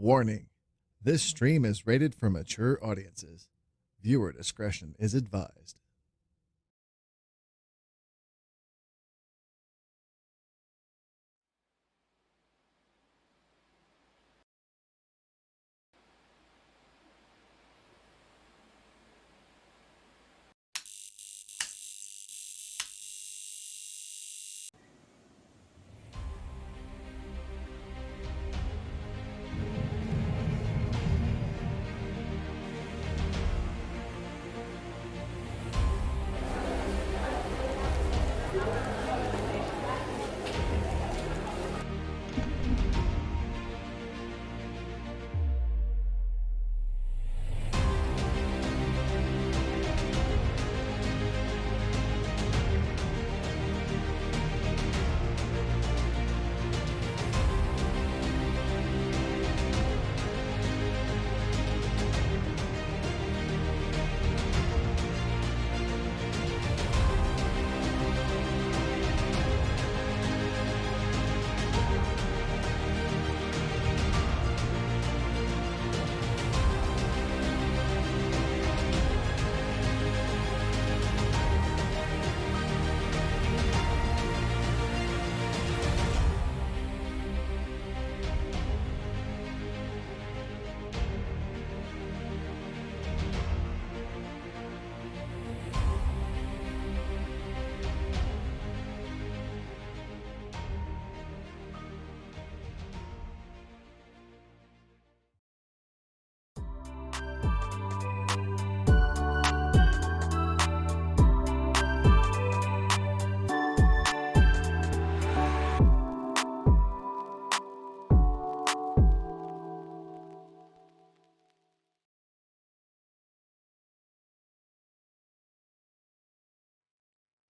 Warning: this stream is rated for mature audiences. Viewer discretion is advised.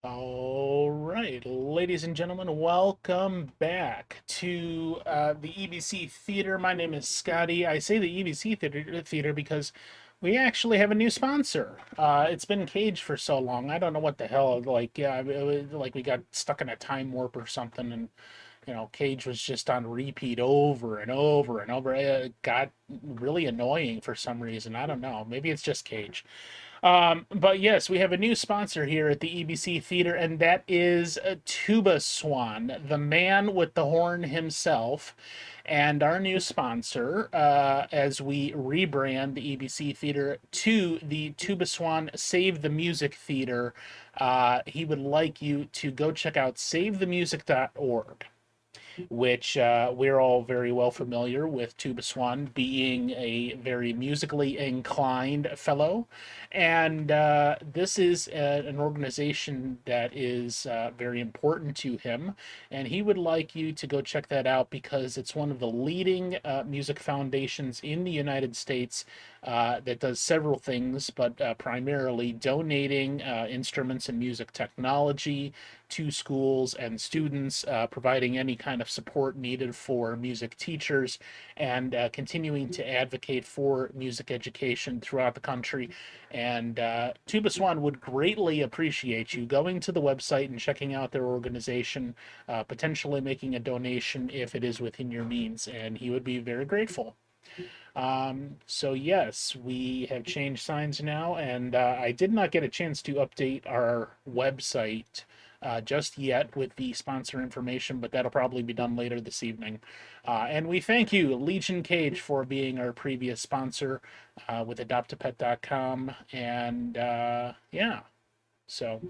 All right, ladies and gentlemen, welcome back to the EBC Theater. My name is Scotty. I say the EBC Theater because we actually have a new sponsor. It's been Cage for so long. I don't know what the hell. Like, yeah, it was like we got stuck in a time warp or something, and Cage was just on repeat over and over and over. It got really annoying for some reason. I don't know. Maybe it's just Cage. But yes, we have a new sponsor here at the EBC Theater, and that is Tuba Swan, the man with the horn himself, and our new sponsor as we rebrand the EBC Theater to the Tuba Swan Save the Music Theater. He would like you to go check out savethemusic.org, which we're all very well familiar with Tuba Swan being a very musically inclined fellow. And this is an organization that is very important to him. And he would like you to go check that out because it's one of the leading music foundations in the United States that does several things, but primarily donating instruments and music technology to schools and students, providing any kind of support needed for music teachers, and continuing to advocate for music education throughout the country. And Tuba Swan would greatly appreciate you going to the website and checking out their organization, potentially making a donation if it is within your means, and he would be very grateful. So yes, we have changed signs now, and I did not get a chance to update our website just yet with the sponsor information, but that'll probably be done later this evening. And we thank you, Legion Cage, for being our previous sponsor with adoptapet.com. And yeah, so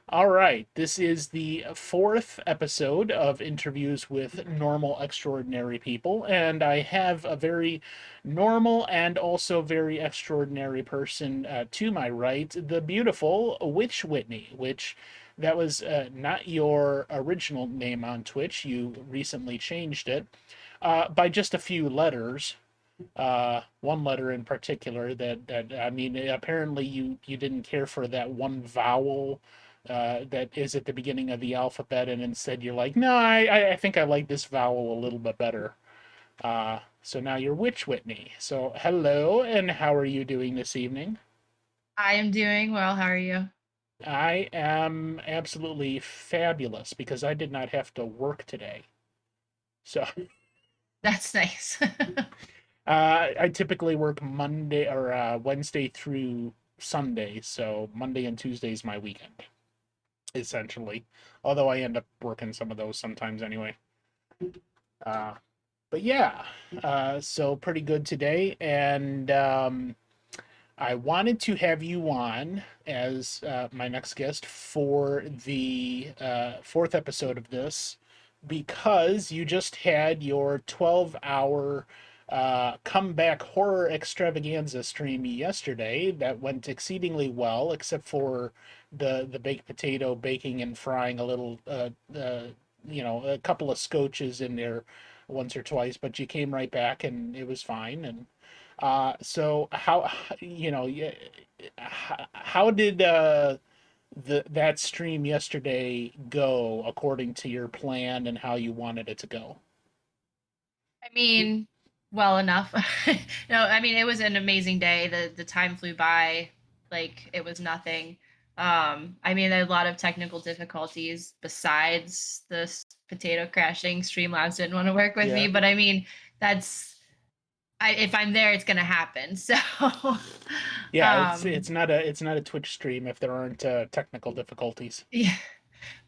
all right, this is the fourth episode of interviews with normal, extraordinary people, and I have a very normal and also very extraordinary person to my right, the beautiful Witch Whitney, which that was not your original name on Twitch. You recently changed it by just a few letters. One letter in particular that I mean, apparently you didn't care for that one vowel that is at the beginning of the alphabet, and instead you're like, no, I think I like this vowel a little bit better. So now you're Witch Whitney. So hello, and how are you doing this evening? I am doing well. How are you? I am absolutely fabulous because I did not have to work today. So That's nice. I typically work Monday or Wednesday through Sunday, so Monday and Tuesday is my weekend, essentially. Although I end up working some of those sometimes anyway. Uh, but yeah, so pretty good today, and I wanted to have you on as my next guest for the fourth episode of this because you just had your 12-hour comeback horror extravaganza stream yesterday that went exceedingly well, except for the baked potato baking and frying a little, a couple of scotches in there once or twice, but you came right back and it was fine. And so how how did that stream yesterday go according to your plan and how you wanted it to go? I mean, well enough. No, I mean it was an amazing day. The time flew by like it was nothing. I mean, there are a lot of technical difficulties besides this potato crashing. Streamlabs didn't want to work with Yeah. me, but I mean, that's if I'm there, it's gonna happen. So, Yeah, um, it's not a Twitch stream if there aren't technical difficulties. yeah.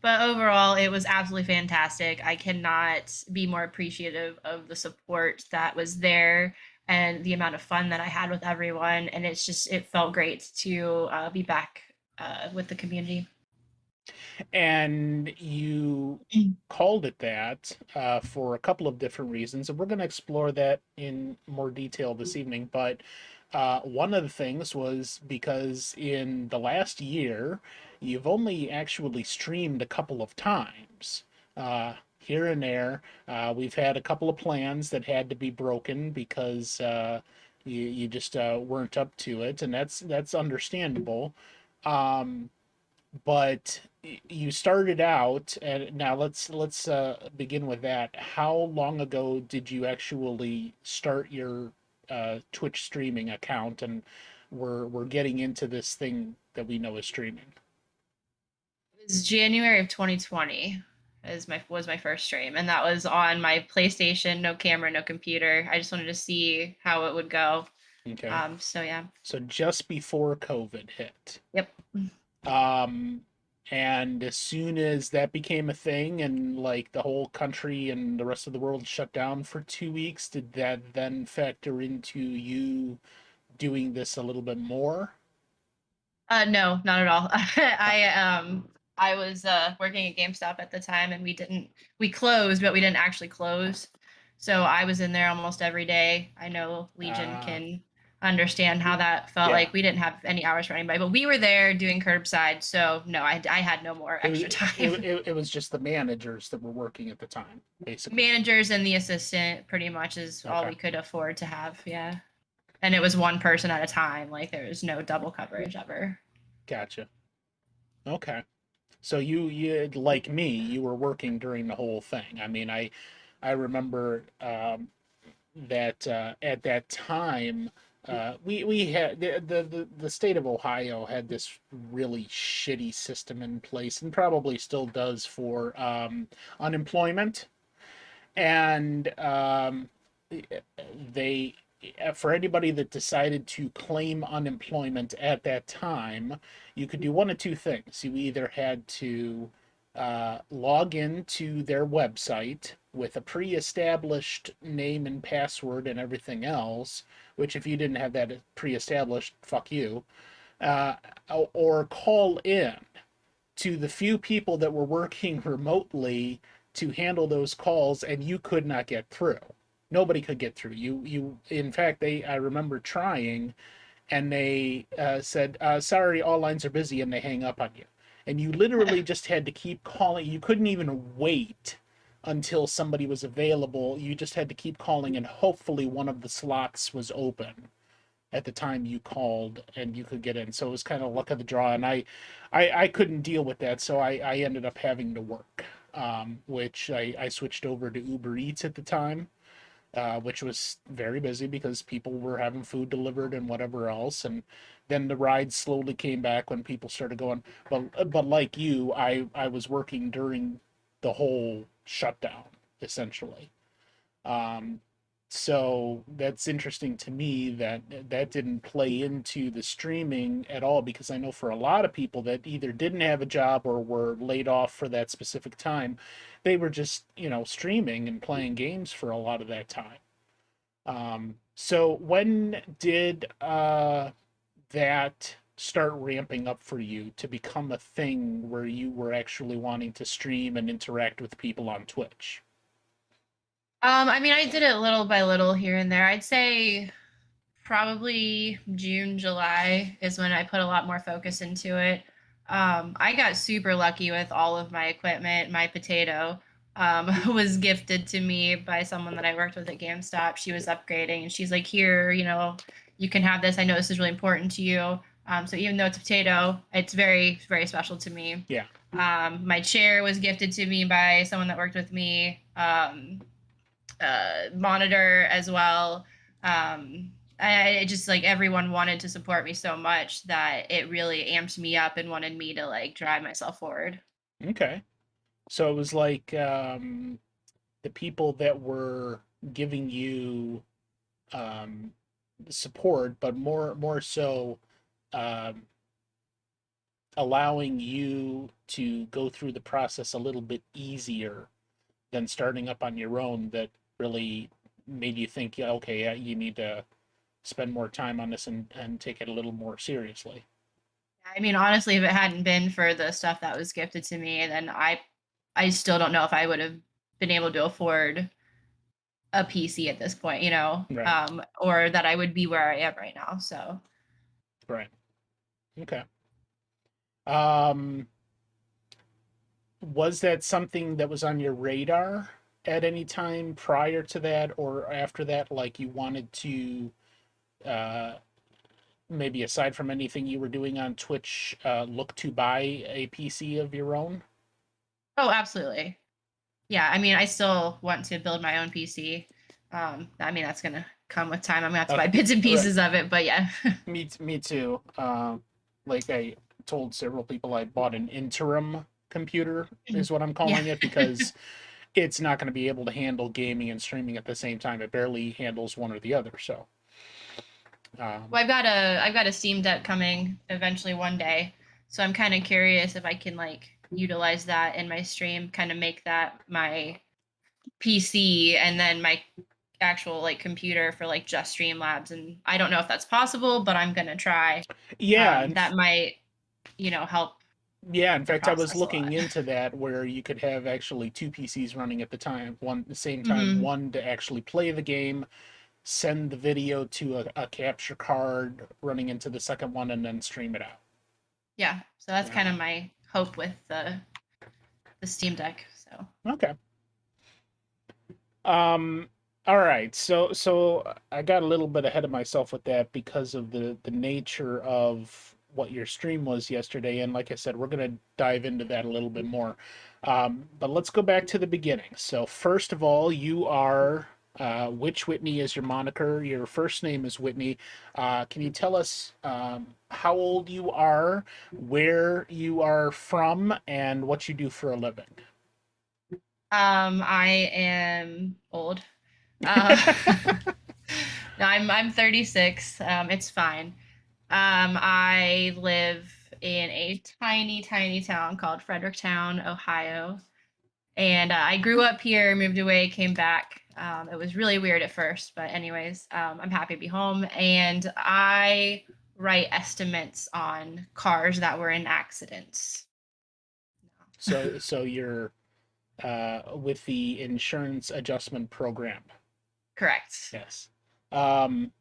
But overall, it was absolutely fantastic. I cannot be more appreciative of the support that was there and the amount of fun that I had with everyone. And it felt great to be back with the community. And you called it that for a couple of different reasons, and we're going to explore that in more detail this evening. But one of the things was because in the last year, you've only actually streamed a couple of times. Here and there, we've had a couple of plans that had to be broken because you just weren't up to it, and that's understandable. Um, but you started out, and now let's begin with that. How long ago did you actually start your Twitch streaming account, and we're getting into this thing that we know as streaming? It was January of 2020 was my first stream, and that was on my PlayStation, no camera, no computer. I just wanted to see how it would go. Okay, So yeah. so just before COVID hit. Yep. Um, and as soon as that became a thing and like the whole country and the rest of the world shut down for 2 weeks, did that then factor into you doing this a little bit more? No, not at all. Uh, I was working at GameStop at the time, and we closed, but we didn't actually close. So I was in there almost every day. I know Legion uh, can understand how that felt yeah. like. We didn't have any hours for anybody, but we were there doing curbside. So no, I had no more It was extra time. it was just the managers that were working at the time, basically. Managers and the assistant pretty much is all Okay, we could afford to have. Yeah. And it was one person at a time. Like there was no double coverage ever. gotcha. Okay. So you like me, you were working during the whole thing. I mean, I remember that at that time we had the state of Ohio had this really shitty system in place and probably still does for unemployment. And they for anybody that decided to claim unemployment at that time, you could do one of two things. You either had to log into their website with a pre-established name and password and everything else, which if you didn't have that pre-established, fuck you, uh, or call in to the few people that were working remotely to handle those calls, and you could not get through. Nobody could get through. In fact, I remember trying, and they said, "Sorry, all lines are busy," and they hang up on you. And you literally just had to keep calling. You couldn't even wait until somebody was available. You just had to keep calling, and hopefully one of the slots was open at the time you called and you could get in. So it was kind of luck of the draw, and I couldn't deal with that, so I ended up having to work, which I switched over to Uber Eats at the time, which was very busy because people were having food delivered and whatever else. And then the rides slowly came back when people started going. But like you, I was working during the whole shutdown essentially. Um, So that's interesting to me that that didn't play into the streaming at all, because I know for a lot of people that either didn't have a job or were laid off for that specific time, they were just, streaming and playing games for a lot of that time. So when did that start ramping up for you to become a thing where you were actually wanting to stream and interact with people on Twitch? I mean, I did it little by little here and there. I'd say probably June, July is when I put a lot more focus into it. I got super lucky with all of my equipment. My potato was gifted to me by someone that I worked with at GameStop. She was upgrading and she's like, here, you can have this. I know this is really important to you. So even though it's a potato, it's very, very special to me. Yeah. My chair was gifted to me by someone that worked with me. Monitor as well. I just like everyone wanted to support me so much that it really amped me up and wanted me to like drive myself forward. Okay. So it was like the people that were giving you um, support, but more so um, allowing you to go through the process a little bit easier than starting up on your own, that really made you think, yeah, okay, yeah, you need to spend more time on this and take it a little more seriously. I mean, honestly, if it hadn't been for the stuff that was gifted to me, then I still don't know if I would have been able to afford a PC at this point, Right. or that I would be where I am right now. So Right. Okay. Um, was that something that was on your radar at any time prior to that or after that? Like you wanted to, uh, maybe aside from anything you were doing on Twitch, look to buy a PC of your own? oh, absolutely. Yeah, I mean, I still want to build my own PC. I mean, that's gonna come with time. I'm gonna have to buy Okay. bits and Right. pieces of it, but yeah. Me too. Like I told several people, I bought an interim computer, is what I'm Yeah. calling it, because it's not going to be able to handle gaming and streaming at the same time. It barely handles one or the other. So, Well, I've got a Steam Deck coming eventually one day, so I'm kind of curious if I can like utilize that in my stream, kind of make that my PC and then my actual like computer for like just Streamlabs. And I don't know if that's possible, but I'm gonna try. yeah, and That might, help yeah. In the fact, I was process a lot. looking into that where you could have actually two PCs running at the same time. Hmm. One to actually play the game, send the video to a capture card running into the second one, and then stream it out. Yeah, so that's kind of Yeah. my hope with the Steam Deck. So Okay. Um, all right. So I got a little bit ahead of myself with that because of the nature of what your stream was yesterday, and like I said, we're gonna dive into that a little bit more. But let's go back to the beginning. So first of all, you are Witch Whitney is your moniker. Your first name is Whitney. Can you tell us how old you are, where you are from, and what you do for a living? I am old. Uh, no, I'm 36. It's fine. I live in a tiny, tiny town called Fredericktown, Ohio. And I grew up here, moved away, came back. It was really weird at first, but anyways, I'm happy to be home. And I write estimates on cars that were in accidents. So you're with the insurance adjustment program. Correct. Yes. Um,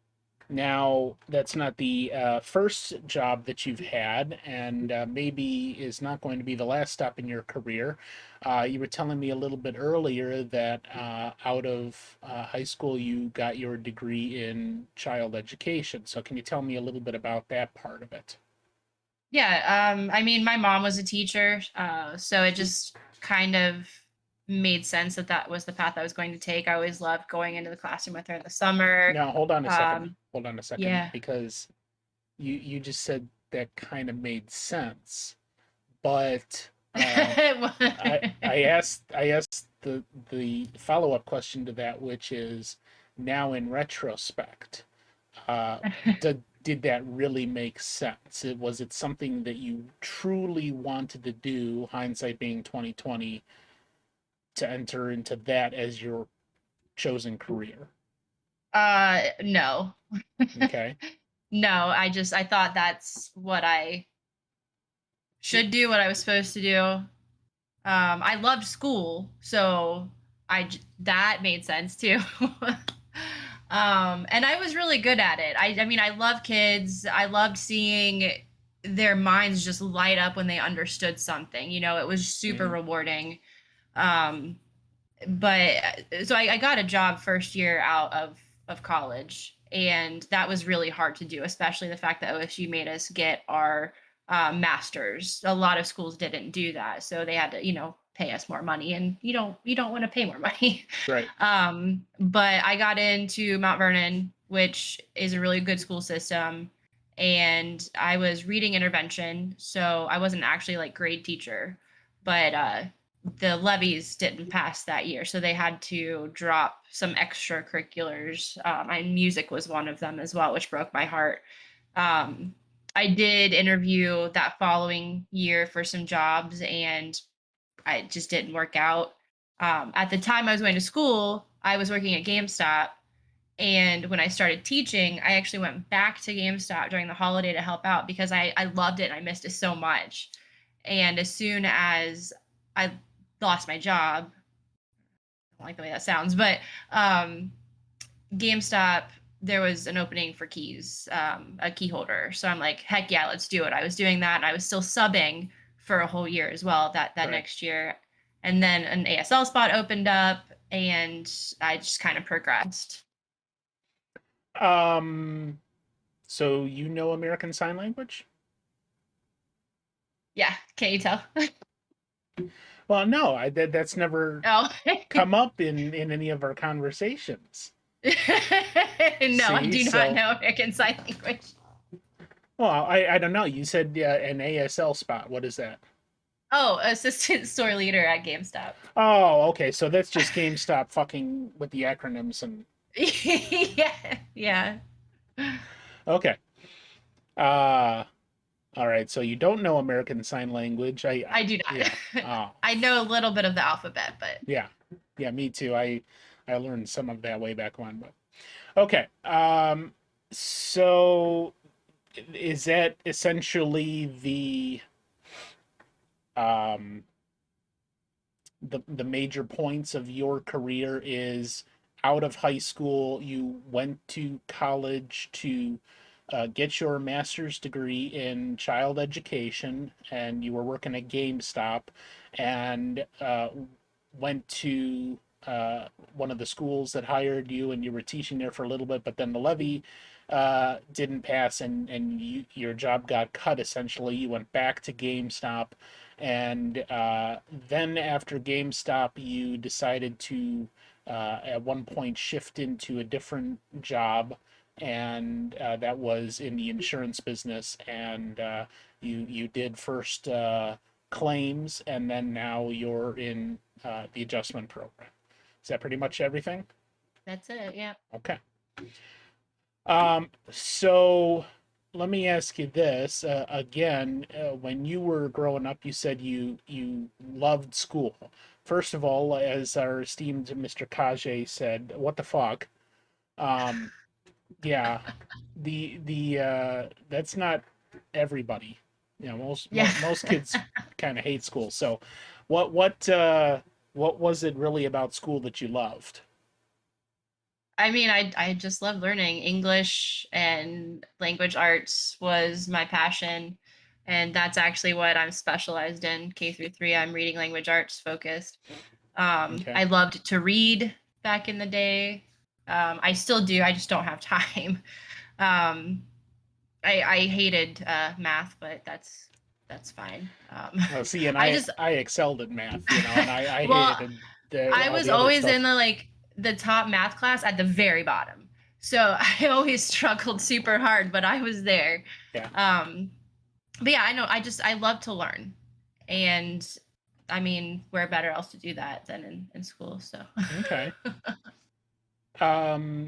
Now, that's not the first job that you've had, and maybe is not going to be the last stop in your career. You were telling me a little bit earlier that out of high school, you got your degree in child education. So, can you tell me a little bit about that part of it? Yeah, I mean, my mom was a teacher, so it just kind of made sense that that was the path I was going to take. I always loved going into the classroom with her in the summer. Now, hold on a second. Um, Hold on a second, yeah. because you just said that kind of made sense, but I asked the follow-up question to that, which is, now in retrospect, uh, did that really make sense? Was it something that you truly wanted to do, hindsight being 2020, to enter into that as your chosen career? No. Okay. No, I thought that's what I should do, what I was supposed to do. I loved school, so that made sense too. And I was really good at it. I mean, I love kids. I loved seeing their minds just light up when they understood something. You know, it was super Mhm. rewarding. Um, but so I got a job first year out of college, and that was really hard to do, especially the fact that OSU made us get our masters. A lot of schools didn't do that, so they had to, pay us more money, and you don't want to pay more money. Right. But I got into Mount Vernon, which is a really good school system, and I was reading intervention, so I wasn't actually like grade teacher, but the levies didn't pass that year, so they had to drop some extracurriculars. And music was one of them as well, which broke my heart. Um, I did interview that following year for some jobs, and I just didn't work out. At the time I was going to school, I was working at GameStop. And when I started teaching, I actually went back to GameStop during the holiday to help out because I loved it and I missed it so much. And as soon as I lost my job, I don't like the way that sounds, but GameStop, there was an opening for keys, a key holder. So I'm like, heck yeah, let's do it. I was doing that, and I was still subbing for a whole year as well that Right. next year. And then an ASL spot opened up, and I just kind of progressed. Um, so you know American Sign Language? Yeah, can't you tell? Well, no, that's never Oh. come up in any of our conversations. No, I See, do not so know American Sign Language. well, I don't know. You said an ASL spot. What is that? Oh, assistant store leader at GameStop. Oh, okay. So that's just GameStop fucking with the acronyms and Yeah, yeah. okay. Uh all right. So you don't know American Sign Language. I do Yeah. not. Oh, I know a little bit of the alphabet, but yeah. Yeah, me too. I learned some of that way back when, but okay. So is that essentially um the major points of your career is out of high school, you went to college to get your master's degree in child education, and you were working at GameStop, and went to one of the schools that hired you, and you were teaching there for a little bit, but then the levy didn't pass, and your job got cut essentially. You went back to GameStop, and then after GameStop, you decided to at one point shift into a different job, and that was in the insurance business. And you did first claims, and then now you're in the adjustment program. Is that pretty much everything? that's it. Yeah. Okay. So let me ask you this again. When you were growing up, you said you loved school. First of all, as our esteemed Mr. Kage said, what the fuck? Um, yeah, the that's not everybody. You know, Yeah. most kids kind of hate school. So, what was it really about school that you loved? I mean, I just love learning English, and language arts was my passion. And that's actually what I'm specialized in. K through 3, I'm reading language arts focused. Okay. I loved to read back in the day. I still do. I just don't have time. Um, I hated math, but that's fine. See, and I just I excelled at math, you know, and I well, hated I all was the other always in stuff. the top math class at the very bottom. So I always struggled super hard, but I was there. Yeah. Um, but yeah, I know I love to learn. And I mean, where better else to do that than in school? So Okay. Now,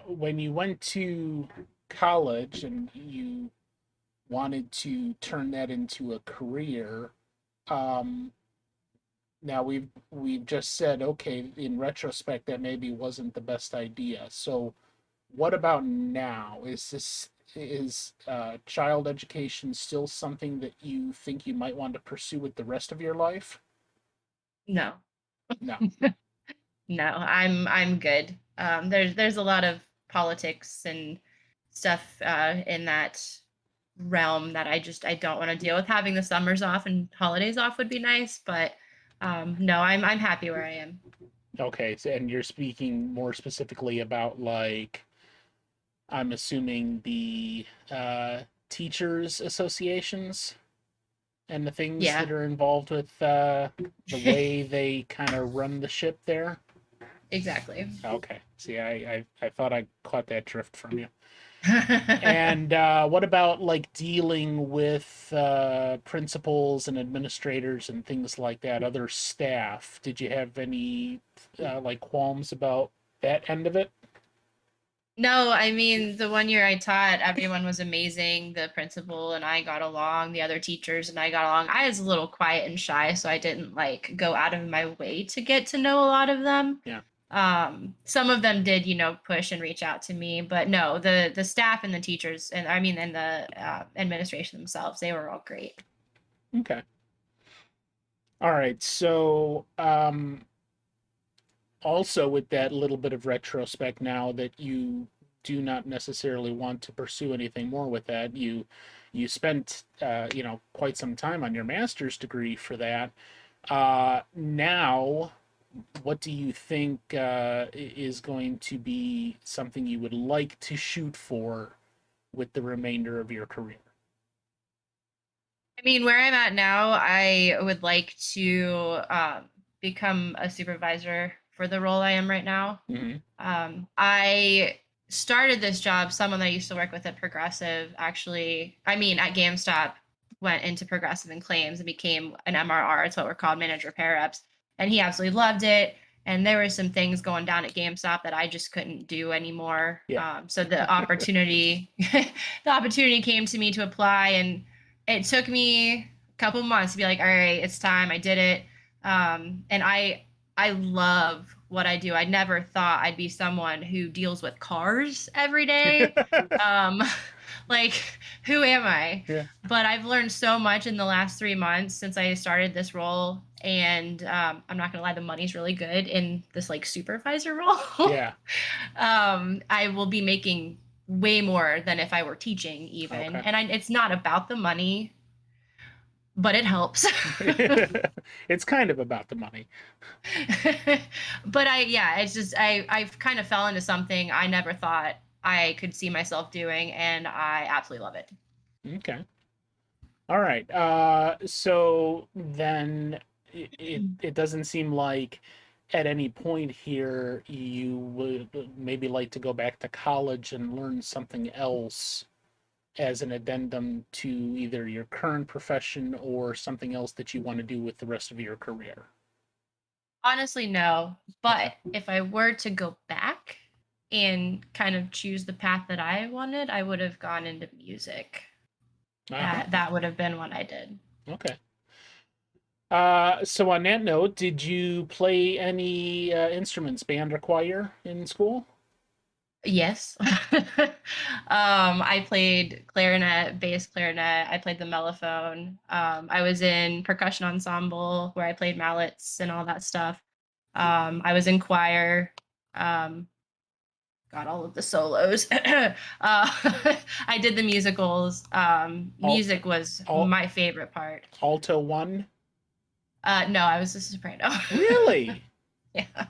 when you went to college and you wanted to turn that into a career, um, now we've just said, okay, in retrospect, that maybe wasn't the best idea. So, what about now? Is child education still something that you think you might want to pursue with the rest of your life? No. No. No, I'm good. There's a lot of politics and stuff in that realm that I don't want to deal with. Having the summers off and holidays off would be nice, but no, I'm happy where I am. Okay, so, and you're speaking more specifically about like I'm assuming the teachers associations and the things Yeah, that are involved with the way they kind of run the ship there. exactly. Okay. See, I thought I caught that drift from you. And what about like dealing with principals and administrators and things like that, other staff? Did you have any like qualms about that end of it? No, I mean, the 1 year I taught, everyone was amazing. The principal and I got along, the other teachers and I got along. I was a little quiet and shy, so I didn't like go out of my way to get to know a lot of them. Yeah. Some of them did, push and reach out to me, but no, the staff and the teachers, and I mean, and the administration themselves, they were all great. Okay. All right. So, also with that little bit of retrospect now that you do not necessarily want to pursue anything more with that, you spent quite some time on your master's degree for that. Now, what do you think is going to be something you would like to shoot for with the remainder of your career? I mean, where I'm at now, I would like to become a supervisor for the role I am right now. Mm-hmm. I started this job, someone that I used to work with at Progressive, actually, I mean, at GameStop, went into Progressive and claims and became an MRR. It's what we're called, manager repair reps. And he absolutely loved it. And there were some things going down at GameStop that I just couldn't do anymore. Yeah. So the opportunity, the opportunity came to me to apply, and it took me a couple months to be like, all right, it's time. I did it. And I love what I do. I never thought I'd be someone who deals with cars every day. Um, like, who am I? Yeah. But I've learned so much in the last 3 months since I started this role. And I'm not gonna lie, the money's really good in this like supervisor role. Yeah. I will be making way more than if I were teaching even. Okay. And it's not about the money, but it helps. It's kind of about the money. But it's just I've kind of fell into something I never thought I could see myself doing, and I absolutely love it. Okay. All right. So then it doesn't seem like at any point here you would maybe like to go back to college and learn something else as an addendum to either your current profession or something else that you want to do with the rest of your career. Honestly, no. But if I were to go back and kind of choose the path that I wanted, I would have gone into music. That would have been what I did. Okay. So on that note, did you play any instruments, band or choir in school? Yes. I played clarinet, bass clarinet. I played the mellophone. I was in percussion ensemble where I played mallets and all that stuff. I was in choir. Got all of the solos. I did the musicals. Music was my favorite part. Alto one? No, I was a soprano. Really? Yeah.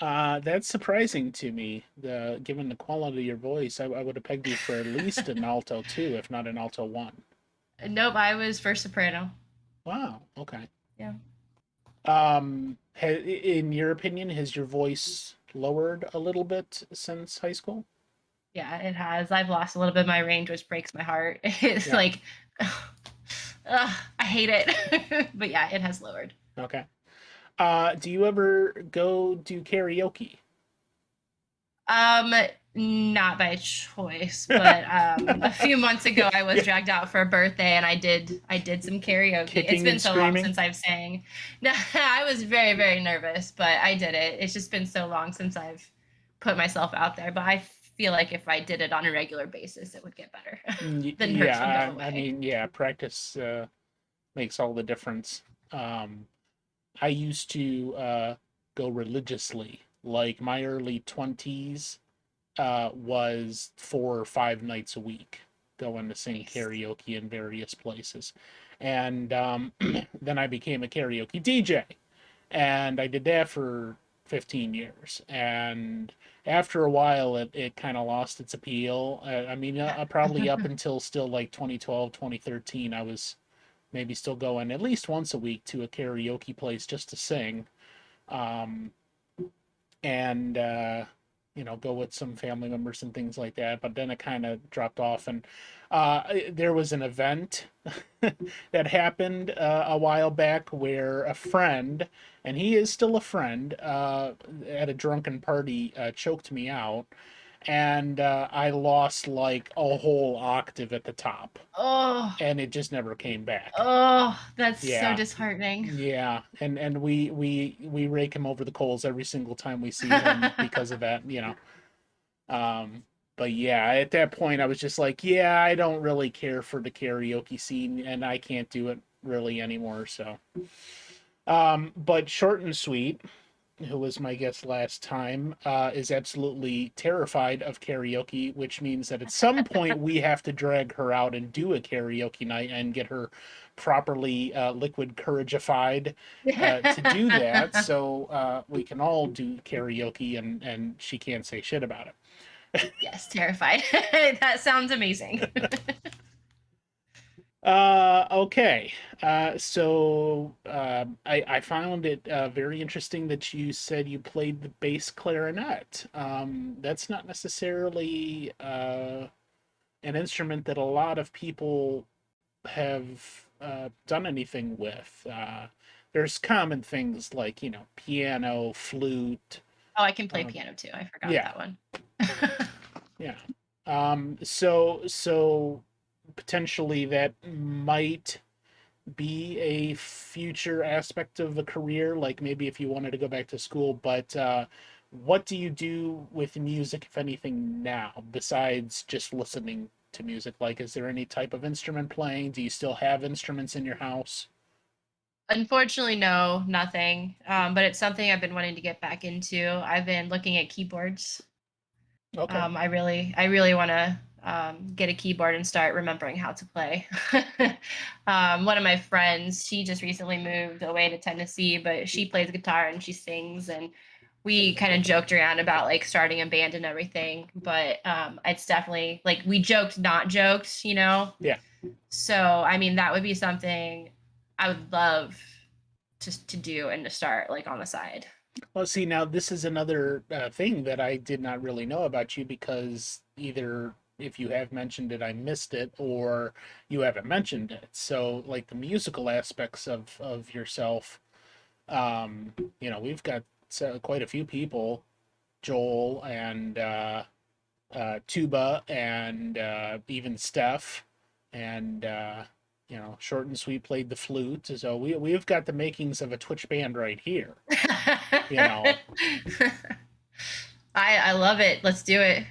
That's surprising to me. Given the quality of your voice, I would have pegged you for at least an alto two, if not an alto one. Nope, I was first soprano. Wow. Okay. Yeah. In your opinion, has your voice lowered a little bit since high school? Yeah, it has. I've lost a little bit of my range, which breaks my heart. It's like, I hate it. But yeah, it has lowered. Okay. Do you ever go do karaoke? Um, Not by choice, but a few months ago I was Yeah. dragged out for a birthday and I did some karaoke. It's Kicking been and so long screaming? since I've sang. No, I was very, very nervous, but I did it. It's just been so long since I've put myself out there, but I feel like if I did it on a regular basis, it would get better. The nerves would go Yeah, I away. mean, yeah, practice makes all the difference. Um, I used to go religiously. Like my early 20s was 4 or 5 nights a week going to sing Nice. karaoke in various places. And then I became a karaoke DJ. And I did that for 15 years. And after a while, it kind of lost its appeal. I mean, probably up until still like 2012, 2013, I was maybe still going at least once a week to a karaoke place just to sing. Um, and go with some family members and things like that. But then it kind of dropped off, and there was an event that happened a while back where a friend, and he is still a friend, at a drunken party choked me out, and I lost like a whole octave at the top, Oh, and it just never came back. oh, that's so Yeah, disheartening. yeah, and we rake him over the coals every single time we see him because of that. Um, but yeah, at that point I was just like, yeah, I don't really care for the karaoke scene, and I can't do it really anymore. So, but Short and Sweet, who was my guest last time, is absolutely terrified of karaoke, which means that at some point we have to drag her out and do a karaoke night and get her properly liquid couragefied to do that, so we can all do karaoke and she can't say shit about it. Yes, terrified. That sounds amazing. Okay. I found it very interesting that you said you played the bass clarinet. That's not necessarily an instrument that a lot of people have done anything with. There's common things like, piano, flute. Oh, I can play Um, piano too. I forgot yeah, that one. yeah. So potentially that might be a future aspect of a career, like maybe if you wanted to go back to school. But what do you do with music, if anything, now, besides just listening to music? Like, is there any type of instrument playing? Do you still have instruments in your house? Unfortunately, no, nothing. But it's something I've been wanting to get back into. I've been looking at keyboards. Okay. I really want to get a keyboard and start remembering how to play. One of my friends, she just recently moved away to Tennessee, but she plays guitar and she sings, and we kind of joked around about like starting a band and everything. But it's definitely like we joked, not joked, you know. Yeah. So I mean, that would be something I would love to do and to start like on the side. Well, see, now this is another thing that I did not really know about you, because either if you have mentioned it, I missed it, or you haven't mentioned it. So, like the musical aspects of yourself, um, we've got quite a few people, Joel and Tuba and even Steph, and Short and Sweet played the flute. So we've got the makings of a Twitch band right here. You know, I love it. Let's do it.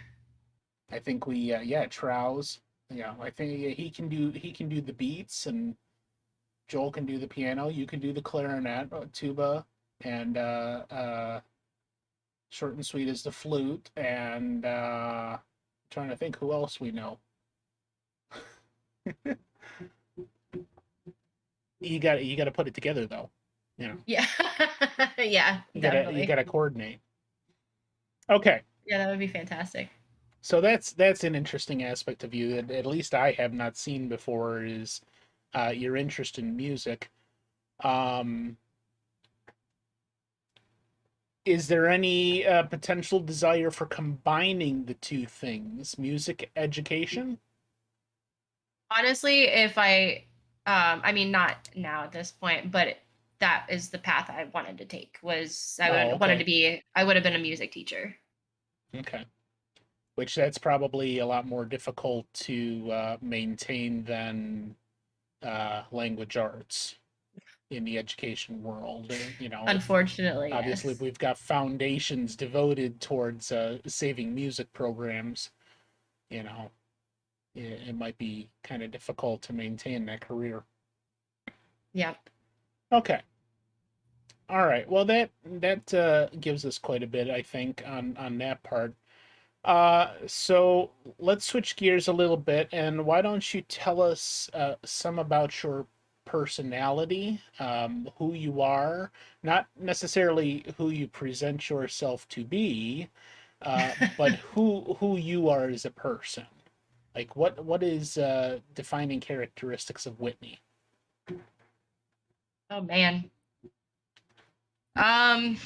I think we yeah, Trows. I think he can do the beats, and Joel can do the piano. You can do the clarinet, tuba, and Short and Sweet is the flute. And trying to think who else we know. You got to put it together though. Yeah. Yeah, You definitely. gotta coordinate. Okay. Yeah, that would be fantastic. So that's an interesting aspect of you that at least I have not seen before, is your interest in music. Um, is there any potential desire for combining the two things, music education? Honestly, if I mean not now at this point, but that is the path I wanted to take. Was Oh, wanted okay. to be, I would have been a music teacher. Okay. Which that's probably a lot more difficult to maintain than language arts in the education world. Unfortunately, Obviously, yes. we've got foundations devoted towards saving music programs. You know, it might be kind of difficult to maintain that career. Yep. Okay. All right. Well, that gives us quite a bit, I think, on that part. So let's switch gears a little bit, and why don't you tell us some about your personality, who you are, not necessarily who you present yourself to be, but who you are as a person. Like what is defining characteristics of Whitney? Oh man. Um,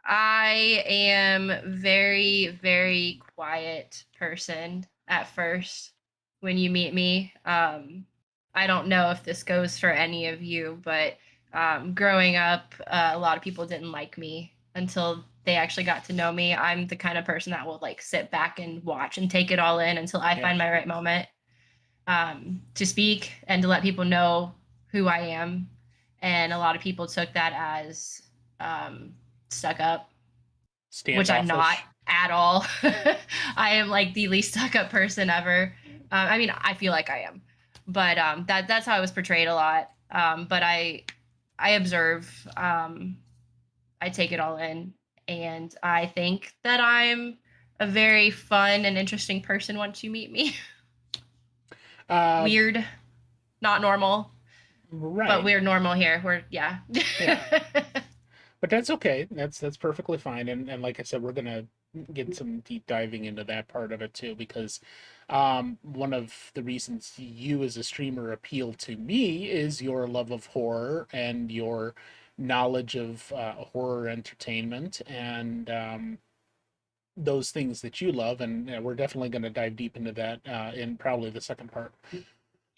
I am very, very quiet person at first when you meet me. I don't know if this goes for any of you, but growing up, a lot of people didn't like me until they actually got to know me. I'm the kind of person that will like sit back and watch and take it all in until I Yeah. find my right moment to speak and to let people know who I am. And a lot of people took that as um, stuck up, which I'm not Standoffish. at all. I am like the least stuck up person ever. I mean, I feel like I am, but that's how I was portrayed a lot. But I observe, I take it all in, and I think that I'm a very fun and interesting person once you meet me. Uh, Weird, not normal, but right. we're normal here. We're yeah. Yeah. But that's okay. That's perfectly fine. And like I said, we're gonna get some deep diving into that part of it too, because one of the reasons you as a streamer appeal to me is your love of horror and your knowledge of horror entertainment and those things that you love. And we're definitely going to dive deep into that in probably the second part.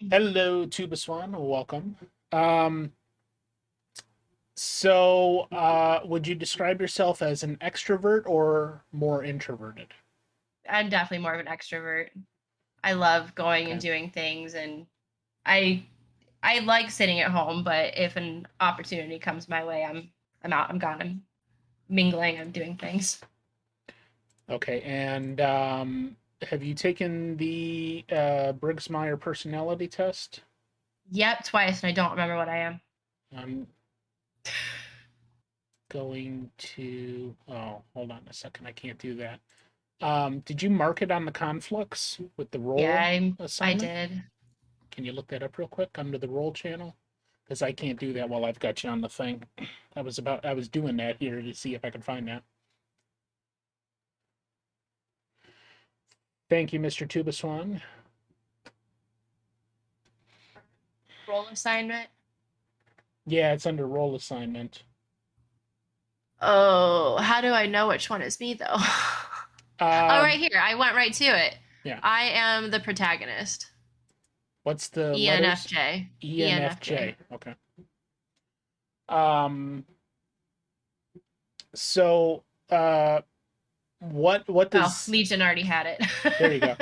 Hello, Tuba Swan. Welcome. Um, would you describe yourself as an extrovert or more introverted? I'm definitely more of an extrovert. I love going and Okay. doing things, and I I like sitting at home, but if an opportunity comes my way, I'm out, I'm gone, I'm mingling, I'm doing things. Okay. And have you taken the Briggs Meyer personality test? Yep, twice, and I don't remember what I am. I'm going to. Oh, hold on a second. I can't do that. Did you mark it on the conflux with the Yeah, roll I assignment? did. Can you look that up real quick under the roll channel? Because I can't do that while I've got you on the thing. I was doing that here to see if I could find that. Thank you, Mr. Tubaswan. Role assignment. Yeah, it's under roll assignment. Oh, how do I know which one is me though? Oh, right Um, here. I went right to it. yeah. I am the protagonist. What's the letters? ENFJ. ENFJ. ENFJ. Okay. Um, so what Oh, does Legion already had it. there you go.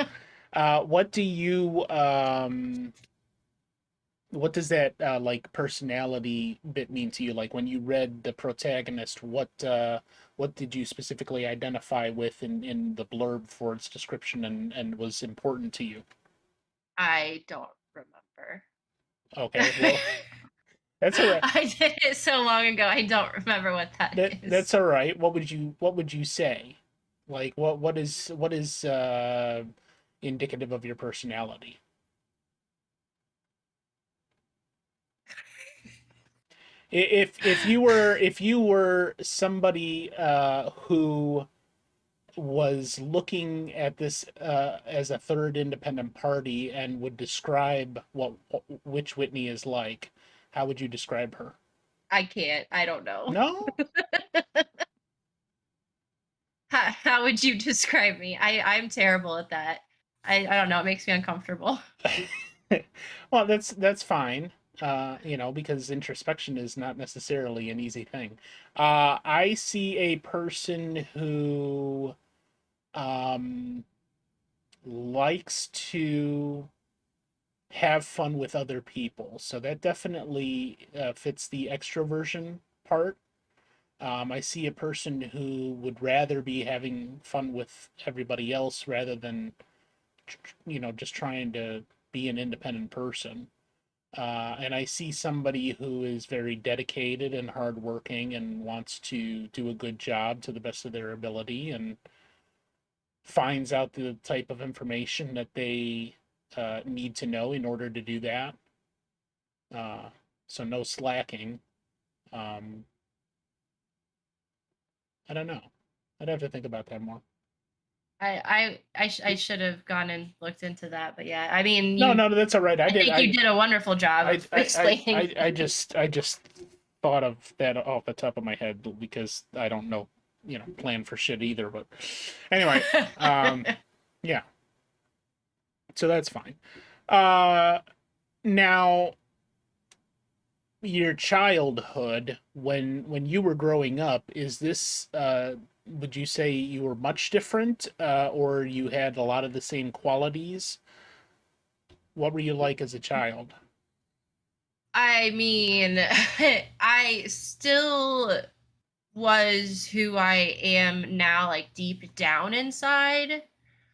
What do you what does that like personality bit mean to you? Like when you read the protagonist, what did you specifically identify with in the blurb for its description and was important to you? I don't remember. Okay, well, that's all right. I did it so long ago. I don't remember what that That's is. all right. What would you say? Like what is indicative of your personality? If you were somebody who was looking at this as a third independent party and would describe what which Whitney is like, how would you describe her? I can't. I don't know. No? How would you describe me? I'm terrible at that. I don't know. It makes me uncomfortable. Well, that's fine. because introspection is not necessarily an easy thing. I see a person who um, likes to have fun with other people. So that definitely fits the extroversion part. I see a person who would rather be having fun with everybody else rather than, just trying to be an independent person. And I see somebody who is very dedicated and hardworking and wants to do a good job to the best of their ability and finds out the type of information that they need to know in order to do that. Uh, so no slacking. Um, I don't know. I'd have to think about that more. I should have gone and looked into that, but yeah, I mean, No, no, that's all right. I think you did a wonderful job I, of I, I, explaining. I just thought of that off the top of my head because I don't know, plan for shit either. But anyway, um, yeah. So that's fine. Uh, Now, your childhood, when you were growing up, is this would you say you were much different, or you had a lot of the same qualities? What were you like as a child? I mean, I still was who I am now, like deep down inside.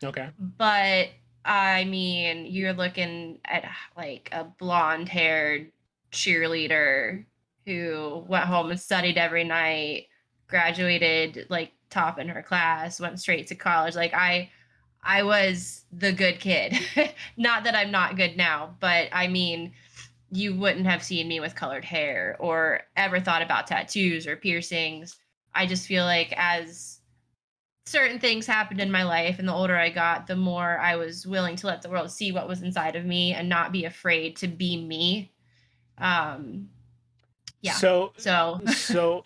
Okay. But I mean, you're looking at like a blonde haired cheerleader who went home and studied every night, graduated like top in her class, went straight to college. Like I was the good kid. Not that I'm not good now, but I mean, you wouldn't have seen me with colored hair or ever thought about tattoos or piercings. I just feel like as certain things happened in my life and the older I got, the more I was willing to let the world see what was inside of me and not be afraid to be me. Um yeah. So, So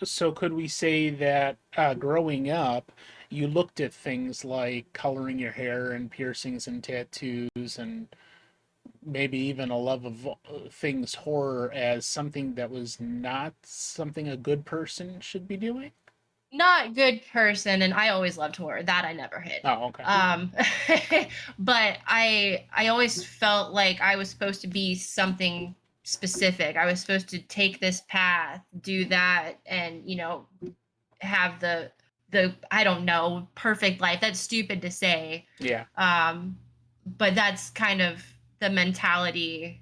so could we say that growing up, you looked at things like coloring your hair and piercings and tattoos and maybe even a love of things horror as something that was not something a good person should be doing? not good person, and I always loved horror. That I never hid. Oh, okay. Um but I always felt like I was supposed to be something specific. I was supposed to take this path, do that, and have the I don't know, perfect life. That's stupid to say. Yeah. But that's kind of the mentality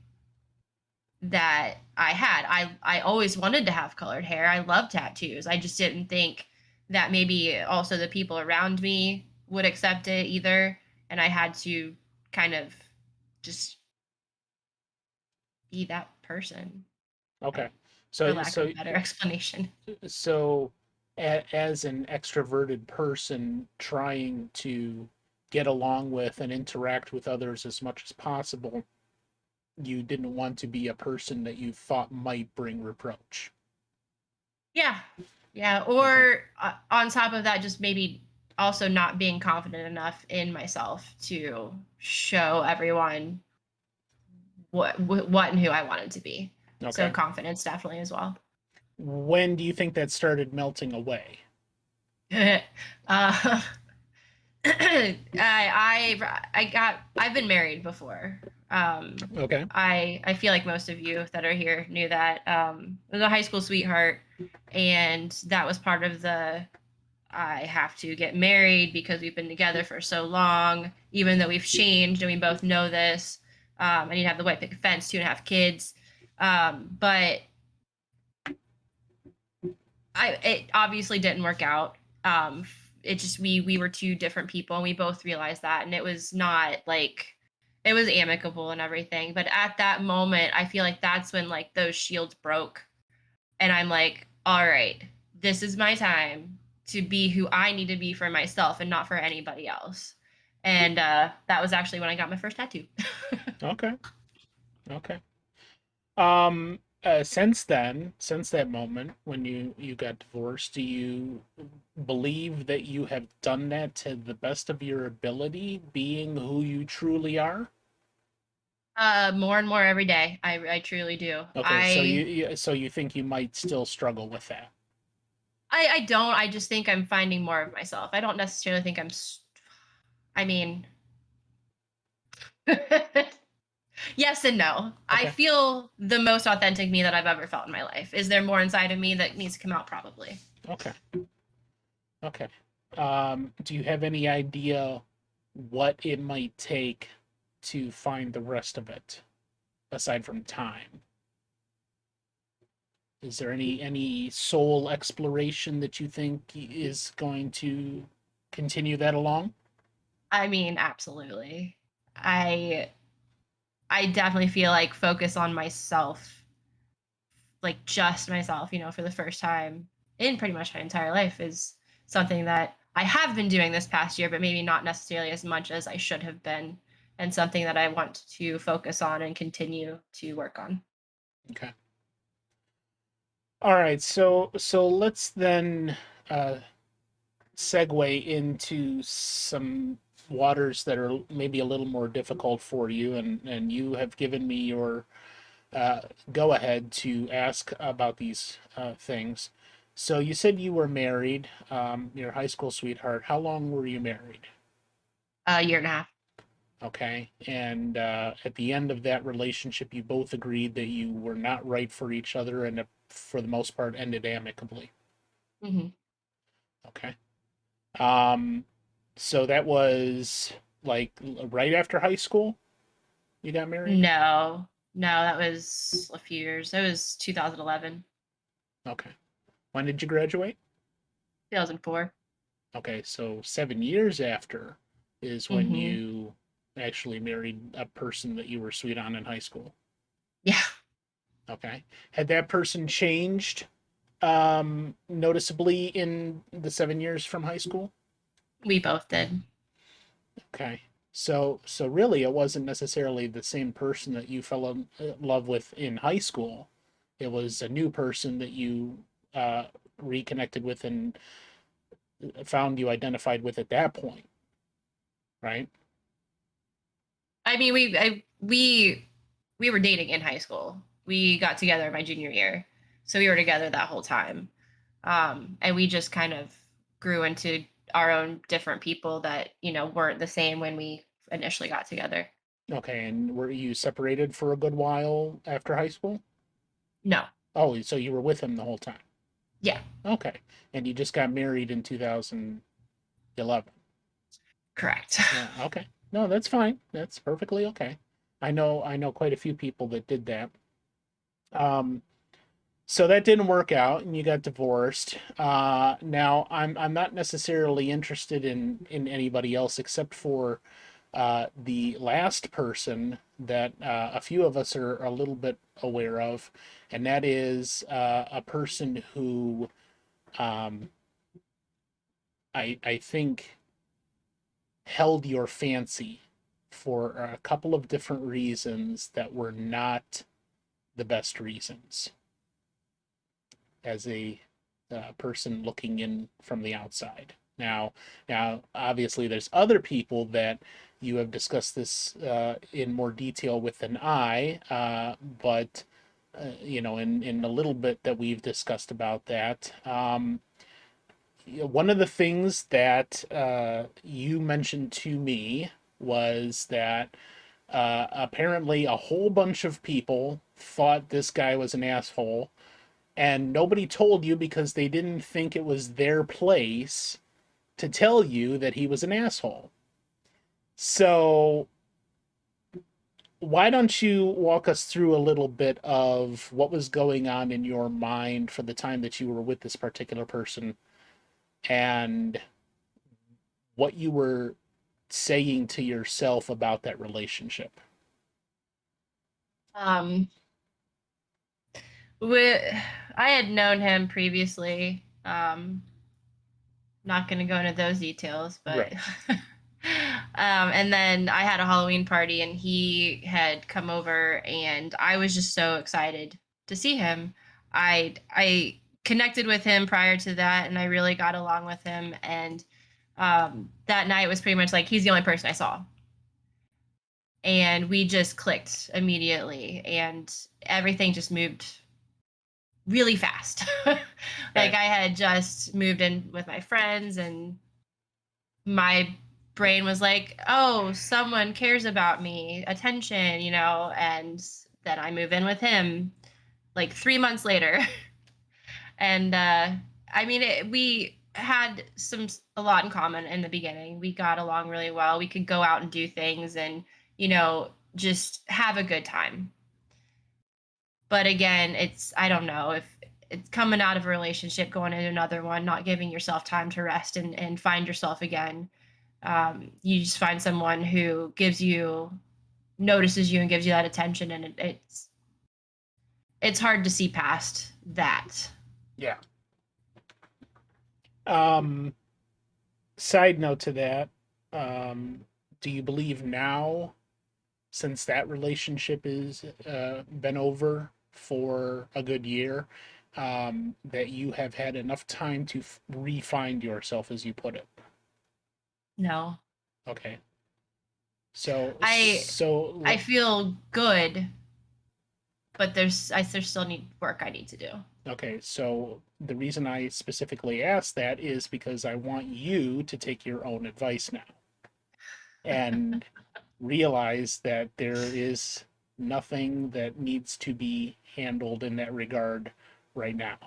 that I had. I always wanted to have colored hair. I love tattoos. I just didn't think that maybe also the people around me would accept it either, and I had to kind of just be that person, Okay. for So lack of a better explanation. so as an extroverted person trying to get along with and interact with others as much as possible, you didn't want to be a person that you thought might bring reproach. Yeah. Yeah. Okay. Or on top of that, just maybe also not being confident enough in myself to show everyone what and who I wanted to be. So Okay. confidence definitely as well. When do you think that started melting away? uh, I've been married before. Okay. I feel like most of you that are here knew that. I was a high school sweetheart, and that was part of the I have to get married because we've been together for so long, even though we've changed and we both know this. I need to have the white picket fence, 2.5 kids. But it obviously didn't work out. It just we were two different people and we both realized that, and it was not like it was amicable and everything. But at that moment, I feel like that's when like those shields broke, and I'm like, all right, this is my time to be who I need to be for myself and not for anybody else. And that was actually when I got my first tattoo. Okay. Okay. Since then, since that moment when you got divorced, do you believe that you have done that to the best of your ability, being who you truly are? More and more every day. I truly do. Okay, so you think you might still struggle with that? I don't. I just think I'm finding more of myself. I don't necessarily think I mean, yes and no. I Okay. feel the most authentic me that I've ever felt in my life. Is there more inside of me that needs to come out? Probably. Okay. Okay. Do you have any idea what it might take to find the rest of it, aside from time? Is there any soul exploration that you think is going to continue that along? I mean, absolutely. I I definitely feel like focus on myself, like just myself, for the first time in pretty much my entire life is something that I have been doing this past year, but maybe not necessarily as much as I should have been, and something that I want to focus on and continue to work on. Okay. All right. So let's then uh, segue into some waters that are maybe a little more difficult for you, and you have given me your uh, go ahead to ask about these things. So you said you were married, your high school sweetheart. How long were you married? A year and a half. Okay. And at the end of that relationship, you both agreed that you were not right for each other and for the most part ended amicably. Hmm. Okay. Um, so that was like right after high school you got married? No, no, that was a few years. It was 2011, Okay. When did you graduate? 2004. Okay, so 7 years after is when Hmm. you actually married a person that you were sweet on in high school. Yeah, Okay. Had that person changed noticeably in the 7 years from high school? we both did. Okay. So really it wasn't necessarily the same person that you fell in love with in high school. It was a new person that you reconnected with and found you identified with at that point, right? I mean, we were dating in high school. We got together my junior year, so we were together that whole time. And we just kind of grew into our own different people that weren't the same when we initially got together. Okay, and were you separated for a good while after high school? No, Oh, so you were with him the whole time. yeah, Okay. And you just got married in 2011. correct. Yeah, okay. No, that's fine. That's perfectly okay. I know quite a few people that did that. Um, so that didn't work out and you got divorced. Now I'm not necessarily interested in anybody else except for the last person that a few of us are a little bit aware of, and that is a person who um, I think held your fancy for a couple of different reasons that were not the best reasons as a person looking in from the outside. Now, obviously, there's other people that you have discussed this in more detail with than I, but in a little bit that we've discussed about that. One of the things that you mentioned to me was that apparently a whole bunch of people thought this guy was an asshole and nobody told you because they didn't think it was their place to tell you that he was an asshole. So, why don't you walk us through a little bit of what was going on in your mind for the time that you were with this particular person and what you were saying to yourself about that relationship? um, we, I had known him previously. Not going to go into those details, but Right. and then I had a Halloween party and he had come over and I was just so excited to see him. I connected with him prior to that and I really got along with him, and that night was pretty much like he's the only person I saw. and we just clicked immediately, and everything just moved really fast. Like I had just moved in with my friends, and my brain was like, oh, someone cares about me, attention, and then I move in with him like 3 months later. And I mean, we had a lot in common in the beginning. We got along really well. We could go out and do things and, just have a good time. But again, I don't know if it's coming out of a relationship, going into another one, not giving yourself time to rest and find yourself again. You just find someone who notices you and gives you that attention, and it's hard to see past that. Yeah. Side note to that, do you believe now, since that relationship is been over for a good year, that you have had enough time to re-find yourself, as you put it? No. Okay. So I feel good, but there's still need work I need to do. Okay, so the reason I specifically asked that is because I want you to take your own advice now and realize that there is nothing that needs to be handled in that regard right now.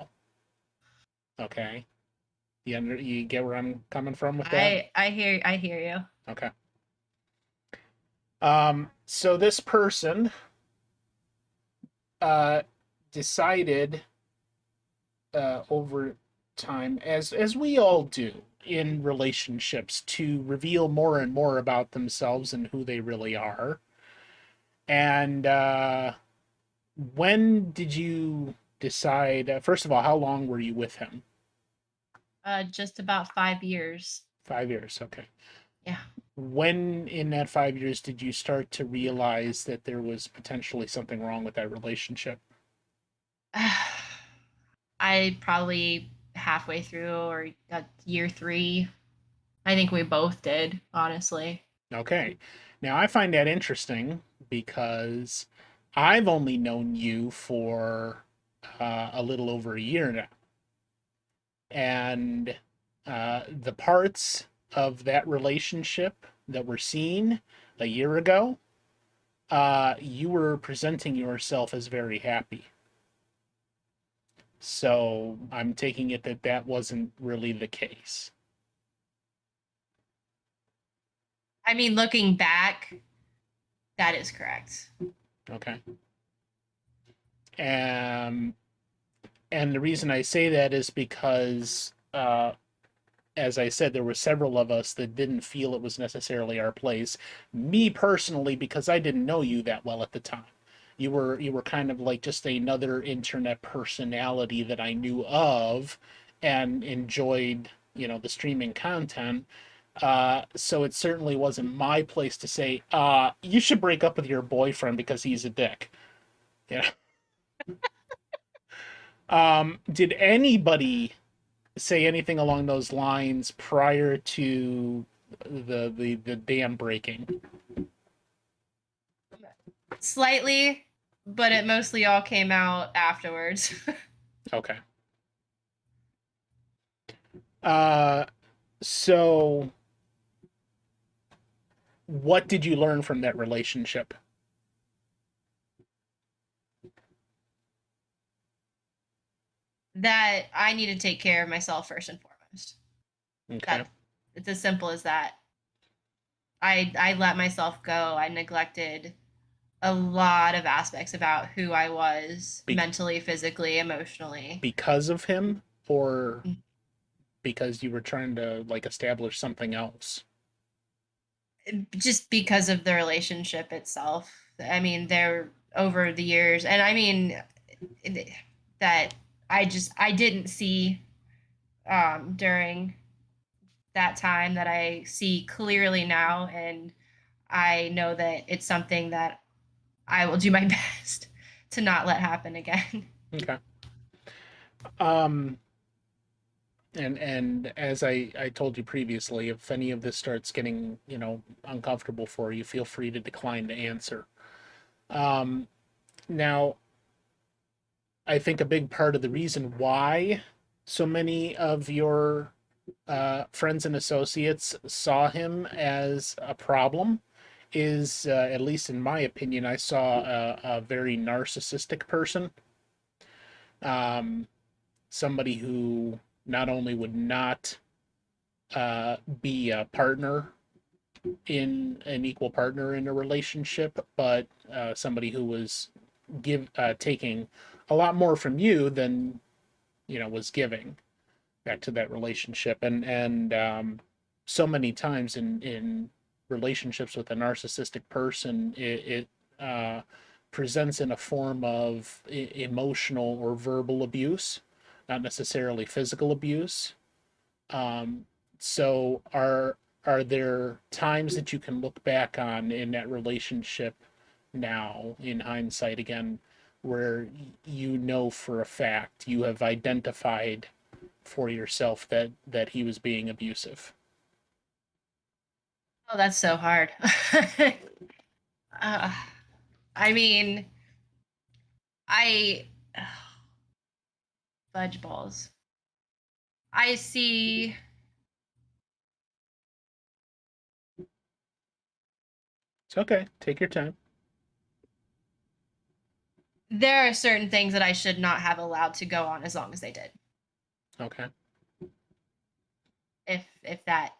Okay? You get where I'm coming from with that? I hear you. Okay. So this person decided over time, as we all do in relationships, to reveal more and more about themselves and who they really are. And when did you decide? First of all, how long were you with him? Just about 5 years. 5 years, okay. Yeah. When in that 5 years did you start to realize that there was potentially something wrong with that relationship? I probably halfway through, or year 3. I think we both did, honestly. Okay. Now I find that interesting because I've only known you for a little over a year now. And the parts of that relationship that were seen a year ago, you were presenting yourself as very happy. So I'm taking it that that wasn't really the case. I mean, looking back, that is correct. Okay. And the reason I say that is because, as I said, there were several of us that didn't feel it was necessarily our place. Me personally, because I didn't know you that well at the time. You were kind of like just another internet personality that I knew of and enjoyed, the streaming content. So it certainly wasn't my place to say, you should break up with your boyfriend because he's a dick. Yeah. Did anybody say anything along those lines prior to the dam breaking? Slightly, but it mostly all came out afterwards. Okay. So what did you learn from that relationship? That I need to take care of myself first and foremost. Okay. It's as simple as that. I let myself go. I neglected a lot of aspects about who I was mentally, physically, emotionally. Because of him, or because you were trying to establish something else? Just because of the relationship itself. I mean, there over the years, and I mean that I didn't see during that time that I see clearly now, and I know that it's something that I will do my best to not let happen again. Okay. And as I told you previously, if any of this starts getting, uncomfortable for you, feel free to decline to answer. Now, I think a big part of the reason why so many of your friends and associates saw him as a problem is, at least in my opinion, I saw a very narcissistic person. Um, Somebody who not only would not be a partner in an equal partner in a relationship, but somebody who was taking a lot more from you than was giving back to that relationship, and so many times in relationships with a narcissistic person, it presents in a form of emotional or verbal abuse, not necessarily physical abuse. Um, so are there times that you can look back on in that relationship now, in hindsight again, where you know for a fact you have identified for yourself that he was being abusive? Oh, that's so hard. uh, I mean, I fudge balls. I see. It's okay. Take your time. There are certain things that I should not have allowed to go on as long as they did. Okay. If that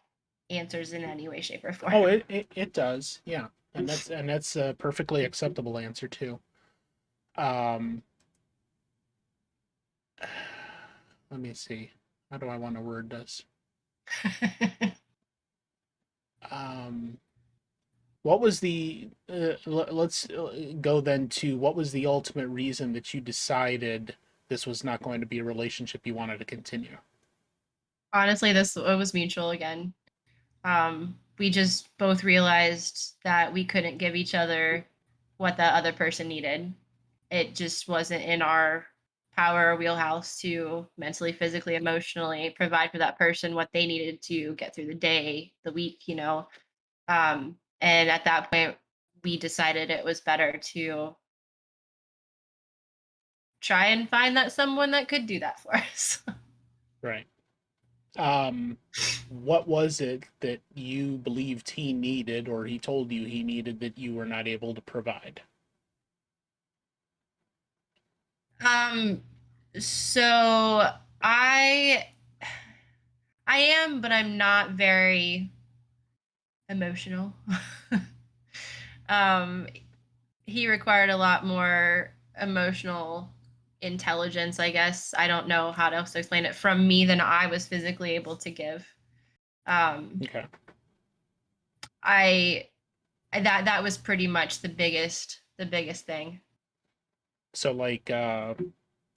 answers in any way, shape, or form. Oh, it does. Yeah. And that's a perfectly acceptable answer too. Um, let me see. How do I want to word this? Um, what was the let's go then to what was the ultimate reason that you decided this was not going to be a relationship you wanted to continue? Honestly, this it was mutual again. We just both realized that we couldn't give each other what the other person needed. It just wasn't in our power or wheelhouse to mentally, physically, emotionally provide for that person what they needed to get through the day, the week. And at that point, we decided it was better to try and find that someone that could do that for us. Right. Um, what was it that you believed he needed, or he told you he needed, that you were not able to provide? um, so I I am, but I'm not very emotional. um, he required a lot more emotional intelligence, I guess. I don't know how else to explain it from me than I was physically able to give. Um, Okay. I that was pretty much the biggest thing. So like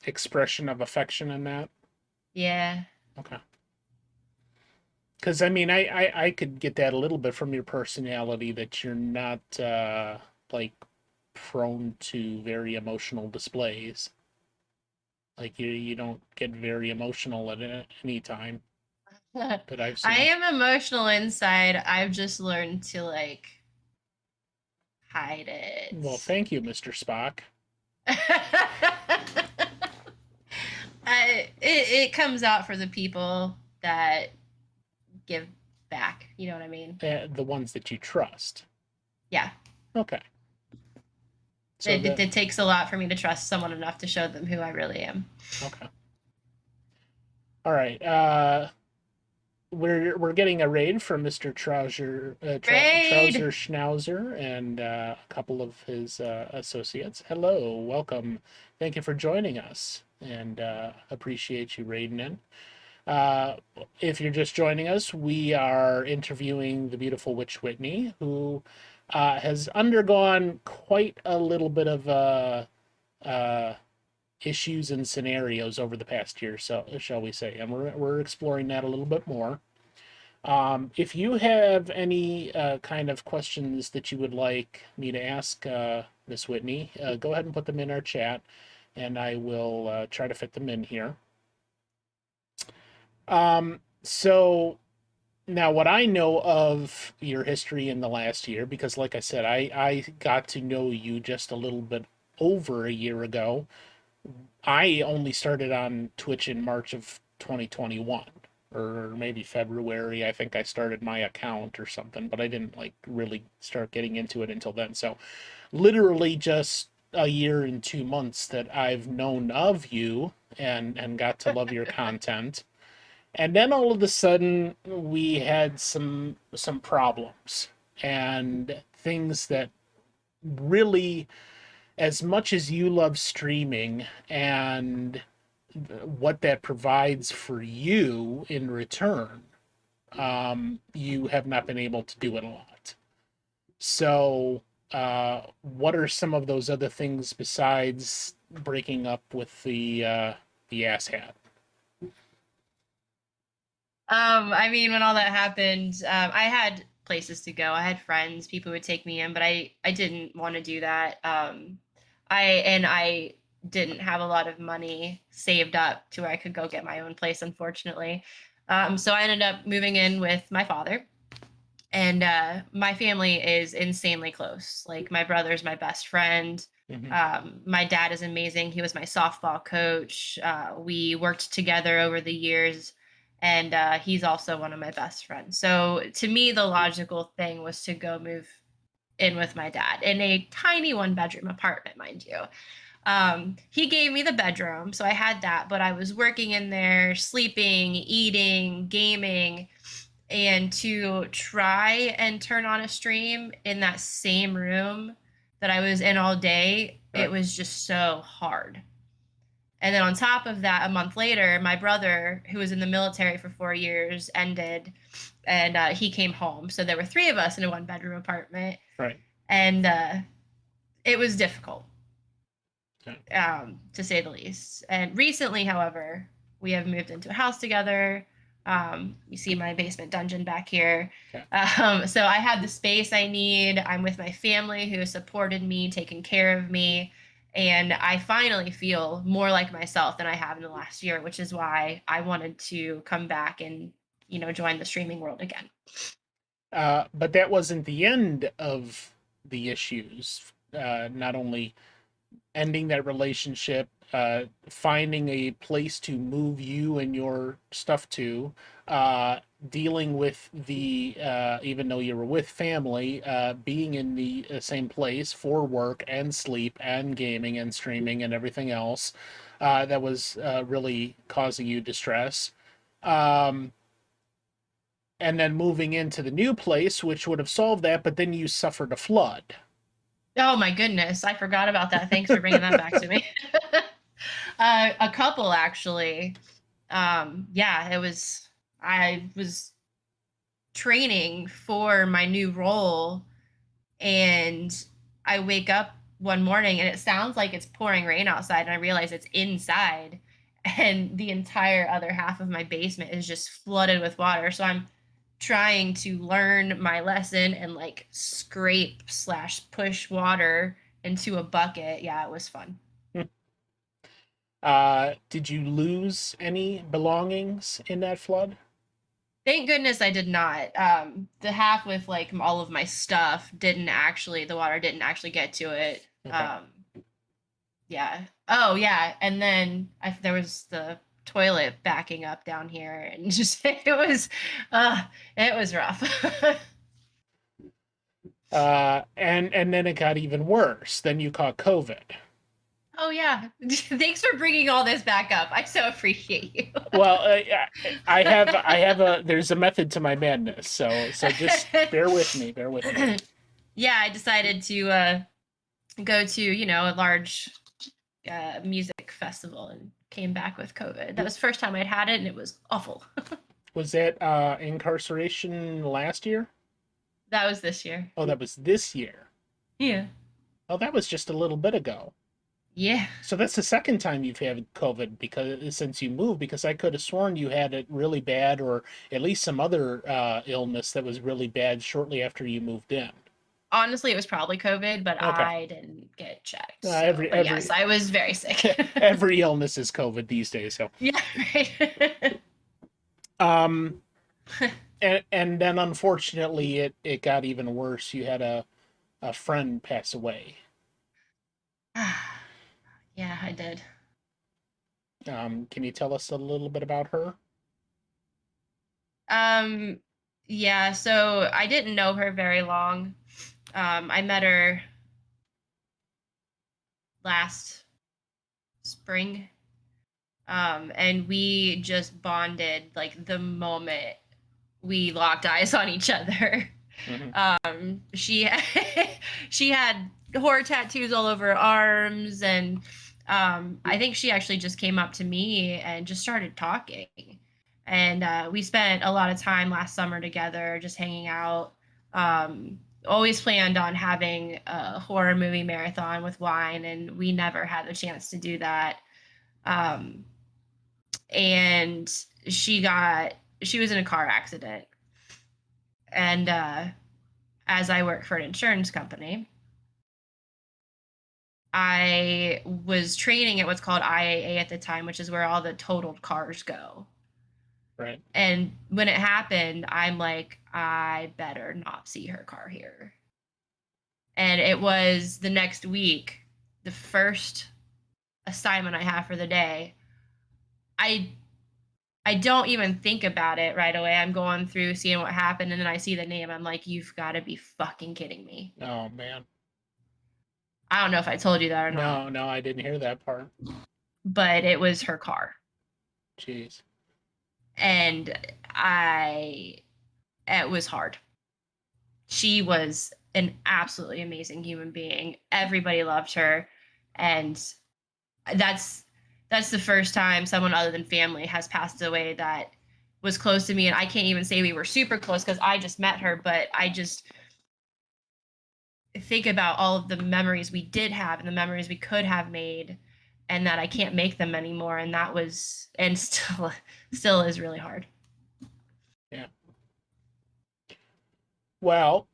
expression of affection in that. Yeah. Okay. Because I mean, I could get that a little bit from your personality, that you're not like prone to very emotional displays. Like you don't get very emotional at any time I that I've seen. am emotional inside. I've just learned to like hide it. Well, thank you, Mr. Spock. It comes out for the people that give back. You know what I mean? The ones that you trust. Yeah. Okay. So It takes a lot for me to trust someone enough to show them who I really am. okay. All right. We're getting a raid from Mr. Raid! Trouser Schnauzer and a couple of his associates. Hello, welcome. Thank you for joining us, and appreciate you raiding in. Uh, if you're just joining us, we are interviewing the beautiful Witch Whitney, who has undergone quite a little bit of uh, issues and scenarios over the past year, so shall we say, and we're exploring that a little bit more. If you have any kind of questions that you would like me to ask Miss Whitney, go ahead and put them in our chat, and I will try to fit them in here. So now what I know of your history in the last year, because like I said, I got to know you just a little bit over a year ago. I only started on Twitch in March of 2021 or maybe February. I think I started my account or something, but I didn't like really start getting into it until then. So literally just a year and 2 months that I've known of you and got to love your content. And then all of a sudden we had some problems and things that really, as much as you love streaming and what that provides for you in return, you have not been able to do it a lot. So, what are some of those other things besides breaking up with the ass hat? I mean, when all that happened, I had places to go. I had friends, people would take me in, but I didn't want to do that. I didn't have a lot of money saved up to where I could go get my own place, unfortunately. So I ended up moving in with my father, and my family is insanely close. Like my brother's my best friend. Mm-hmm. My dad is amazing. He was my softball coach. We worked together over the years, and he's also one of my best friends. So to me, the logical thing was to go move in with my dad in a tiny one bedroom apartment, mind you. He gave me the bedroom, so I had that, but I was working in there, sleeping, eating, gaming, and to try and turn on a stream in that same room that I was in all day, it Right. was just so hard. And then on top of that, a month later, my brother, who was in the military for 4 years, ended, and he came home. So there were three of us in a one bedroom apartment, Right. and it was difficult, Okay. to say the least. And recently, however, we have moved into a house together. You see my basement dungeon back here. Okay. So I have the space I need. I'm with my family who has supported me, taken care of me. And I finally feel more like myself than I have in the last year, which is why I wanted to come back and, join the streaming world again. But that wasn't the end of the issues. Not only ending that relationship, finding a place to move you and your stuff to, dealing with the, even though you were with family, being in the same place for work and sleep and gaming and streaming and everything else, that was really causing you distress. Um, and then moving into the new place, which would have solved that, but then you suffered a flood. Oh my goodness, I forgot about that. Thanks for bringing that back to me. A couple actually. Yeah, I was training for my new role, and I wake up one morning and it sounds like it's pouring rain outside, and I realize it's inside, and the entire other half of my basement is just flooded with water. So I'm trying to learn my lesson and like scrape slash push water into a bucket. Yeah, it was fun. Did you lose any belongings in that flood? Thank goodness I did not. The half with like all of my stuff the water didn't actually get to it. Okay. Yeah. Oh yeah. And then there was the toilet backing up down here, and just it was rough. And then it got even worse. Then you caught COVID. Oh yeah. Thanks for bringing all this back up. I so appreciate you. Well, I have a there's a method to my madness. So just bear with me. Bear with me. Yeah, I decided to go to, a large music festival, and came back with COVID. That was the first time I'd had it, and it was awful. Was that incarceration last year? That was this year. Oh, that was this year. Yeah. Oh, that was just a little bit ago. Yeah. So that's the second time you've had COVID because since you moved, because I could have sworn you had it really bad, or at least some other illness that was really bad shortly after you moved in. Honestly, it was probably COVID, but Okay. I didn't get checked. Every yes, I was very sick. every illness is COVID these days. So Yeah, right. Um, and then unfortunately, it got even worse. You had a friend pass away. Yeah, I did. Can you tell us a little bit about her? Um, yeah, so I didn't know her very long. I met her last spring. And we just bonded like the moment we locked eyes on each other. Hmm. She she had horror tattoos all over her arms, and I think she actually just came up to me and just started talking. And we spent a lot of time last summer together, just hanging out. Always planned on having a horror movie marathon with wine, and we never had the chance to do that. Um, and she was in a car accident, and as I work for an insurance company, I was training at what's called IAA at the time, which is where all the totaled cars go. Right. And when it happened, I'm like, I better not see her car here. And it was the next week, the first assignment I have for the day. I don't even think about it right away. I'm going through seeing what happened, and then I see the name. I'm like, you've got to be fucking kidding me. Oh man. I don't know if I told you that or not, No, no, I didn't hear that part. but it was her car. Jeez. And I, it was hard. She was an absolutely amazing human being. Everybody loved her. And that's that's the first time someone other than family has passed away that was close to me. And I can't even say we were super close because I just met her, but I just think about all of the memories we did have and the memories we could have made, and that I can't make them anymore. And that was, and still is really hard. Yeah. Well,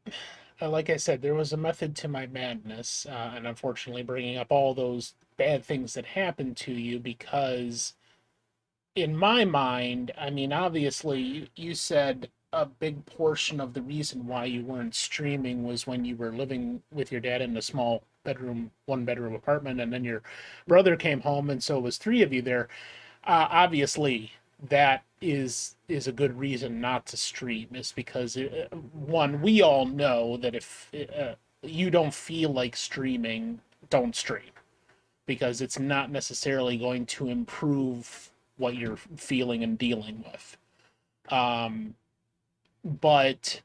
like I said, there was a method to my madness, and unfortunately, bringing up all those bad things that happened to you because in my mind, I mean, obviously, you said a big portion of the reason why you weren't streaming was when you were living with your dad in a small bedroom, one bedroom apartment, and then your brother came home, and so it was three of you there. Obviously, that is a good reason not to stream, is because one, we all know that if you don't feel like streaming, don't stream because it's not necessarily going to improve what you're feeling and dealing with. Um, but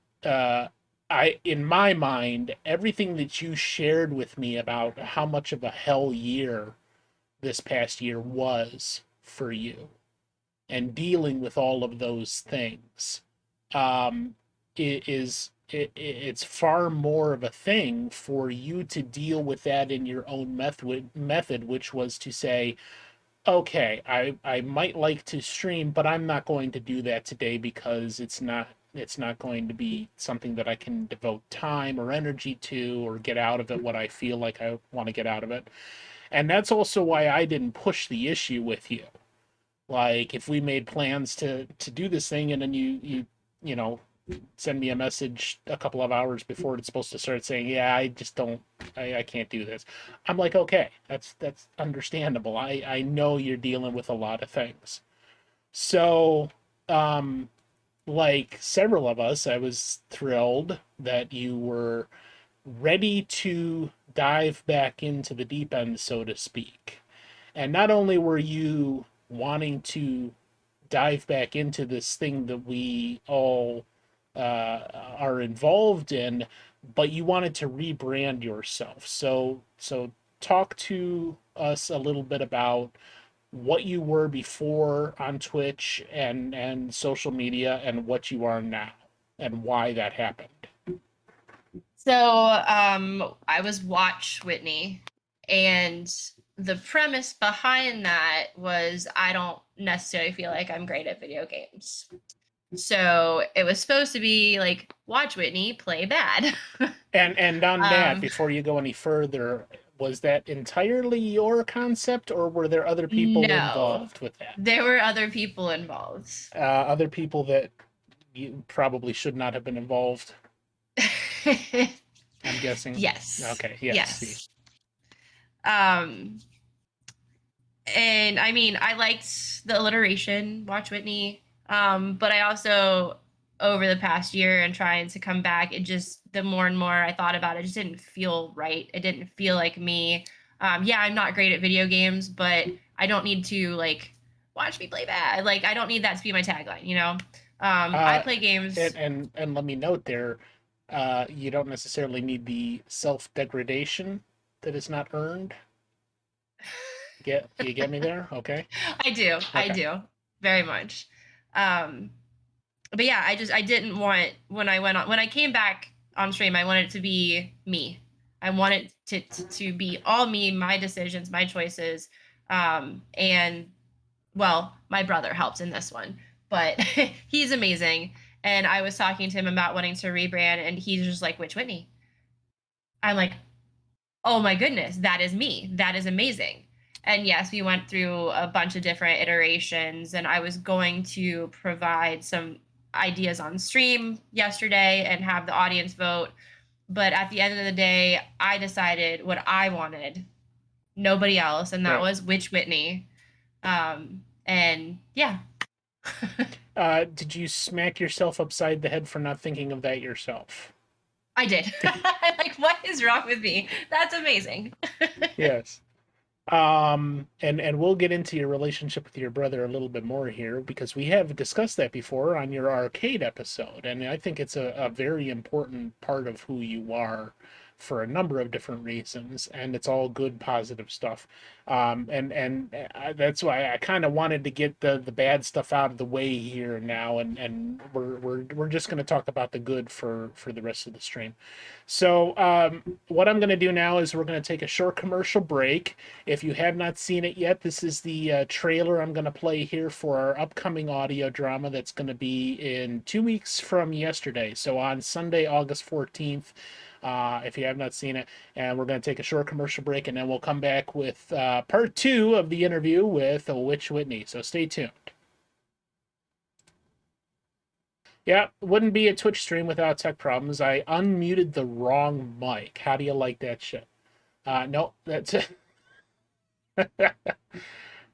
in my mind, everything that you shared with me about how much of a hell year this past year was for you and dealing with all of those things um, it's far more of a thing for you to deal with that in your own method, which was to say, okay, I might like to stream, but I'm not going to do that today because it's not going to be something that I can devote time or energy to or get out of it what I feel like I want to get out of it. And that's also why I didn't push the issue with you. Like if we made plans to do this thing and then you know send me a message a couple of hours before it's supposed to start saying, yeah, I just don't, I can't do this. I'm like, okay, that's understandable. I know you're dealing with a lot of things. So, um, like several of us, I was thrilled that you were ready to dive back into the deep end, so to speak. And not only were you wanting to dive back into this thing that we all are involved in, but you wanted to rebrand yourself. So talk to us a little bit about what you were before on Twitch and social media and what you are now and why that happened. So I was Watch Whitney, and the premise behind that was I don't necessarily feel like I'm great at video games. So it was supposed to be like Watch Whitney, play bad. And on that, um, before you go any further, was that entirely your concept, or were there other people No, involved with that? there were other people involved. Other people that you probably should not have been involved, I'm guessing. Yes. Okay, yes. See. Yes. Um, and I mean, I liked the alliteration, Watch Whitney. But I also, over the past year and trying to come back, it just, the more and more I thought about it, it just didn't feel right. It didn't feel like me. Yeah, I'm not great at video games, but I don't need to like watch me play bad. Like, I don't need that to be my tagline, you know? I play games. And let me note there, you don't necessarily need the self-degradation that is not earned. You get me there? Okay. I do. I Okay. do. Very much. But yeah, I didn't want when I came back on stream, I wanted it to be me. I wanted to be all me, my decisions, my choices. And well, my brother helped in this one, but he's amazing. And I was talking to him about wanting to rebrand, and he's just like, "Which Whitney?" I'm like, "Oh my goodness, that is me. That is amazing." And yes, we went through a bunch of different iterations, and I was going to provide some ideas on stream yesterday and have the audience vote. But at the end of the day, I decided what I wanted, nobody else, and that Right. was Which Whitney. And yeah. Did you smack yourself upside the head for not thinking of that yourself? I did. Like, what is wrong with me? That's amazing. Yes. And we'll get into your relationship with your brother a little bit more here, because we have discussed that before on your arcade episode, and I think it's a very important part of who you are for a number of different reasons, and it's all good, positive stuff. That's why I kind of wanted to get the bad stuff out of the way here now, and we're just going to talk about the good for the rest of the stream. So what I'm going to do now is we're going to take a short commercial break. If you have not seen it yet, this is the trailer I'm going to play here for our upcoming audio drama that's going to be in 2 weeks from yesterday. So on Sunday, August 14th, if you have not seen it. And we're going to take a short commercial break, and then we'll come back with part 2 of the interview with Which Whitney. So stay tuned. Yeah, wouldn't be a Twitch stream without tech problems. I unmuted the wrong mic. How do you like that shit? No, that's it.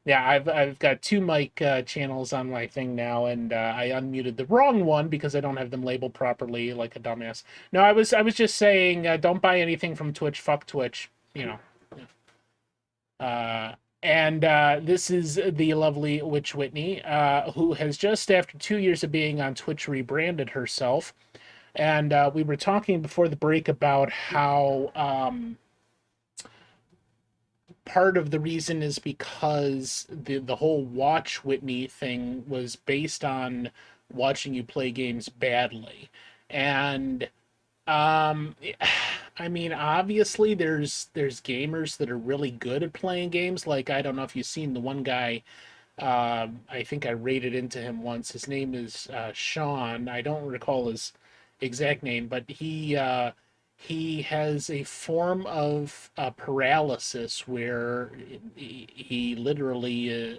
Yeah, I've got 2 mic channels on my thing now, and I unmuted the wrong one because I don't have them labeled properly, like a dumbass. No, I was just saying, don't buy anything from Twitch. Fuck Twitch. You know. And this is the lovely Which Whitney, who has just, after 2 years of being on Twitch, rebranded herself. And we were talking before the break about how part of the reason is because the whole Watch Whitney thing was based on watching you play games badly. And I mean, obviously there's gamers that are really good at playing games. Like, I don't know if you've seen the one guy, I think I rated into him once. His name is Sean. I don't recall his exact name, but he has a form of paralysis where he literally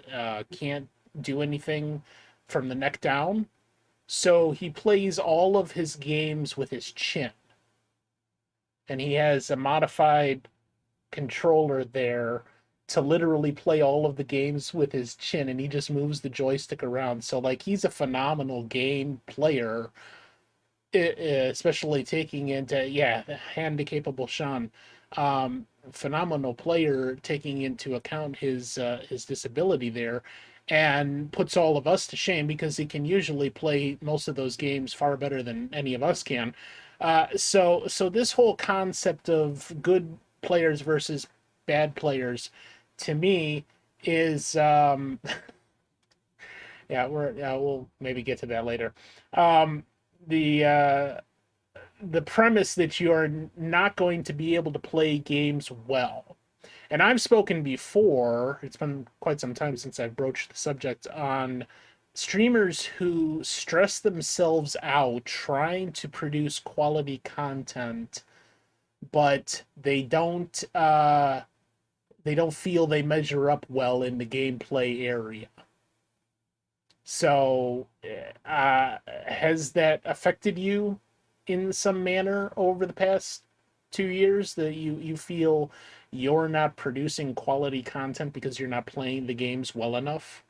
can't do anything from the neck down. So he plays all of his games with his chin. And he has a modified controller there to literally play all of the games with his chin, and he just moves the joystick around. So, like, he's a phenomenal game player, especially taking into, yeah, hand-capable Sean. Phenomenal player, taking into account his disability there, and puts all of us to shame because he can usually play most of those games far better than any of us can. So this whole concept of good players versus bad players, to me, is yeah, we'll maybe get to that later. The the premise that you are not going to be able to play games well. And I've spoken before, it's been quite some time since I've broached the subject, on streamers who stress themselves out trying to produce quality content but they don't feel they measure up well in the gameplay area. So, has that affected you in some manner over the past 2 years, that you feel you're not producing quality content because you're not playing the games well enough?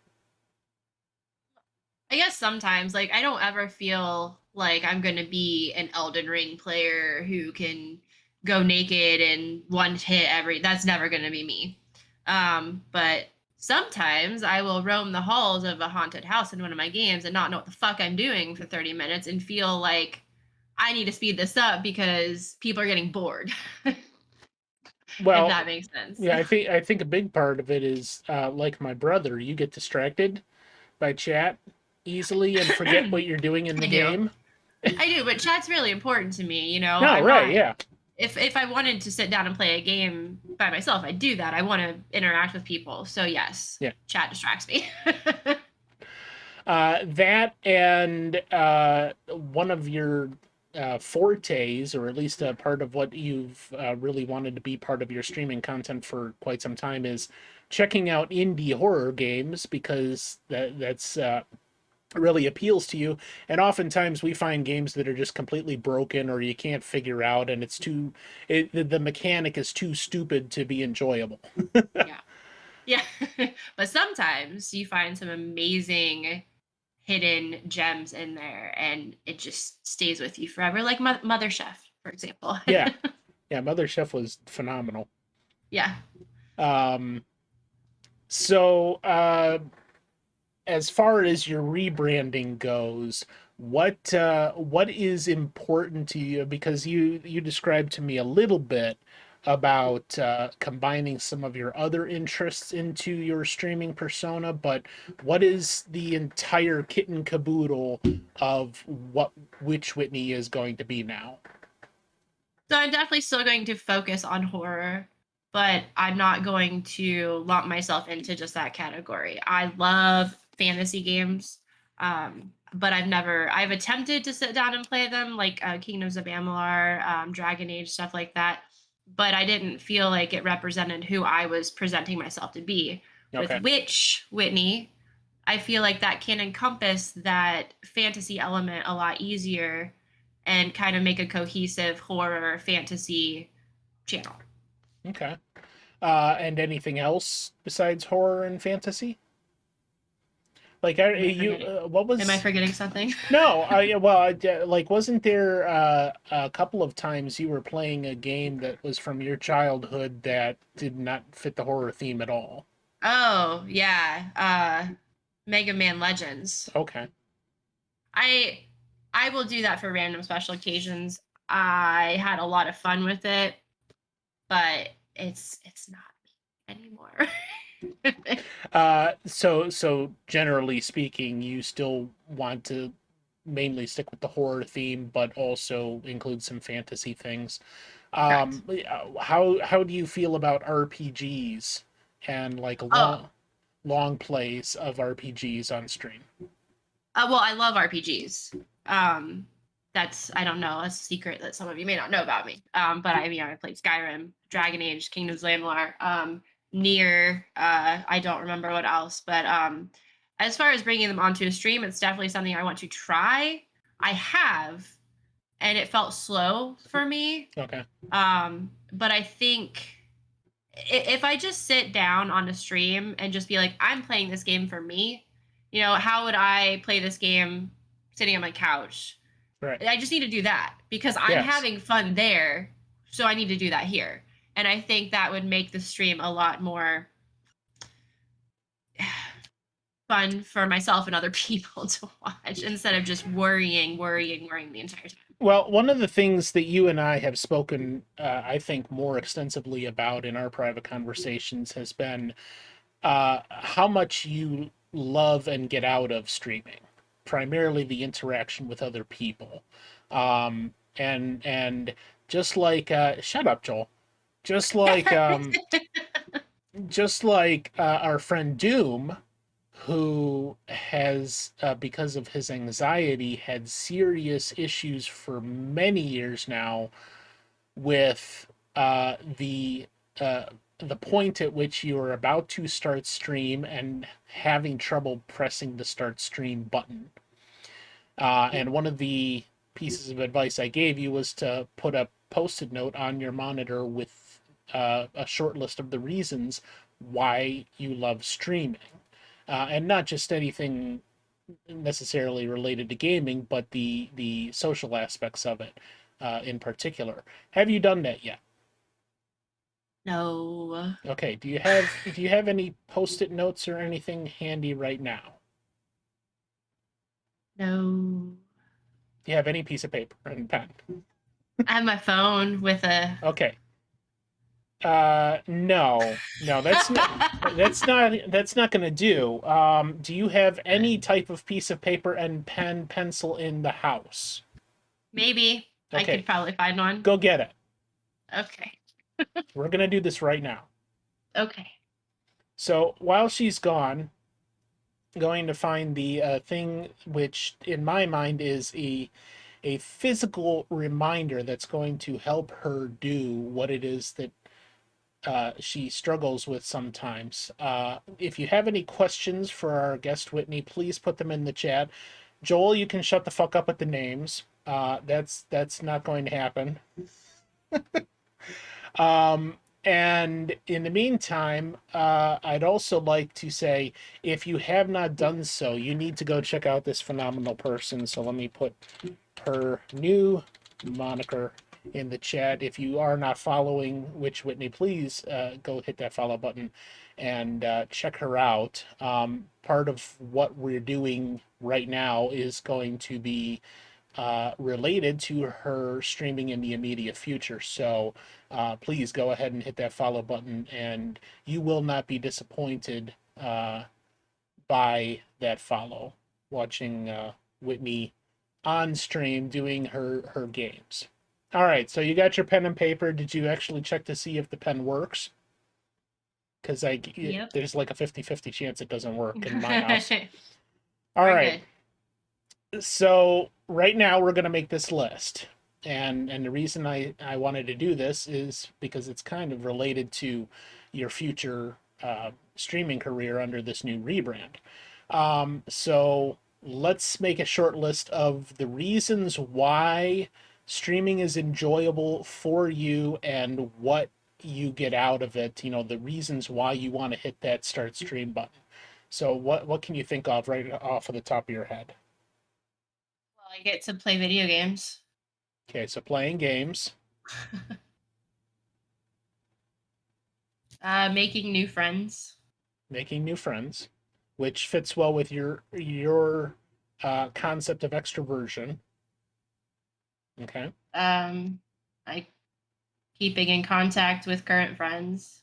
I guess sometimes, like, I don't ever feel like I'm gonna be an Elden Ring player who can go naked and one hit every. That's never gonna be me. But sometimes I will roam the halls of a haunted house in one of my games and not know what the fuck I'm doing for 30 minutes and feel like I need to speed this up because people are getting bored. If Well, that makes sense. yeah, I think a big part of it is, like my brother, you get distracted by chat easily and forget what you're doing in the I do. game. I do, but chat's really important to me. No, I'm right, not. yeah. If I wanted to sit down and play a game by myself, I'd do that. I want to interact with people. So yes, Yeah. chat distracts me. That and one of your fortes, or at least a part of what you've really wanted to be part of your streaming content for quite some time, is checking out indie horror games, because that's really appeals to you. And oftentimes we find games that are just completely broken, or you can't figure out, and the mechanic is too stupid to be enjoyable. Yeah. Yeah. But sometimes you find some amazing hidden gems in there and it just stays with you forever, like Mother Chef, for example. Yeah, yeah, Mother Chef was phenomenal. Yeah. Um, so, as far as your rebranding goes, what is important to you? Because you described to me a little bit about combining some of your other interests into your streaming persona, but what is the entire kit and caboodle of what Witch Whitney is going to be now? So I'm definitely still going to focus on horror, but I'm not going to lump myself into just that category. I love fantasy games, but I've attempted to sit down and play them, like Kingdoms of Amalur, Dragon Age, stuff like that. But I didn't feel like it represented who I was presenting myself to be. With Okay. Witch Whitney, I feel like that can encompass that fantasy element a lot easier and kind of make a cohesive horror fantasy channel. Okay. And anything else besides horror and fantasy? Like, Am I you, forgetting? what Am I was? forgetting something? No, like, wasn't there a couple of times you were playing a game that was from your childhood that did not fit the horror theme at all? Oh yeah, Mega Man Legends. Okay. I I will do that for random special occasions. I had a lot of fun with it, but it's not me anymore. So generally speaking, you still want to mainly stick with the horror theme, but also include some fantasy things. Correct. How do you feel about RPGs and like Oh, long plays of RPGs on stream? well, I love RPGs. That's I don't know a secret that some of you may not know about me. But I played Skyrim, Dragon Age, Kingdoms of Amalur, Near. I don't remember what else, but as far as bringing them onto a stream, it's definitely something I want to try. I have, and it felt slow for me. Okay. But I think if I just sit down on a stream and just be like, I'm playing this game for me, how would I play this game sitting on my couch? Right. I just need to do that because I'm Yes. having fun there. So I need to do that here. And I think that would make the stream a lot more fun for myself and other people to watch instead of just worrying the entire time. Well, one of the things that you and I have spoken, I think, more extensively about in our private conversations has been how much you love and get out of streaming, primarily the interaction with other people. And just like shut up, Joel. Just like our friend Doom, who has, because of his anxiety, had serious issues for many years now with the point at which you are about to start stream and having trouble pressing the start stream button. And one of the pieces of advice I gave you was to put a post-it note on your monitor with a short list of the reasons why you love streaming, and not just anything necessarily related to gaming, but the social aspects of it in particular. Have you done that yet? No. Okay. Do you have any post-it notes or anything handy right now? No. Do you have any piece of paper and pen? I have my phone with a. Okay. No, that's not gonna do. Do you have any type of piece of paper and pencil in the house? Maybe I Okay, could probably find one. go get it. Okay. We're gonna do this right now. Okay. So while she's gone, going to find the thing which, in my mind, is a physical reminder that's going to help her do what it is that she struggles with sometimes. If you have any questions for our guest Whitney, please put them in the chat. Joel, you can shut the fuck up with the names. That's not going to happen. And in the meantime, I'd also like to say, if you have not done so, you need to go check out this phenomenal person. So let me put her new moniker in the chat. If you are not following Witch Whitney, please go hit that follow button and check her out. Part of what we're doing right now is going to be related to her streaming in the immediate future. So please go ahead and hit that follow button, and you will not be disappointed by that follow, watching Whitney on stream doing her games. All right, so you got your pen and paper. Did you actually check to see if the pen works? Because Yep. there's like a 50-50 chance it doesn't work in my house. All We're right. good. So right now we're going to make this list. And the reason I wanted to do this is because it's kind of related to your future streaming career under this new rebrand. So let's make a short list of the reasons why streaming is enjoyable for you and what you get out of it. You know, the reasons why you want to hit that start stream button. So what can you think of right off of the top of your head? Well, I get to play video games. Okay, so playing games, Making new friends. making new friends, which fits well with your concept of extroversion. Okay. Like keeping in contact with current friends.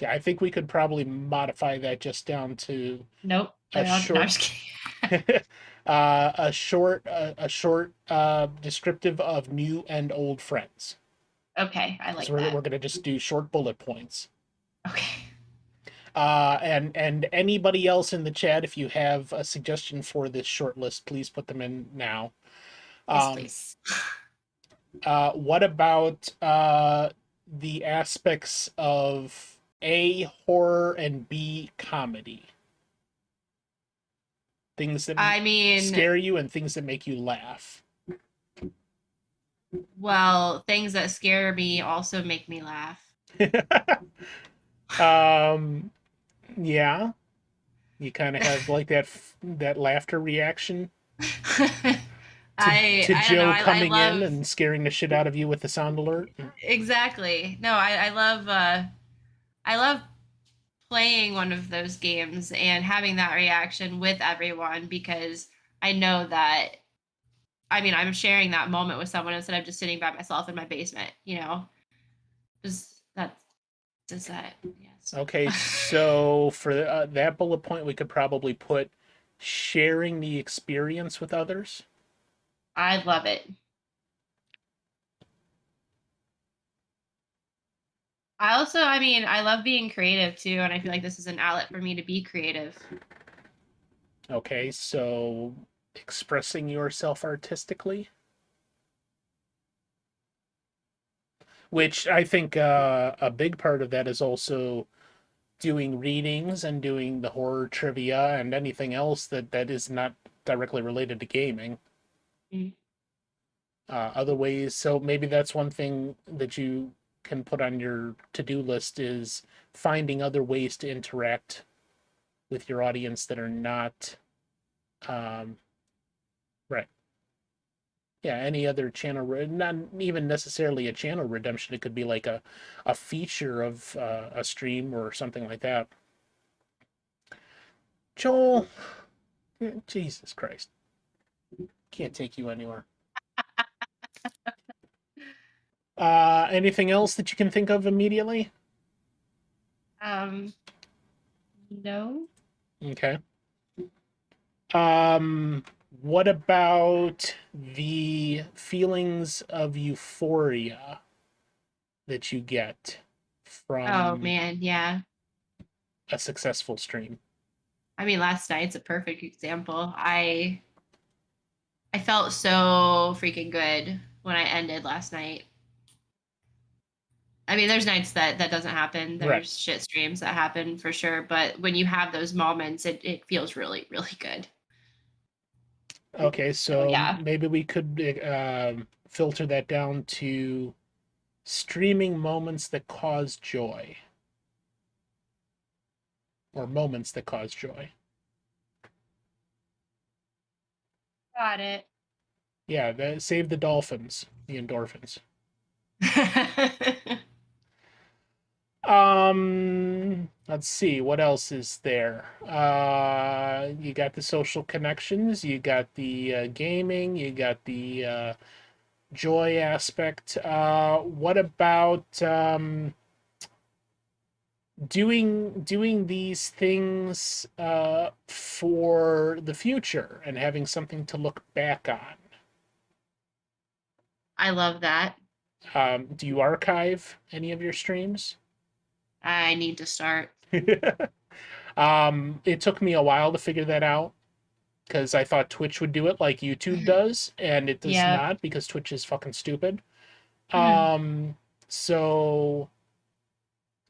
Yeah, I think we could probably modify that just down to Nope. a No, I'm short, just kidding. a short descriptive of new and old friends. Okay, I like So we're that. gonna just do short bullet points. Okay. And anybody else in the chat, if you have a suggestion for this short list, please put them in now. Yes, please. What about the aspects of A, horror, and B, comedy? Things that I mean, scare you and things that make you laugh. well, things that scare me also make me laugh. Yeah, you kind of have like that laughter reaction to I don't Joe know. I coming love in and scaring the shit out of you with the sound alert. exactly. No, I love playing one of those games and having that reaction with everyone because I know that I mean I'm sharing that moment with someone instead of just sitting by myself in my basement, you know. Just that does that yes. Okay, so for that bullet point, we could probably put sharing the experience with others. I love it. I mean, I love being creative too, and I feel like this is an outlet for me to be creative. Okay, so expressing yourself artistically. which I think a big part of that is also doing readings and doing the horror trivia and anything else that is not directly related to gaming. Mm. Other ways, so maybe that's one thing that you can put on your to-do list is finding other ways to interact with your audience that are not um, right. Yeah, any other channel, not even necessarily a channel redemption. It could be like a feature of a stream or something like that. Joel, Jesus Christ, can't take you anywhere. Anything else that you can think of immediately? Um, no. Okay. Um, what about the feelings of euphoria that you get Oh from man, yeah. a successful stream? I mean, last night's a perfect example. I felt so freaking good when I ended last night. I mean, there's nights that doesn't happen. Right. There's shit streams that happen for sure, but when you have those moments, it feels really really good. Okay, So so yeah. maybe we could filter that down to streaming moments that cause joy or moments that cause joy. Got it. Yeah, save the dolphins, the endorphins. Let's see, what else is there? You got the social connections, you got the gaming, you got the joy aspect. What about doing these things for the future and having something to look back on? I love that. Do you archive any of your streams? I need to start. It took me a while to figure that out because I thought Twitch would do it like YouTube does, and it does Yep. not because Twitch is fucking stupid. Mhm. So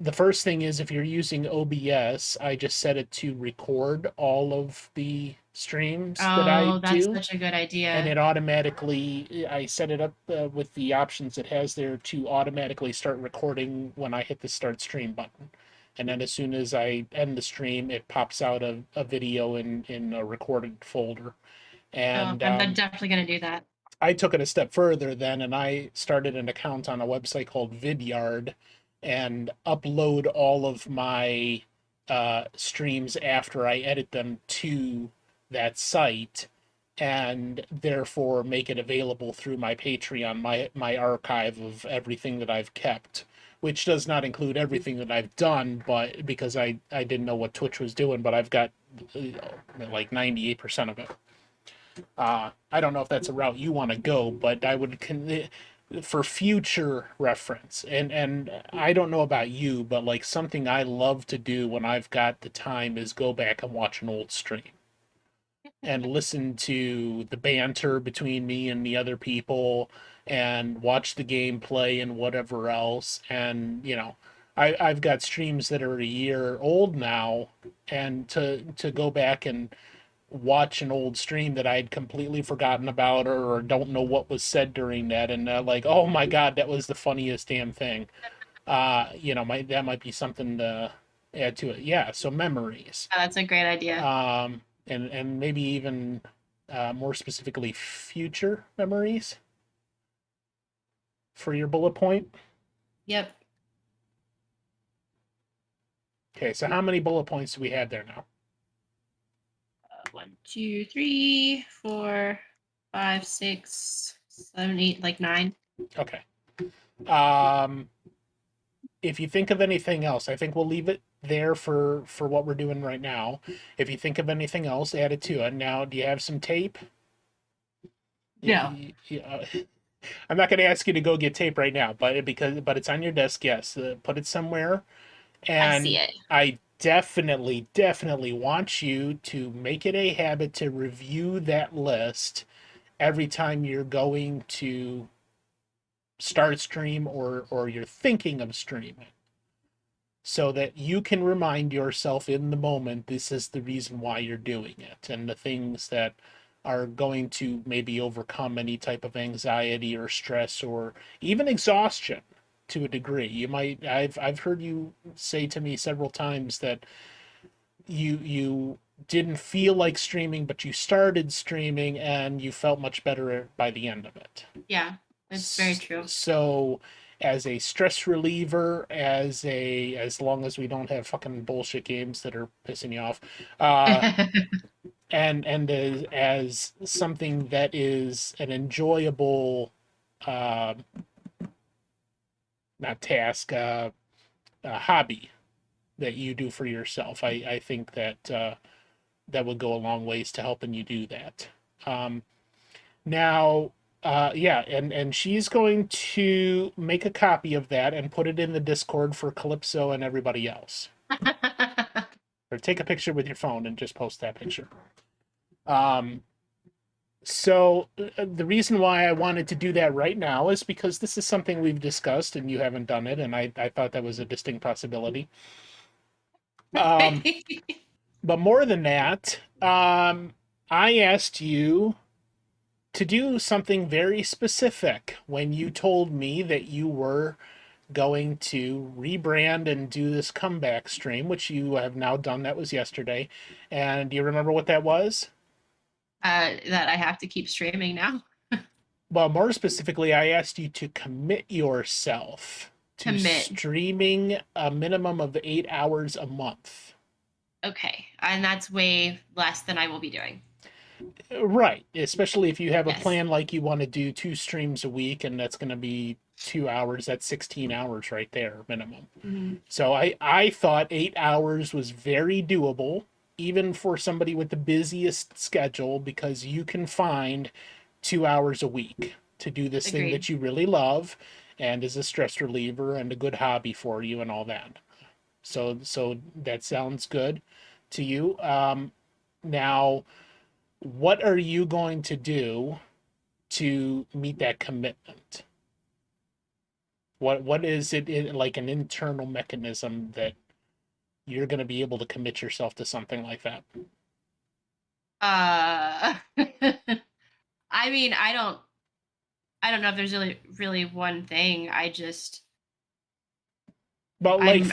the first thing is if you're using OBS, I just set it to record all of the streams that I Oh, that's do, such a good and idea. it automatically, I set it up with the options it has there to automatically start recording when I hit the start stream button. And then as soon as I end the stream, it pops out a video in a recorded folder. Oh, And I'm definitely gonna do that. I took it a step further then, and I started an account on a website called Vidyard and upload all of my streams after I edit them to that site, and therefore make it available through my Patreon, my archive of everything that I've kept, which does not include everything that I've done, but because I didn't know what Twitch was doing, but I've got like 98% of it. I don't know if that's a route you want to go, but I would for future reference. And I don't know about you, but like something I love to do when I've got the time is go back and watch an old stream and listen to the banter between me and the other people and watch the gameplay and whatever else. And I've got streams that are a year old now, and to go back and watch an old stream that I'd completely forgotten about, or don't know what was said during that, and like, oh my god, that was the funniest damn thing. That might be something to add to it. Yeah, so memories. Oh, that's a great idea. And maybe even more specifically future memories for your bullet point. Yep. Okay, so how many bullet points do we have there now? 1, 2, 3, 4, 5, 6, 7, 8, like 9. Okay. Um, if you think of anything else, I think we'll leave it there for what we're doing right now. If you think of anything else, add it to it. Now, do you have some tape? No. I'm not going to ask you to go get tape right now, but it's on your desk. Yes, put it somewhere. I see And it. I definitely want you to make it a habit to review that list every time you're going to start stream or you're thinking of streaming, so that you can remind yourself in the moment this is the reason why you're doing it, and the things that are going to maybe overcome any type of anxiety or stress or even exhaustion to a degree. You might I've heard you say to me several times that you didn't feel like streaming, but you started streaming and you felt much better by the end of it. Yeah, it's very true. So as a stress reliever, as long as we don't have fucking bullshit games that are pissing you off, and as something that is an enjoyable, uh, not task, hobby that you do for yourself, I think that that would go a long ways to helping you do that. Now, yeah, and she's going to make a copy of that and put it in the Discord for Calypso and everybody else. Or take a picture with your phone and just post that picture. So the reason why I wanted to do that right now is because this is something we've discussed and you haven't done it, and I thought that was a distinct possibility. But more than that, I asked you to do something very specific when you told me that you were going to rebrand and do this comeback stream, which you have now done. That was yesterday. And do you remember what that was? That I have to keep streaming now. Well, more specifically, I asked you to commit yourself to streaming a minimum of 8 hours a month. Okay, and that's way less than I will be doing. Right, especially if you have a plan like you want to do 2 streams a week, and that's going to be 2 hours. That's 16 hours right there, minimum. Mm-hmm. So I thought 8 hours was very doable, even for somebody with the busiest schedule, because you can find 2 hours a week to do this thing that you really love and is a stress reliever and a good hobby for you and all that. So that sounds good to you. Now, what are you going to do to meet that commitment? What is it like an internal mechanism that you're going to be able to commit yourself to something like that? I mean, I don't know if there's really one thing. I just, but like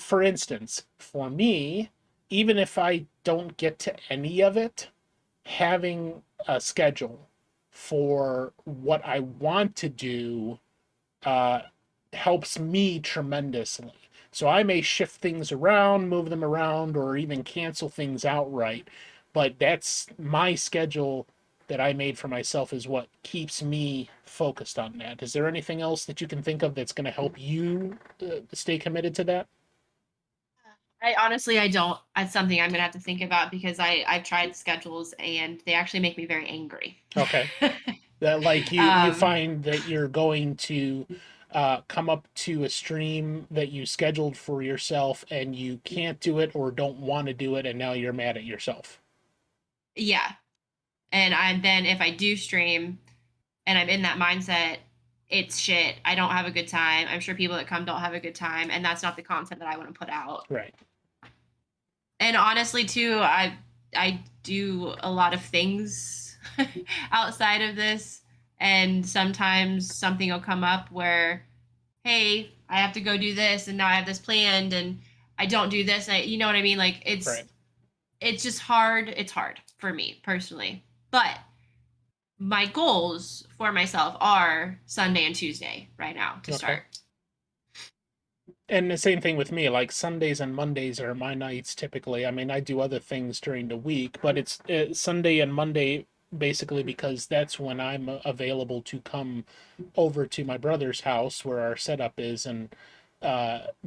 for instance, for me, even if I don't get to any of it, having a schedule for what I want to do helps me tremendously. So I may shift things around, move them around, or even cancel things outright. But that's my schedule that I made for myself is what keeps me focused on that. Is there anything else that you can think of that's going to help you stay committed to that? I honestly, I don't. That's something I'm going to have to think about because I've tried schedules and they actually make me very angry. Okay. That like you find that you're going to come up to a stream that you scheduled for yourself and you can't do it or don't want to do it, and now you're mad at yourself. Yeah. And then if I do stream and I'm in that mindset, it's shit. I don't have a good time. I'm sure people that come don't have a good time, and that's not the content that I want to put out. Right. And honestly, too, I do a lot of things outside of this, and sometimes something will come up where, hey, I have to go do this, and now I have this planned, and I don't do this. You know what I mean? Like it's just hard. It's hard for me personally, but my goals for myself are Sunday and Tuesday right now to start. And the same thing with me, like Sundays and Mondays are my nights typically. I mean, I do other things during the week, but it's Sunday and Monday basically because that's when I'm available to come over to my brother's house where our setup is and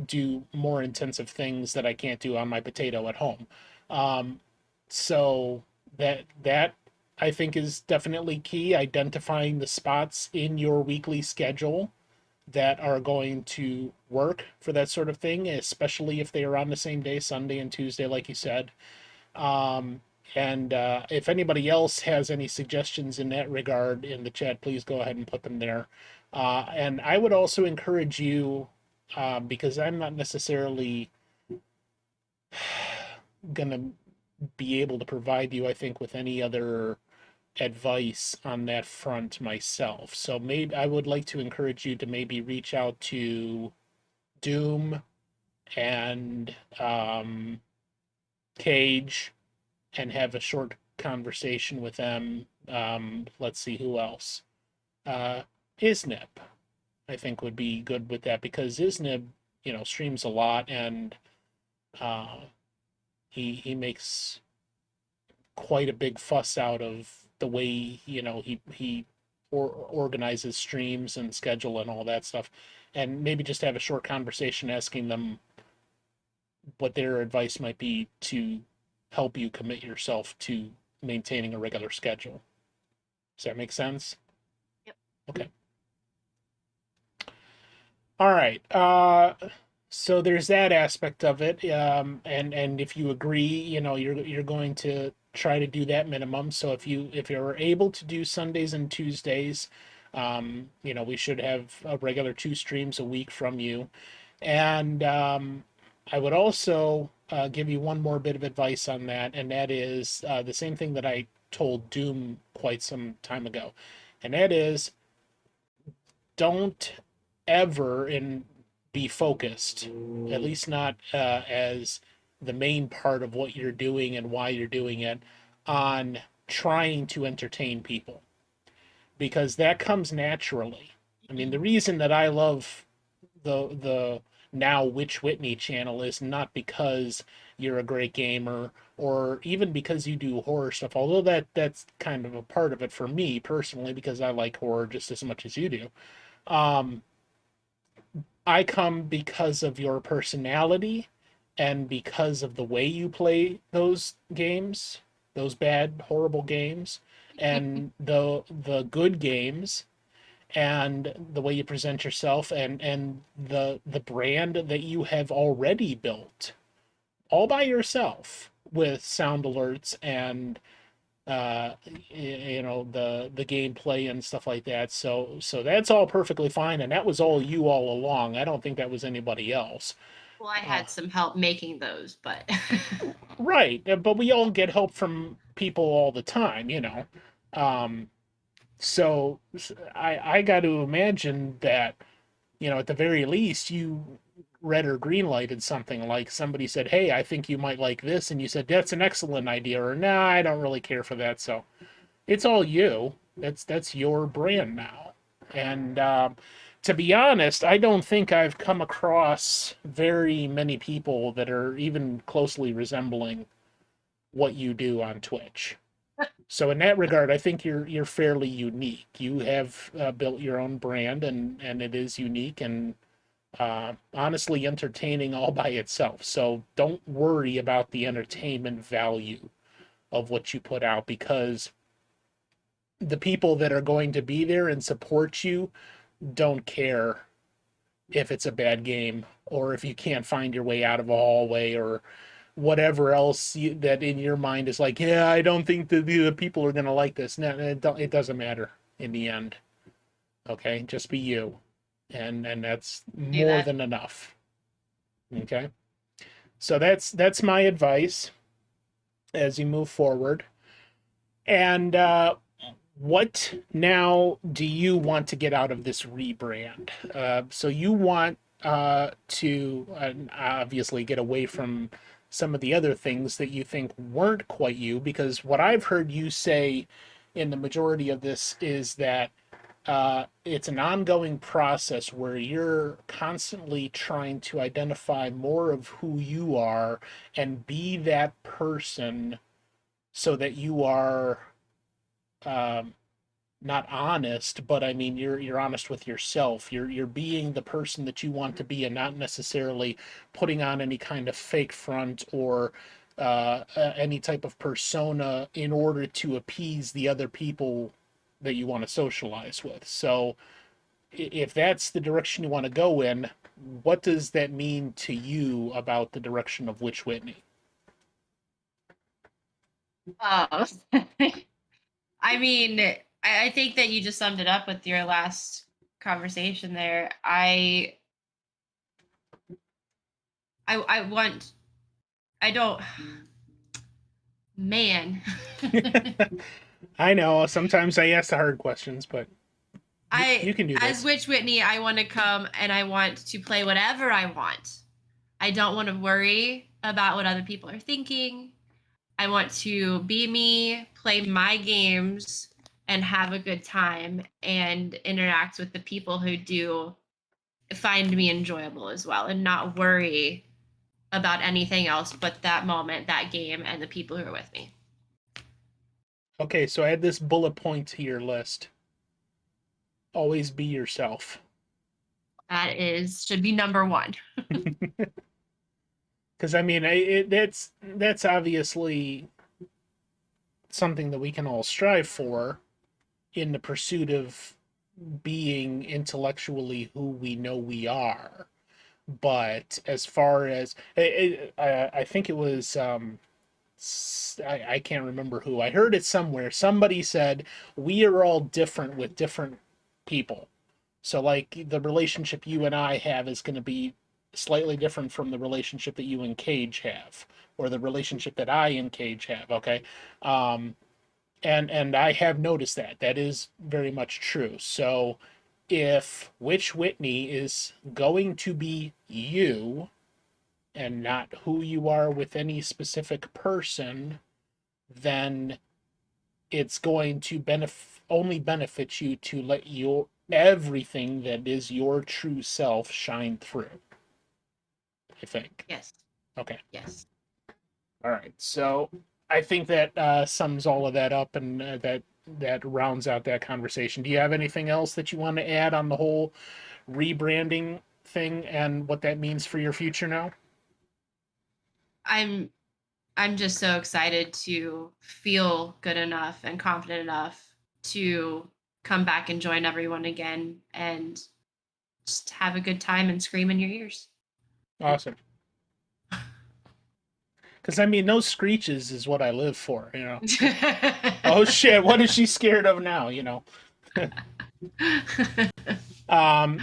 do more intensive things that I can't do on my potato at home. So that I think is definitely key, identifying the spots in your weekly schedule that are going to work for that sort of thing, especially if they are on the same day, Sunday and Tuesday, like you said. And if anybody else has any suggestions in that regard in the chat, please go ahead and put them there. And I would also encourage you, because I'm not necessarily going to be able to provide you, I think, with any other advice on that front myself. So maybe I would like to encourage you to maybe reach out to Doom and Cage and have a short conversation with them. Let's see who else. Uh, Isnip, I think, would be good with that because Isnib, streams a lot and uh, he makes quite a big fuss out of the way he organizes streams and schedule and all that stuff, and maybe just have a short conversation asking them what their advice might be to help you commit yourself to maintaining a regular schedule. Does that make sense? Yep. Okay. All right. So there's that aspect of it. And if you agree, you're going to try to do that minimum. So if you're able to do Sundays and Tuesdays, we should have a regular 2 streams a week from you. And I would also give you one more bit of advice on that, and that is the same thing that I told Doom quite some time ago, and that is don't ever be focused, at least not as the main part of what you're doing and why you're doing it, on trying to entertain people, because that comes naturally. I mean, the reason that I love the now Witch Whitney channel is not because you're a great gamer or even because you do horror stuff, although that's kind of a part of it for me personally because I like horror just as much as you do. Um, I come because of your personality and because of the way you play those games, those bad, horrible games, and the good games, and the way you present yourself, and the brand that you have already built all by yourself with sound alerts and uh the gameplay and stuff like that. So that's all perfectly fine, and that was all you all along. I don't think that was anybody else. Well, I uh, had some help making those, but right, but we all get help from people all the time. um so I got to imagine that, at the very least, you red or green lighted something, like somebody said, "Hey, I think you might like this," and you said, "That's an excellent idea," or "Nah, I don't really care for that." So it's all you. That's your brand now. And to be honest, I don't think I've come across very many people that are even closely resembling what you do on Twitch. So in that regard, I think you're fairly unique. You have built your own brand, and it is unique and honestly entertaining all by itself. So don't worry about the entertainment value of what you put out, because the people that are going to be there and support you don't care if it's a bad game or if you can't find your way out of a hallway or whatever else that in your mind is like, yeah, I don't think the people are going to like this. No, it doesn't matter in the end. Okay, just be you, and that's do more that. than enough. Okay, so that's my advice as you move forward. And what now do you want to get out of this rebrand? So you want to obviously get away from some of the other things that you think weren't quite you, because what I've heard you say in the majority of this is that it's an ongoing process where you're constantly trying to identify more of who you are and be that person so that you are um, not honest, but I mean you're honest with yourself. You're being the person that you want to be, and not necessarily putting on any kind of fake front or any type of persona in order to appease the other people that you want to socialize with. So if that's the direction you want to go in, what does that mean to you about the direction of Witch Whitney? Oh, I mean, I think that you just summed it up with your last conversation there. I want I don't man. I know sometimes I ask the hard questions, but you I can do as this. Witch Whitney, I want to come and I want to play whatever I want. I don't want to worry about what other people are thinking. I want to be me, play my games, and have a good time and interact with the people who do find me enjoyable as well and not worry about anything else but that moment, that game, and the people who are with me. Okay, so add this bullet point to your list. Always be yourself. That should be number one. Because I mean, that's obviously something that we can all strive for in the pursuit of being intellectually who we know we are. But as far as I think it was, I can't remember who. I heard it somewhere. Somebody said we are all different with different people. So like the relationship you and I have is going to be slightly different from the relationship that you and Cage have, or the relationship that I and Cage have. Okay, um, and I have noticed that that is very much true. So if Witch Whitney is going to be you and not who you are with any specific person, then it's going to only benefit you to let your everything that is your true self shine through. I think. Yes. Okay. Yes. All right. So I think that sums all of that up, and that rounds out that conversation. Do you have anything else that you want to add on the whole rebranding thing and what that means for your future now? I'm I'm just so excited to feel good enough and confident enough to come back and join everyone again and just have a good time and scream in your ears. Awesome. Because I mean, those screeches is what I live for. Oh shit! What is she scared of now?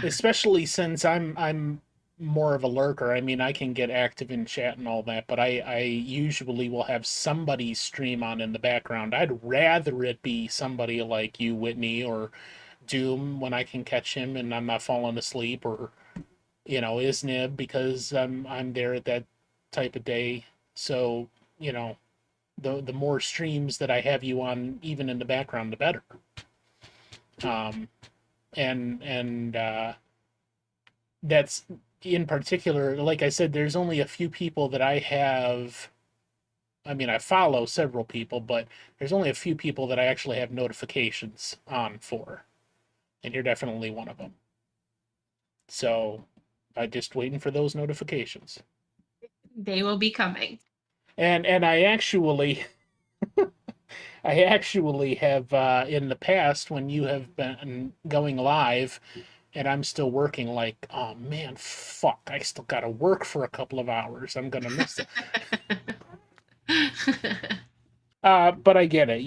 Especially since I'm more of a lurker. I mean, I can get active in chat and all that, but I usually will have somebody stream on in the background. I'd rather it be somebody like you, Whitney, or Doom when I can catch him and I'm not falling asleep, or Isnib, because I'm there at that type of day. So the more streams that I have you on, even in the background, the better. Um, and that's in particular, like I said, there's only a few people that I have. I mean, I follow several people, but there's only a few people that I actually have notifications on for, and you're definitely one of them. So I'm just waiting for those notifications. They will be coming. And I actually have in the past, when you have been going live and I'm still working, like, oh man, fuck, I still gotta work for a couple of hours. I'm gonna miss it. But I get it.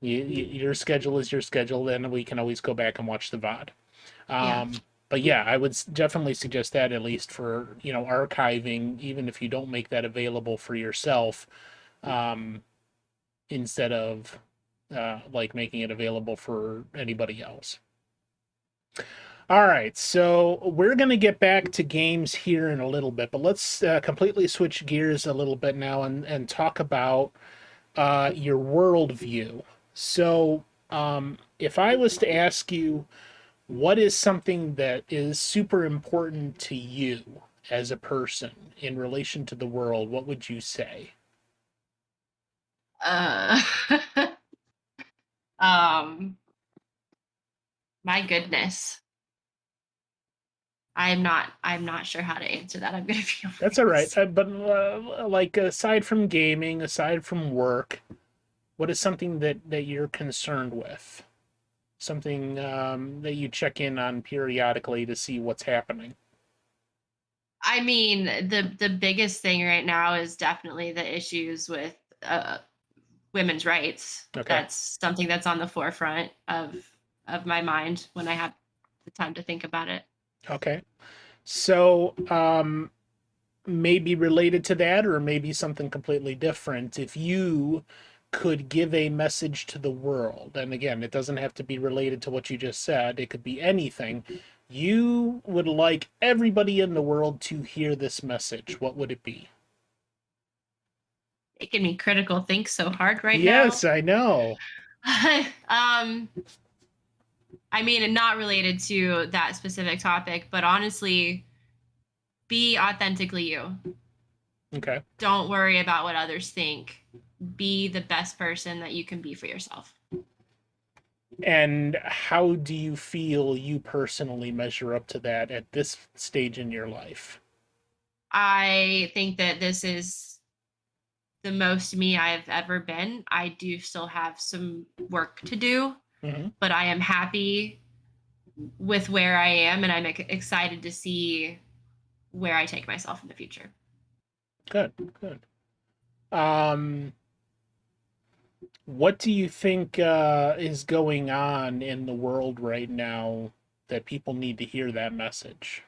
Your schedule is your schedule, and we can always go back and watch the VOD. Yeah. But yeah, I would definitely suggest that, at least for archiving, even if you don't make that available for yourself, instead of like making it available for anybody else. All right, so we're going to get back to games here in a little bit, but let's completely switch gears a little bit now and talk about your worldview. So, if I was to ask you, what is something that is super important to you as a person in relation to the world, what would you say? uh, um, my goodness. I'm not sure how to answer that. I'm gonna be honest. That's all right. But like, aside from gaming, aside from work, what is something that you're concerned with? Something that you check in on periodically to see what's happening. I mean, the biggest thing right now is definitely the issues with women's rights. Okay. That's something that's on the forefront of my mind when I have the time to think about it. Okay. So, maybe related to that, or maybe something completely different. If you could give a message to the world, and again, it doesn't have to be related to what you just said, it could be anything. You would like everybody in the world to hear this message. What would it be? Making me critical think so hard right Yes, I know. now. I mean, not related to that specific topic, but honestly, be authentically you. Okay. Don't worry about what others think. Be the best person that you can be for yourself. And how do you feel you personally measure up to that at this stage in your life? I think that this is the most me I've ever been. I do still have some work to do, but I am happy with where I am, and I'm excited to see where I take myself in the future. Good, good. What do you think is going on in the world right now that people need to hear that message?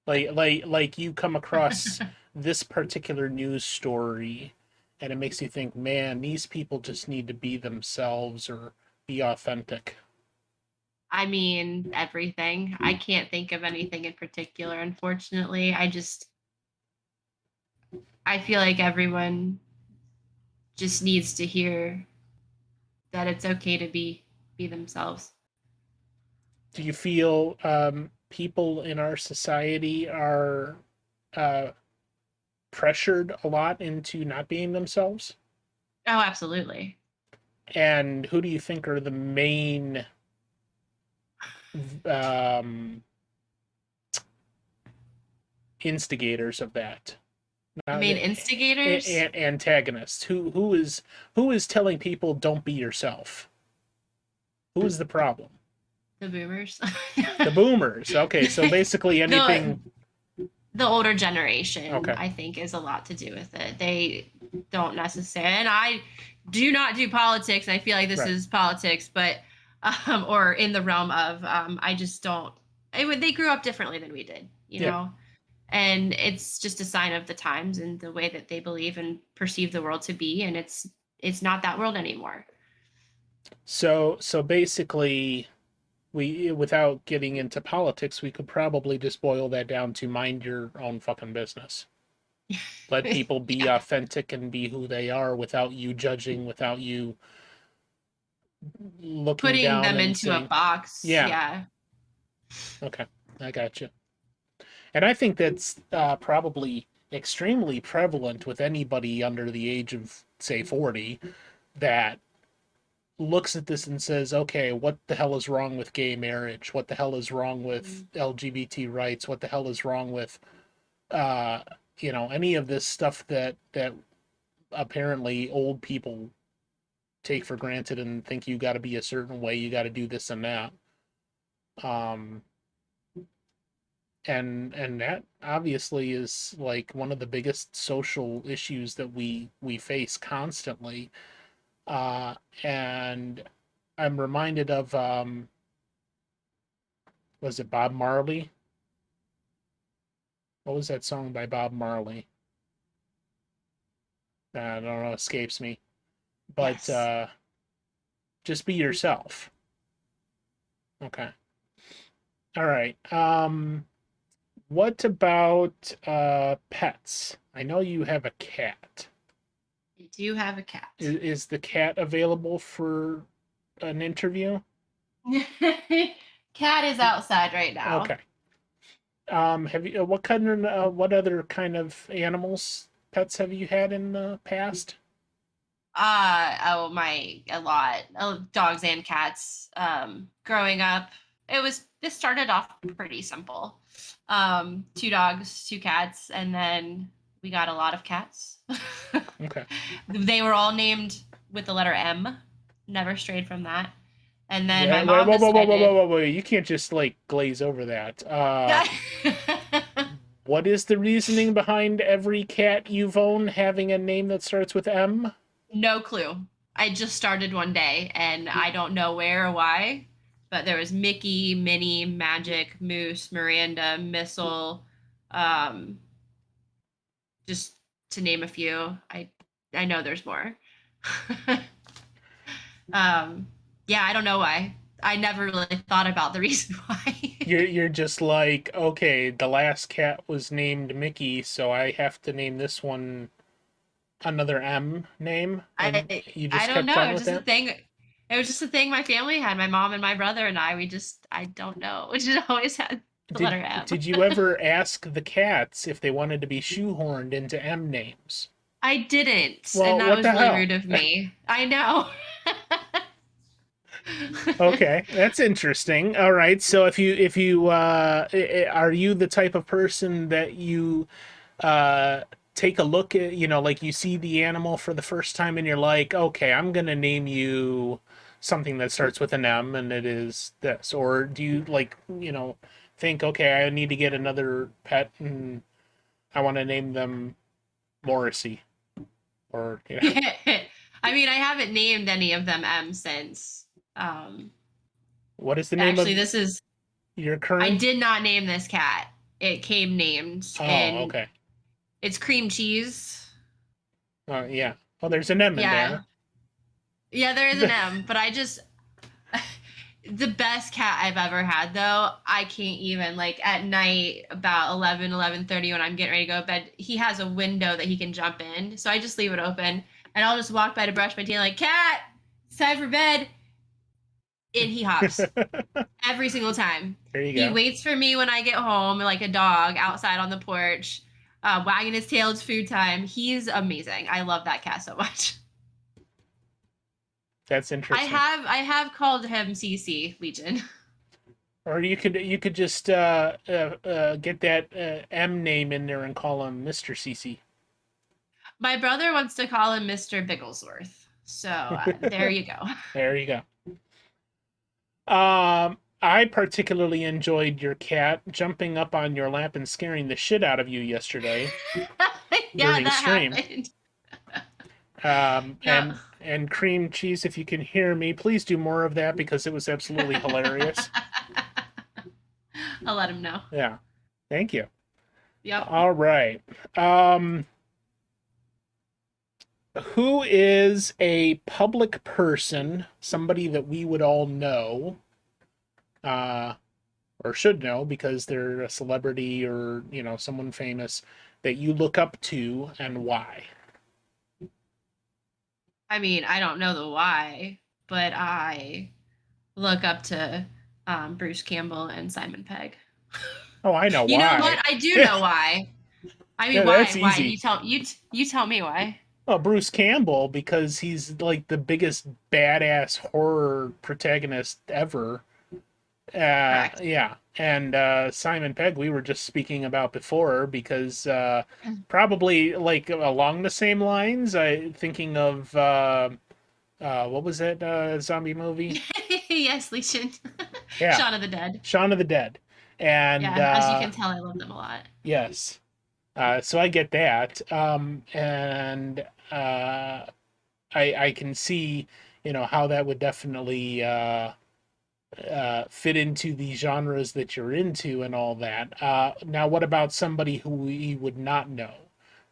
Like you come across this particular news story and it makes you think, man, these people just need to be themselves or be authentic. I mean, everything. I can't think of anything in particular, unfortunately. I feel like everyone just needs to hear that it's okay to be themselves. Do you feel people in our society are pressured a lot into not being themselves? Oh, absolutely. And who do you think are the main instigators of that? I mean, instigators, antagonists. Who is telling people don't be yourself? Who is the problem? the boomers. The boomers. Okay, so basically anything. The older generation, Okay. I think, is a lot to do with it. They don't necessarily, and I do not do politics. I feel like this Right. is politics, but or in the realm of I just don't. They grew up differently than we did, you Yeah. know, and it's just a sign of the times and the way that they believe and perceive the world to be, and it's not that world anymore. So basically, we, without getting into politics, we could probably just boil that down to mind your own fucking business. Let people be Yeah. authentic and be who they are without you judging, without you looking Putting down them and into saying, a box. Yeah. Yeah. Okay, I got you. And I think that's probably extremely prevalent with anybody under the age of, say, 40 that looks at this and says, okay, what the hell is wrong with gay marriage? What the hell is wrong with LGBT rights? What the hell is wrong with, any of this stuff that apparently old people take for granted and think you got to be a certain way, you got to do this and that. And that obviously is like one of the biggest social issues that we face constantly. And I'm reminded of was it Bob Marley? What was that song by Bob Marley? I don't know, escapes me. But Yes. just be yourself. Okay. All right. What about pets? I know you have a cat. I do have a cat. Is the cat available for an interview? Cat is outside right now. Okay. Have you what other kind of animals, pets have you had in the past? A lot. Dogs and cats. Growing up, this started off pretty simple. 2 dogs, 2 cats, and then we got a lot of cats. Okay. They were all named with the letter M. Never strayed from that. And then Yeah, my mom decided. whoa. You can't just like glaze over that. What is the reasoning behind every cat you've owned having a name that starts with M? No clue. I just started one day, and I don't know where or why, but there was Mickey, Minnie, Magic, Moose, Miranda, Missile, um, just to name a few. I know there's more. um, yeah, I don't know why. I never really thought about the reason why. You're just like, okay, the last cat was named Mickey, so I have to name this one another M name, and you I just don't kept know. on It was with just a that? thing. It was just a thing my family had. My mom and my brother and I. I don't know. We just always had the Did letter M. did you ever ask the cats if they wanted to be shoehorned into M names? I didn't, and Well, that what was the really hell? rude of me. I know. Okay, that's interesting. All right, so are you the type of person that you uh take a look at, like you see the animal for the first time and you're like, okay, I'm gonna name you something that starts with an M and it is this, or do you like, think, okay, I need to get another pet and I want to name them Morrissey, or I mean, I haven't named any of them M since. Um, what is the name actually, of this is your I current? did not name this cat. It came named, Oh, and okay. it's cream cheese. Yeah. Well, there's an M in Yeah, there. yeah, there is an M, but I just the best cat I've ever had though. I can't even like at night about 11:30 when I'm getting ready to go to bed. He has a window that he can jump in, so I just leave it open, and I'll just walk by to brush my teeth like, cat, it's time for bed. And he hops every single time. There you He go. waits for me when I get home, like a dog outside on the porch, wagging his tail. It's food time. He's amazing. I love that cat so much. That's interesting. I have called him CC Legion. Or you could just get that M name in there and call him Mr. CC. My brother wants to call him Mr. Bigglesworth. So there you go. There you go. I particularly enjoyed your cat jumping up on your lap and scaring the shit out of you yesterday Yeah, during that stream. happened. Yeah. And cream cheese, if you can hear me, please do more of that because it was absolutely hilarious. I'll let him know. Yeah. Thank you. Yep. All right. Who is a public person, somebody that we would all know, uh, or should know because they're a celebrity or, someone famous that you look up to and why? I mean, I don't know the why, but I look up to Bruce Campbell and Simon Pegg. Oh, I know You know why. what? I do know why. I mean, Yeah, why? that's Why? easy. You tell me why. Well, Bruce Campbell, because he's like the biggest badass horror protagonist ever. Correct. Yeah. And Simon Pegg, we were just speaking about before, because probably like along the same lines, I thinking of what was that zombie movie? Yes, Legion. Yeah, Shaun of the Dead. Shaun of the Dead. And Yeah, as you can tell, I love them a lot. yes, so I get that, and I can see, how that would definitely fit into the genres that you're into and all that. Now, what about somebody who you would not know?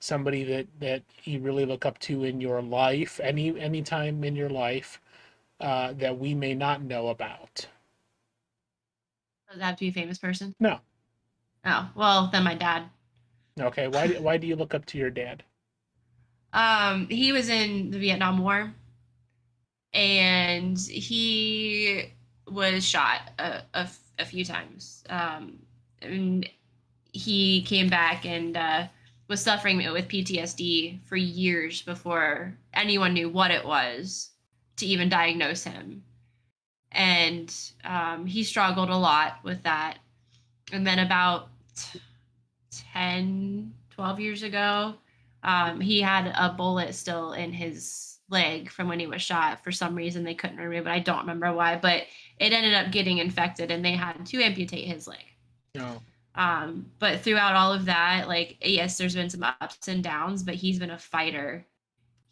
Somebody that you really look up to in your life, any time in your life, that we may not know about? Does it have to be a famous person? No. Oh, well, then my dad. Okay. Why do you look up to your dad? He was in the Vietnam War, and he was shot a few times. And he came back and was suffering with PTSD for years before anyone knew what it was to even diagnose him. And he struggled a lot with that. And then about 10, 12 years ago, he had a bullet still in his leg from when he was shot. For some reason, they couldn't remove it. I don't remember why, but it ended up getting infected and they had to amputate his leg. No. But throughout all of that, like, yes, there's been some ups and downs, but he's been a fighter.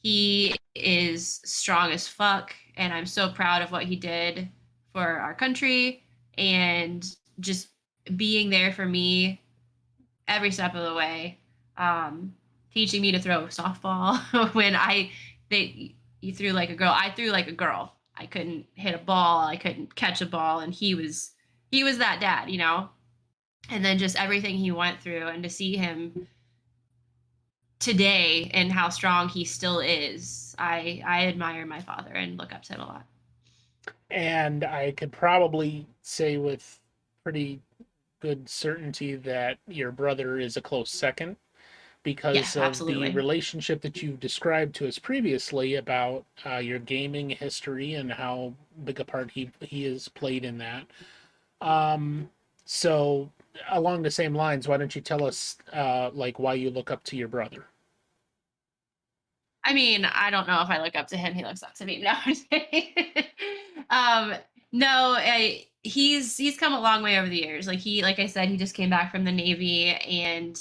He is strong as fuck, and I'm so proud of what he did for our country and just being there for me every step of the way. Teaching me to throw softball when they you threw like a girl. I threw like a girl. I couldn't hit a ball. I couldn't catch a ball, and he was that dad, you know. And then just everything he went through, and to see him today and how strong he still is, I admire my father and look up to him a lot. And I could probably say with pretty good certainty that your brother is a close second Yes, because of the absolutely. relationship that you've described to us previously about your gaming history and how big a part he has played in that. Um, so along the same lines, why don't you tell us like why you look up to your brother? I mean, I don't know if I look up to him. He looks up to me. No, I'm just kidding. um, no, he's come a long way over the years. Like I said, he just came back from the Navy, and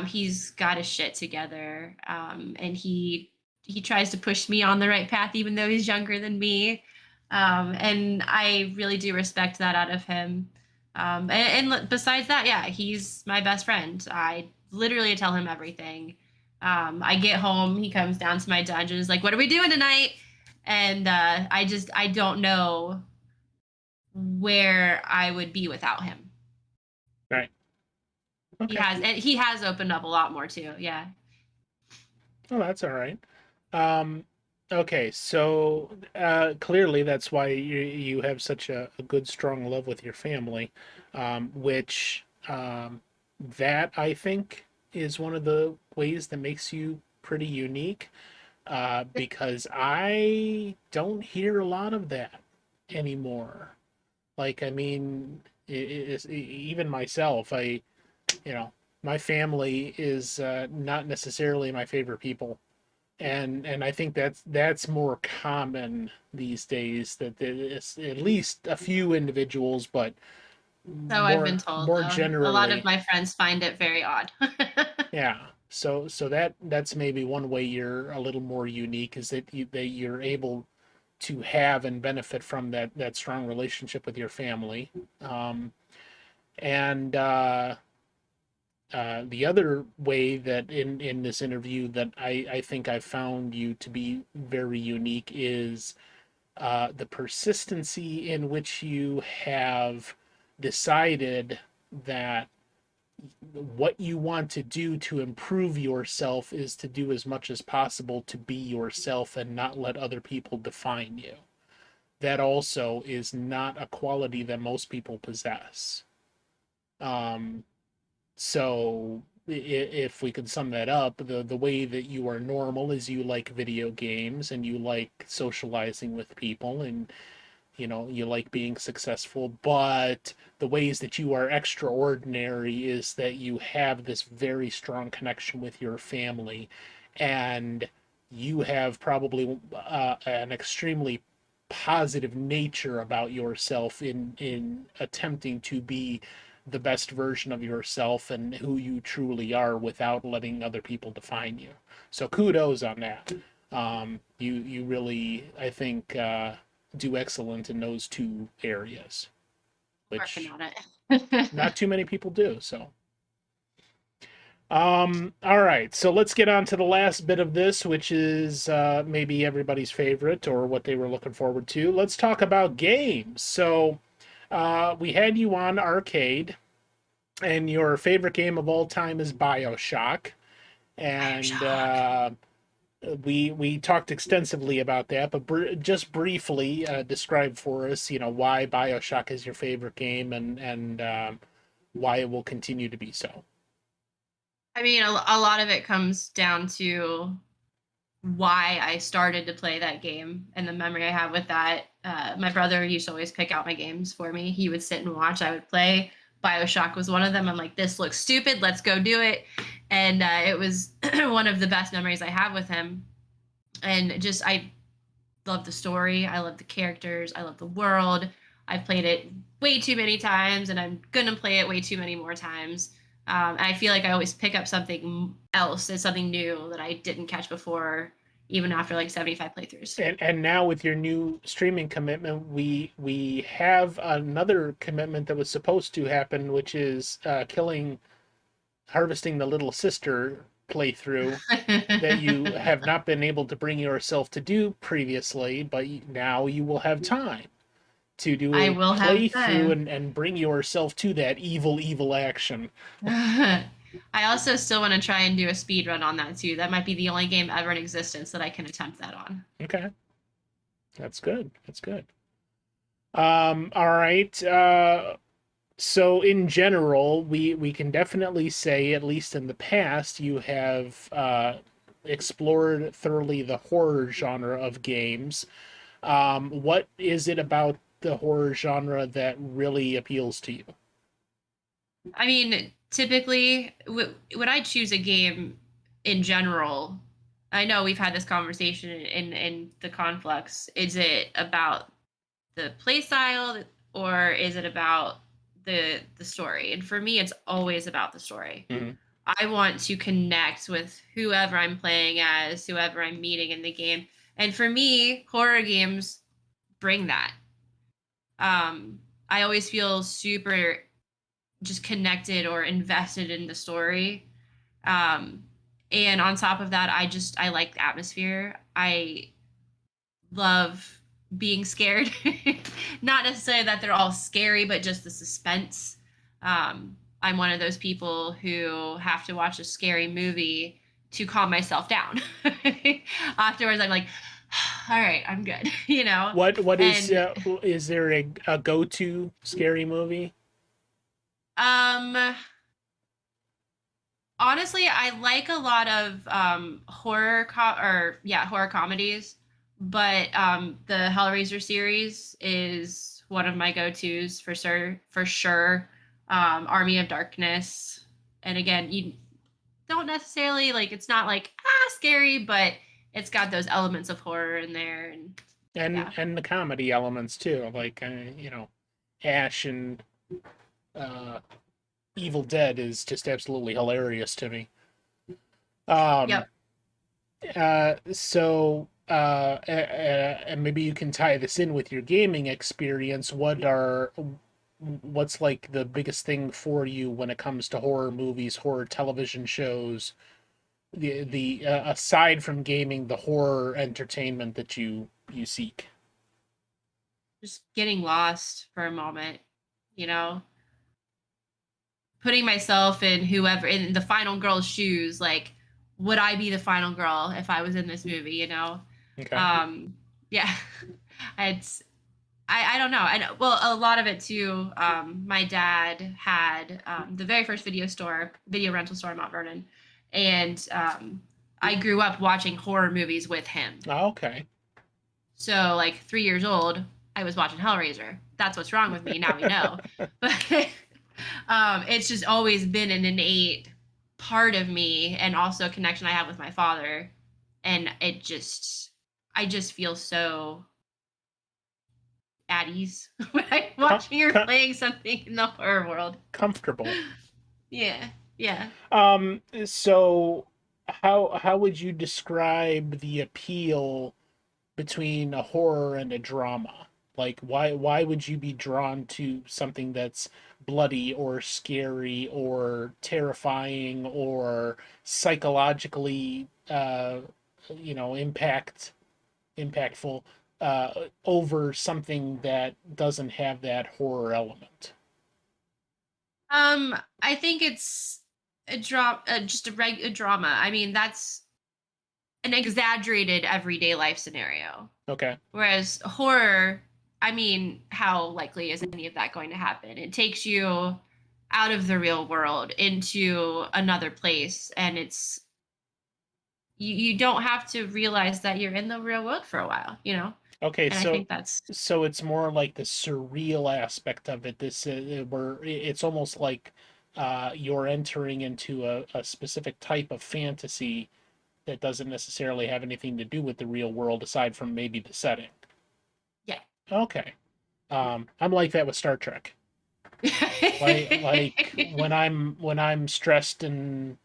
he's got his shit together. And he tries to push me on the right path, even though he's younger than me. And I really do respect that out of him. And besides that, yeah, he's my best friend. I literally tell him everything. I get home, he comes down to my dungeon, is like, "What are we doing tonight?" And I don't know where I would be without him. Right. He Okay. has, and he has opened up a lot more too. Yeah. Oh, that's all right. Um, okay, so clearly that's why you have such a good, strong love with your family, which that I think is one of the ways that makes you pretty unique, because I don't hear a lot of that anymore. Like, I mean, even myself, you know, my family is not necessarily my favorite people, and I think that's more common these days. That it's at least a few individuals, but So I've been told, more though. A lot of generally, my friends find it very odd. yeah. So that's maybe one way you're a little more unique is that you're able to have and benefit from that strong relationship with your family. And the other way that in this interview that I think I found you to be very unique is the persistency in which you have decided that what you want to do to improve yourself is to do as much as possible to be yourself and not let other people define you. That also is not a quality that most people possess. Um, So if we could sum that up, the way that you are normal is you like video games and you like socializing with people and you like being successful, but the ways that you are extraordinary is that you have this very strong connection with your family and you have probably an extremely positive nature about yourself in attempting to be the best version of yourself and who you truly are without letting other people define you. So kudos on that. You really, I think, do excellent in those two areas, Working which on it. not too many people do. So, all right. So let's get on to the last bit of this, which is maybe everybody's favorite or what they were looking forward to. Let's talk about games. So, we had you on arcade, and your favorite game of all time is Bioshock. And Bioshock. we talked extensively about that, but just briefly describe for us, why Bioshock is your favorite game and why it will continue to be so. I mean, a lot of it comes down to why I started to play that game and the memory I have with that. My brother used to always pick out my games for me. He would sit and watch. I would play. Bioshock was one of them. I'm like, this looks stupid. Let's go do it. And it was one of the best memories I have with him. And just, I love the story. I love the characters. I love the world. I've played it way too many times, and I'm gonna play it way too many more times. And I feel like I always pick up something else and something new that I didn't catch before, even after like 75 playthroughs. And now with your new streaming commitment, we have another commitment that was supposed to happen, which is harvesting the little sister playthrough that you have not been able to bring yourself to do previously, but now you will have time to do I a will have playthrough time. and bring yourself to that evil action. I also still want to try and do a speed run on that too. That might be the only game ever in existence that I can attempt that on. Okay, that's good. That's good. All right. So in general, we can definitely say, at least in the past, you have explored thoroughly the horror genre of games. What is it about the horror genre that really appeals to you? I mean, typically, when I choose a game in general, I know we've had this conversation in the conflux. Is it about the play style, or is it about the story? And for me, it's always about the story. Mhm. I want to connect with whoever I'm playing as, whoever I'm meeting in the game. And for me, horror games bring that. I always feel super just connected or invested in the story. Um, and on top of that, I like the atmosphere. I love being scared. Not necessarily that they're all scary, but just the suspense. I'm one of those people who have to watch a scary movie to calm myself down. Afterwards, I'm like, all right, I'm good, you know? What And is there a go-to scary movie? um honestly, I like a lot of horror comedies, but the Hellraiser series is one of my go-tos for sure, for sure. Army of Darkness, and again, you don't necessarily like, it's not like scary, but it's got those elements of horror in there, and yeah. And the comedy elements too, like Ash and uh, Evil Dead is just absolutely hilarious to me. Um, Yep. and maybe you can tie this in with your gaming experience. What's like the biggest thing for you when it comes to horror movies, horror television shows? The aside from gaming, the horror entertainment that you seek. Just getting lost for a moment, you know, putting myself in whoever in the final girl's shoes. Like, would I be the final girl if I was in this movie, you know? Okay. um yeah. it's I don't know. I know, well, a lot of it too. My dad had the very first video rental store in Mount Vernon, and I grew up watching horror movies with him. Oh, okay. So, like 3 years old, I was watching Hellraiser. That's what's wrong with me. Now we know. But it's just always been an innate part of me, and also a connection I have with my father. And I just feel so at ease when I'm watching or Com- playing something in the horror world. comfortable. Yeah, yeah. So how would you describe the appeal between a horror and a drama? Like why would you be drawn to something that's bloody or scary or terrifying or psychologically impactful over something that doesn't have that horror element? I think it's a just a drama. I mean, that's an exaggerated everyday life scenario. Okay. Whereas horror, I mean, how likely is any of that going to happen? It takes you out of the real world into another place, and you don't have to realize that you're in the real world for a while, you know? Okay, And I think that's so it's more like the surreal aspect of it. This where it's almost like you're entering into a specific type of fantasy that doesn't necessarily have anything to do with the real world aside from maybe the setting. yeah. Okay. I'm like that with Star Trek. Like when I'm stressed and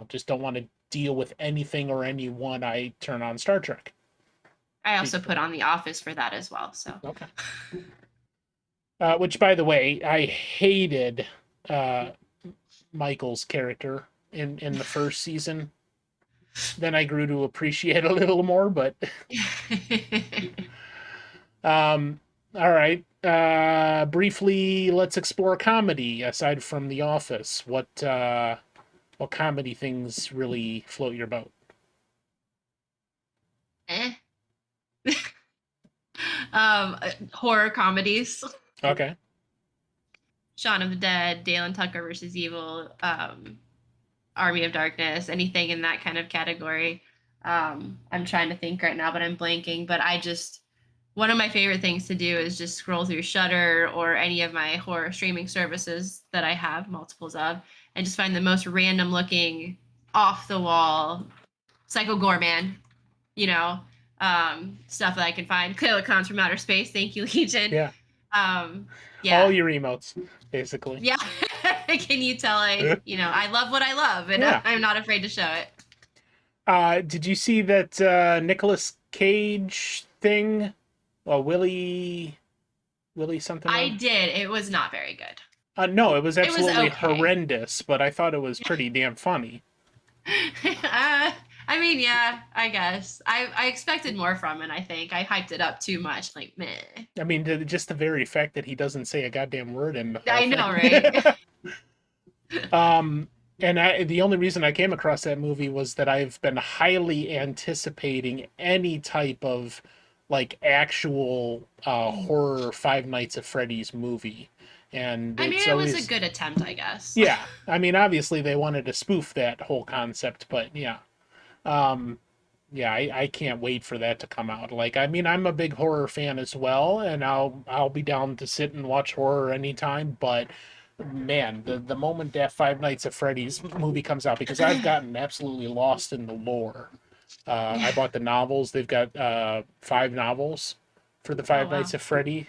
just don't want to deal with anything or anyone, I turn on Star Trek. I also put on The Office for that as well. So Okay. Which, by the way, I hated Michael's character in the first season. Then I grew to appreciate a little more, but all right. Briefly, let's explore comedy aside from The Office. What comedy things really float your boat? eh. Horror comedies. Okay. Shaun of the Dead, Dale and Tucker versus Evil, Army of Darkness, anything in that kind of category. I'm trying to think right now, but I'm blanking. But one of my favorite things to do is just scroll through Shudder or any of my horror streaming services that I have multiples of, and just find the most random looking, off the wall, Psycho Gorman, stuff that I can find. Clearly from Outer Space. Thank you, Legion. Yeah. Yeah. All your emotes, basically. Yeah. Can you tell I love what I love, and Yeah. I'm not afraid to show it. Did you see that Nicolas Cage thing? Well, Willie something. I did. It was not very good. No, it was was absolutely okay. horrendous, but I thought it was pretty damn funny. I mean, yeah, I guess. I expected more from it, I think. I hyped it up too much. Like, meh. I mean, just the very fact that he doesn't say a goddamn word in the whole I know, thing. right? And the only reason I came across that movie was that I've been highly anticipating any type of like actual horror Five Nights at Freddy's movie. And I mean, it's it was always a good attempt, I guess. yeah. I mean, obviously they wanted to spoof that whole concept, but yeah. Yeah, I can't wait for that to come out. Like, I mean, I'm a big horror fan as well, and I'll be down to sit and watch horror anytime, but man, the moment that Five Nights at Freddy's movie comes out, because I've gotten absolutely lost in the lore. I bought the novels. They've got 5 novels for the Five wow. Nights at Freddy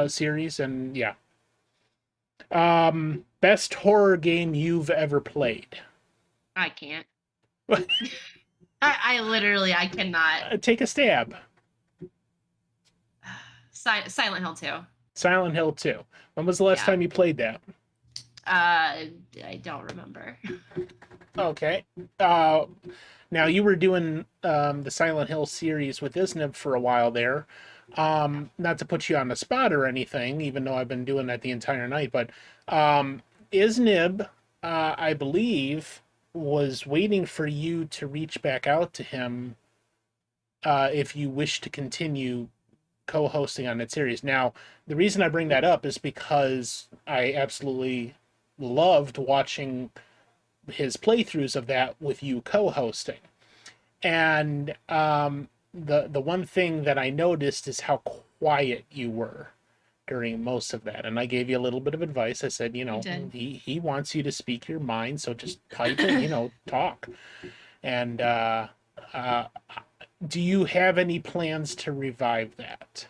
series, and yeah. Best horror game you've ever played? I can't. I literally, I cannot. Take a stab. Silent Hill 2. Silent Hill 2. When was the last time you played that? I don't remember. Okay. Now you were doing the Silent Hill series with Isnib for a while there. Not to put you on the spot or anything, even though I've been doing that the entire night, but Isnib, I believe, was waiting for you to reach back out to him if you wish to continue co-hosting on that series. Now, the reason I bring that up is because I absolutely loved watching his playthroughs of that with you co-hosting. And the one thing that I noticed is how quiet you were during most of that. And I gave you a little bit of advice. I said, he wants you to speak your mind, so just type it, talk. And do you have any plans to revive that?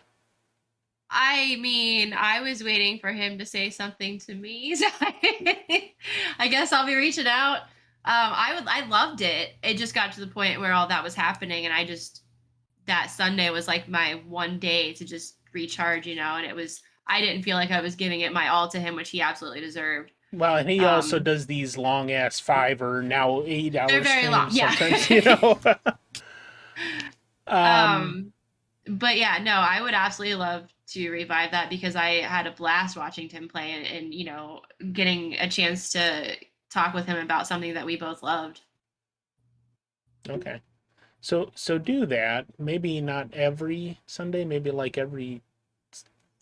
I mean, I was waiting for him to say something to me, so I guess I'll be reaching out. I loved it. It just got to the point where all that was happening, and that Sunday was like my one day to just recharge, and I didn't feel like I was giving it my all to him, which he absolutely deserved. Well, and he also does these long ass 5 or now 8 hour they're very long, yeah. sometimes, But yeah, no, I would absolutely love to revive that because I had a blast watching Tim play and getting a chance to talk with him about something that we both loved. Okay. So do that. Maybe not every Sunday, maybe like every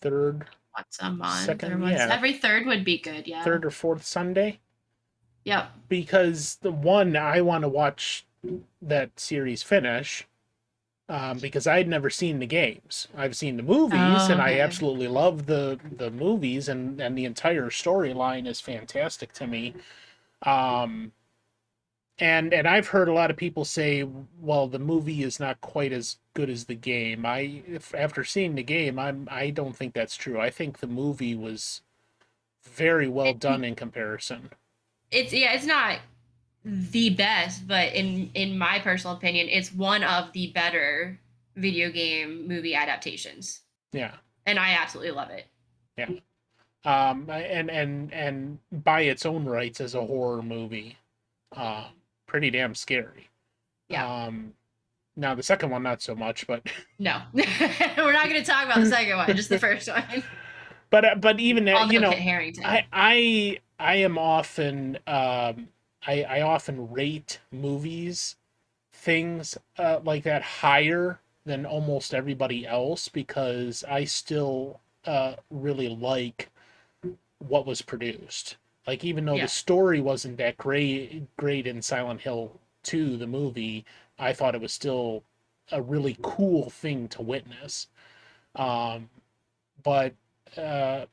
third. Once a month. Second, Every third would be good, yeah. Third or fourth Sunday. Yep. Because I want to watch that series finish. Because I'd never seen the games. I've seen the movies, and I absolutely love the movies, and the entire storyline is fantastic to me. And I've heard a lot of people say, well, the movie is not quite as good as the game. After seeing the game, I don't think that's true. I think the movie was very well done in comparison. It's not the best, but in my personal opinion, it's one of the better video game movie adaptations, Yeah. and I absolutely love it. Yeah. And by its own rights as a horror movie, pretty damn scary. Yeah. Now the second one not so much, but No, we're not going to talk about the second one, just the first one. but even Although Kit Harington. I am often I often rate movies things like that higher than almost everybody else because I still really like what was produced. Like even though Yeah. the story wasn't that great in Silent Hill 2, the movie, I thought it was still a really cool thing to witness. Um, but uh,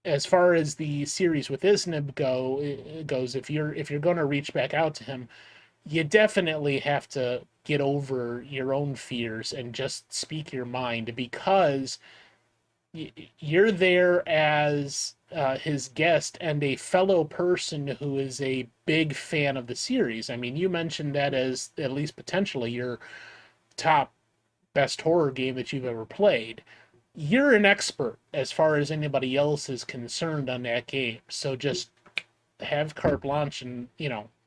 as far as the series with Isnib goes, if you're going to reach back out to him, you definitely have to get over your own fears and just speak your mind because you're there as his guest and a fellow person who is a big fan of the series. I mean, you mentioned that as at least potentially your top best horror game that you've ever played. You're an expert as far as anybody else is concerned on that game. So just have carte blanche and,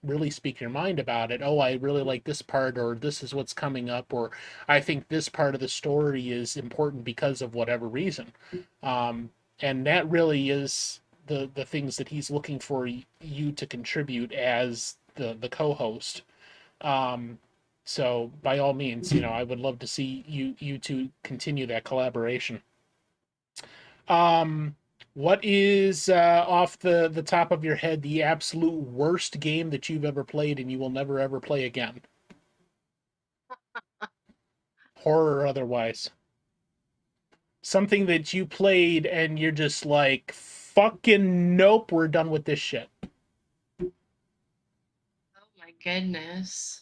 really speak your mind about it. Oh, I really like this part, or this is what's coming up, or I think this part of the story is important because of whatever reason. And that really is the things that he's looking for you to contribute as the co-host. So by all means, I would love to see you two continue that collaboration. What is off the top of your head the absolute worst game that you've ever played and you will never ever play again? Horror or otherwise. Something that you played and you're just like, fucking nope, we're done with this shit. Oh my goodness.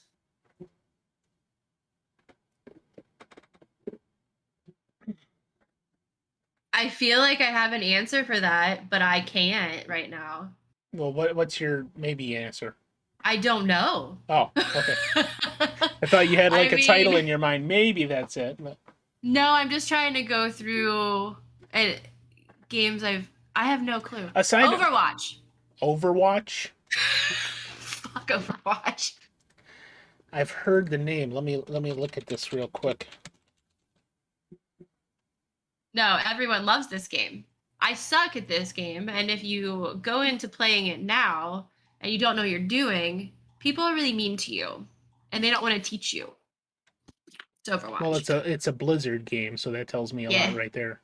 I feel like I have an answer for that, but I can't right now. Well, what's your maybe answer? I don't know. Oh, okay. I thought you had like a title in your mind. Maybe that's it. But... No, I'm just trying to go through games I have no clue. Overwatch. Overwatch? Fuck Overwatch. I've heard the name. Let me look at this real quick. No, everyone loves this game. I suck at this game, and if you go into playing it now and you don't know what you're doing, people are really mean to you, and they don't want to teach you. It's Overwatch. Well, it's a Blizzard game, so that tells me a lot right there.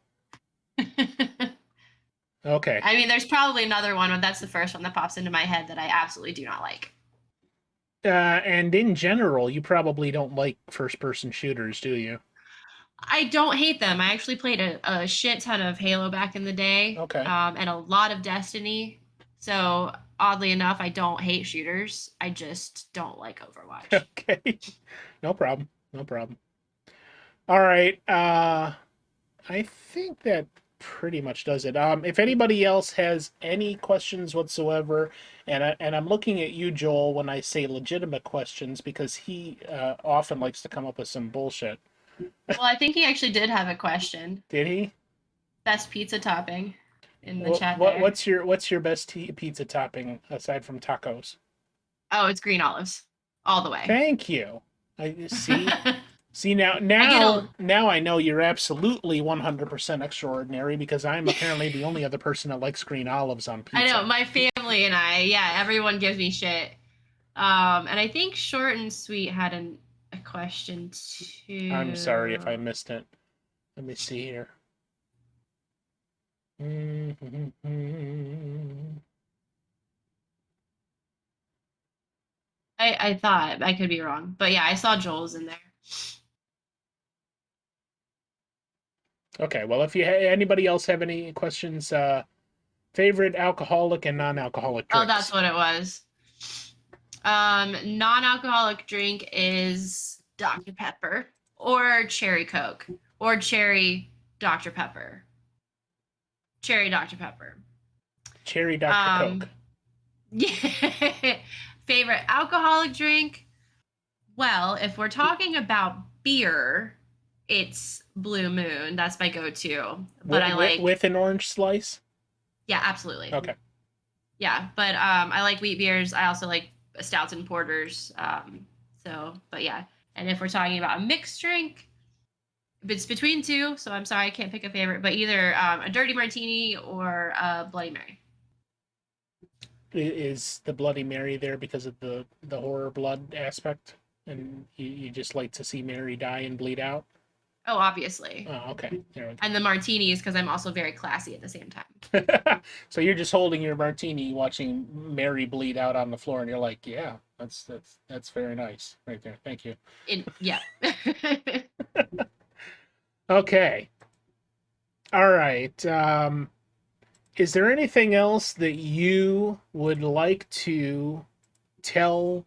Okay. I mean, there's probably another one, but that's the first one that pops into my head that I absolutely do not like. And in general, you probably don't like first-person shooters, do you? I don't hate them. I actually played a shit ton of Halo back in the day. Okay. And a lot of Destiny. So oddly enough, I don't hate shooters. I just don't like Overwatch. Okay. No problem. All right. I think that pretty much does it. If anybody else has any questions whatsoever, and I'm looking at you, Joel, when I say legitimate questions because he often likes to come up with some bullshit. Well, I think he actually did have a question. Did he? Best pizza topping in the chat. What's your best pizza topping aside from tacos? Oh, it's green olives, all the way. Thank you. I see. See now I know you're absolutely 100% extraordinary because I'm apparently the only other person that likes green olives on pizza. I know, my family and I, everyone gives me shit. And I think Short and Sweet had a question too. I'm sorry if I missed it. Let me see here. I thought, I could be wrong, but yeah, I saw Joel's in there. Okay, well, if anybody else have any questions, favorite alcoholic and non-alcoholic drinks? Oh, that's what it was. Non-alcoholic drink is Dr. Pepper or Cherry Coke or Cherry Dr. Pepper. Cherry Dr. Pepper. Cherry Dr. Coke. Yeah. Favorite alcoholic drink? Well, if we're talking about beer, it's Blue Moon. That's my go-to. But I like, with an orange slice. yeah, absolutely. Okay. Yeah, but I like wheat beers. I also like stouts and porters. But yeah. And if we're talking about a mixed drink, it's between two. So I'm sorry, I can't pick a favorite, but either a dirty martini or a Bloody Mary. Is the Bloody Mary there because of the horror blood aspect, and you just like to see Mary die and bleed out? Oh, obviously. Oh, okay. There And the martinis because I'm also very classy at the same time. we go. So you're just holding your martini, watching Mary bleed out on the floor, and you're like, "Yeah, that's very nice, right there. Thank you." Yeah. Okay. All right. Is there anything else that you would like to tell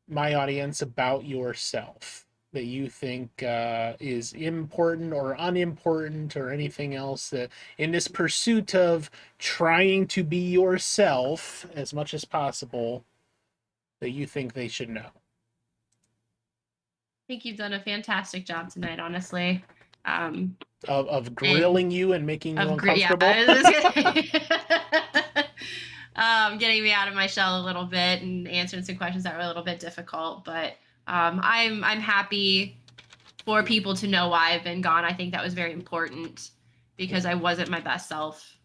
my audience about yourself that you think is important or unimportant, or anything else that in this pursuit of trying to be yourself as much as possible that you think they should know? I think you've done a fantastic job tonight, honestly. Of grilling you and making you uncomfortable? Getting me out of my shell a little bit and answering some questions that were a little bit difficult, but I'm happy for people to know why I've been gone. I think that was very important because I wasn't my best self,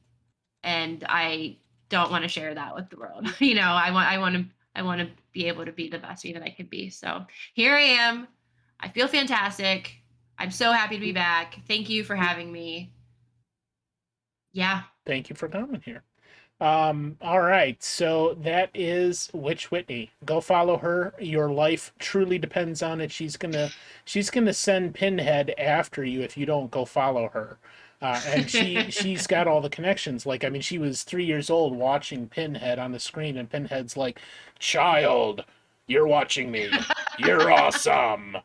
and I don't want to share that with the world. I want to be able to be the best me that I could be. So here I am. I feel fantastic. I'm so happy to be back. Thank you for having me. Yeah. Thank you for coming here. All right, so that is Witch Whitney. Go follow her. Your life truly depends on it. She's gonna send Pinhead after you if you don't go follow her. And she's got all the connections. Like, I mean, she was 3 years old watching Pinhead on the screen, and Pinhead's like, "Child, you're watching me. You're awesome."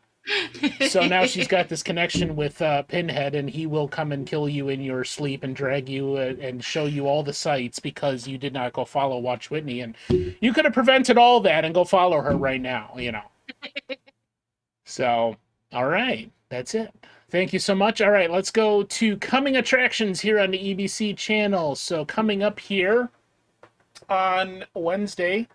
So now she's got this connection with Pinhead, and he will come and kill you in your sleep and drag you and show you all the sights because you did not go follow Watch Whitney. And you could have prevented all that and go follow her right now, So, all right, that's it. Thank you so much. All right, let's go to coming attractions here on the EBC channel. So coming up here on Wednesday,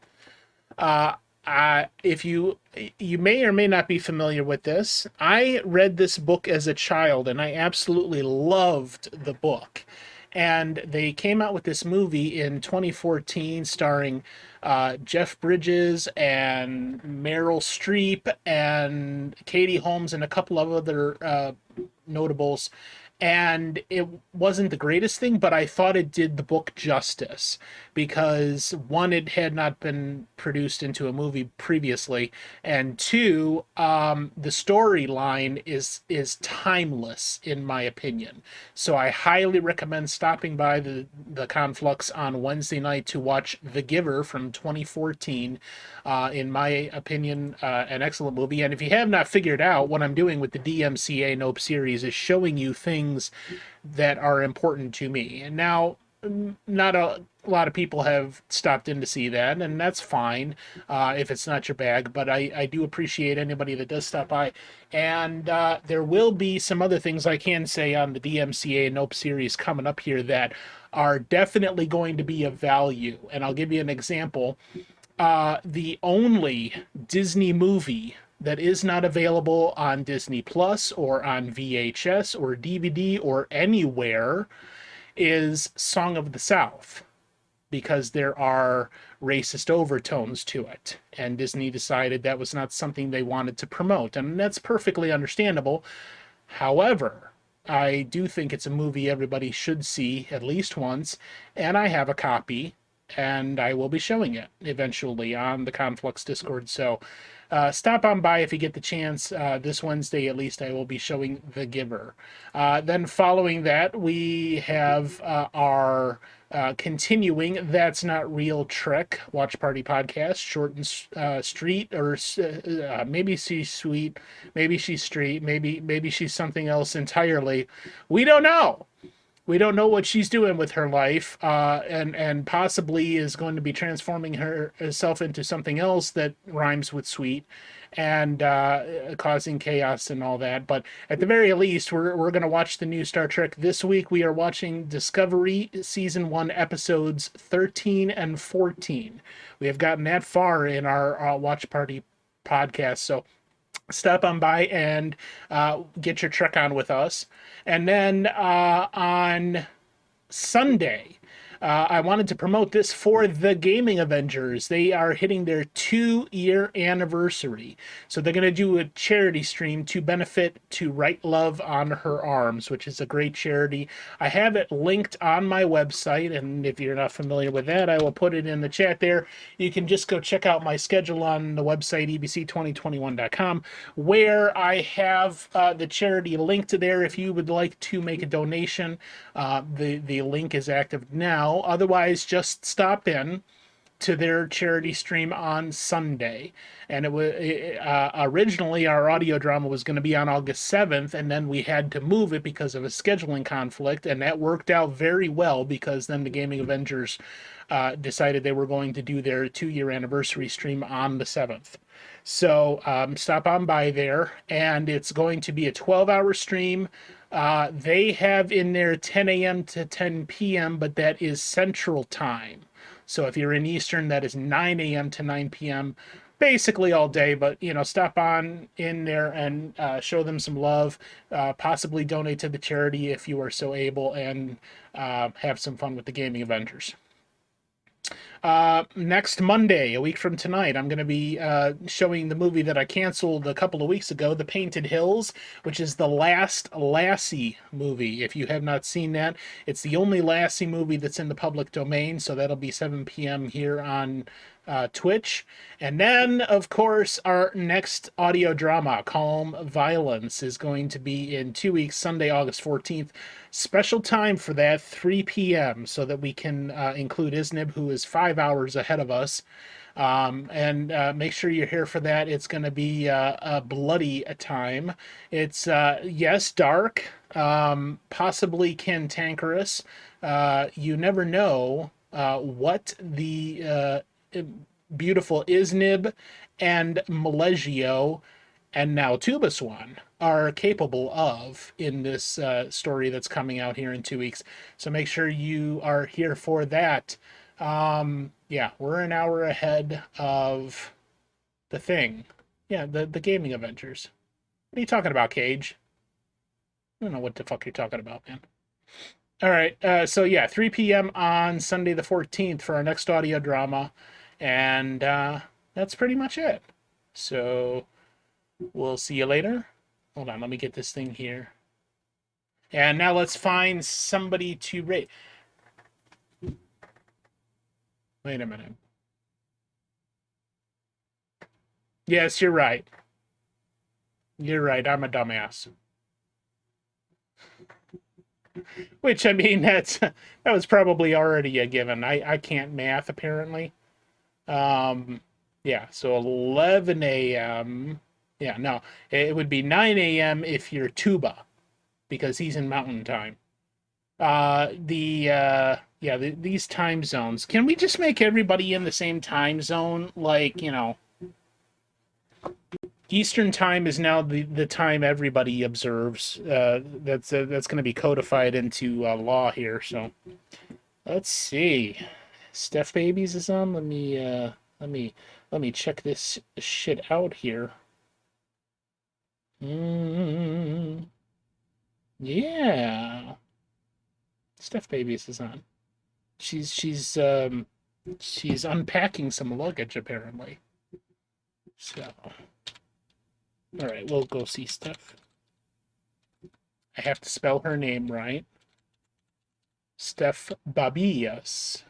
if you may or may not be familiar with this, I read this book as a child and I absolutely loved the book. And they came out with this movie in 2014 starring Jeff Bridges and Meryl Streep and Katie Holmes and a couple of other notables. And it wasn't the greatest thing, but I thought it did the book justice because one, it had not been produced into a movie previously, and two, the storyline is timeless in my opinion. So I highly recommend stopping by the Conflux on Wednesday night to watch The Giver from 2014. In my opinion, an excellent movie. And if you have not figured out, what I'm doing with the DMCA Nope series is showing you things that are important to me. And now, not a lot of people have stopped in to see that, and that's fine if it's not your bag, but I do appreciate anybody that does stop by. And there will be some other things I can say on the DMCA Nope series coming up here that are definitely going to be of value. And I'll give you an example. The only Disney movie that is not available on Disney Plus or on VHS or DVD or anywhere is Song of the South, because there are racist overtones to it. And Disney decided that was not something they wanted to promote, and that's perfectly understandable. However, I do think it's a movie everybody should see at least once, and I have a copy, and I will be showing it eventually on the Conflux Discord. So stop on by if you get the chance. This Wednesday, at least, I will be showing The Giver. Then following that, we have our continuing That's Not Real Trek Watch Party podcast, short and street, or maybe she's sweet, maybe she's street, maybe she's something else entirely. We don't know. We don't know what she's doing with her life, and possibly is going to be transforming herself into something else that rhymes with sweet, and causing chaos and all that. But at the very least, we're going to watch the new Star Trek this week. We are watching Discovery Season 1, episodes 13 and 14. We have gotten that far in our watch party podcast, so stop on by and get your trek on with us. And then on Sunday, I wanted to promote this for the Gaming Avengers. They are hitting their 2-year anniversary. So they're going to do a charity stream to benefit to Right Love on Her Arms, which is a great charity. I have it linked on my website, and if you're not familiar with that, I will put it in the chat there. You can just go check out my schedule on the website, ebc2021.com, where I have the charity linked there if you would like to make a donation. The link is active now. Otherwise, just stop in to their charity stream on Sunday. And it was originally our audio drama was going to be on August 7th, and then we had to move it because of a scheduling conflict, and that worked out very well because then the Gaming Avengers decided they were going to do their 2-year anniversary stream on the 7th. So stop on by there, and it's going to be a 12-hour stream. They have in there 10 a.m. to 10 p.m., but that is Central Time. So if you're in Eastern, that is 9 a.m. to 9 p.m. Basically all day, but stop on in there and show them some love, possibly donate to the charity if you are so able, and have some fun with the Gaming Avengers. Next Monday, a week from tonight, I'm going to be showing the movie that I canceled a couple of weeks ago, The Painted Hills, which is the last Lassie movie. If you have not seen that, it's the only Lassie movie that's in the public domain, so that'll be 7 p.m. here on Twitch. And then, of course, our next audio drama, Calm Violence, is going to be in 2 weeks, Sunday, August 14th. Special time for that, 3 p.m., so that we can include Isnib, who is 5 hours ahead of us. And make sure you're here for that. It's going to be a bloody time. It's, yes, dark, possibly cantankerous. You never know what the beautiful Isnib and Malegio and now Tubaswan are capable of in this story that's coming out here in 2 weeks. So make sure you are here for that. Yeah, we're an hour ahead of the thing. Yeah, the Gaming Avengers. What are you talking about, Cage? I don't know what the fuck you're talking about, man. All right, so yeah, 3 p.m. on Sunday the 14th for our next audio drama. And that's pretty much it. So we'll see you later. Hold on, let me get this thing here. And now let's find somebody to rate. Wait a minute. Yes, you're right. You're right, I'm a dumbass. Which, I mean, that was probably already a given. I can't math, apparently. Yeah, so 11 a.m. Yeah, no, it would be 9 a.m. if you're Tuba, because he's in Mountain Time. These time zones. Can we just make everybody in the same time zone? Like, Eastern Time is now the time everybody observes. That's going to be codified into law here. So let's see. Steph Babies is on. Let me check this shit out here. Yeah. Steph Babies is on. She's unpacking some luggage apparently. So, all right, we'll go see Steph. I have to spell her name right. Steph Babias.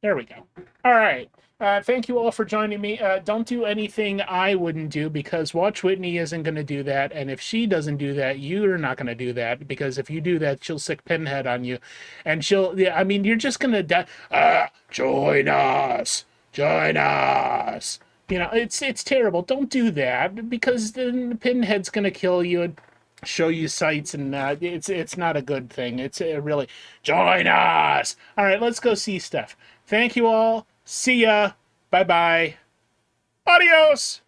There we go. All right. Thank you all for joining me. Don't do anything I wouldn't do, because Watch Whitney isn't going to do that. And if she doesn't do that, you're not going to do that, because if you do that, she'll sick Pinhead on you. And you're just going to die. Join us. Join us. It's terrible. Don't do that, because then Pinhead's going to kill you. show you sights, and it's not a good thing. It's really join us. All right, let's go see stuff. Thank you all. See ya. Bye bye. Adios.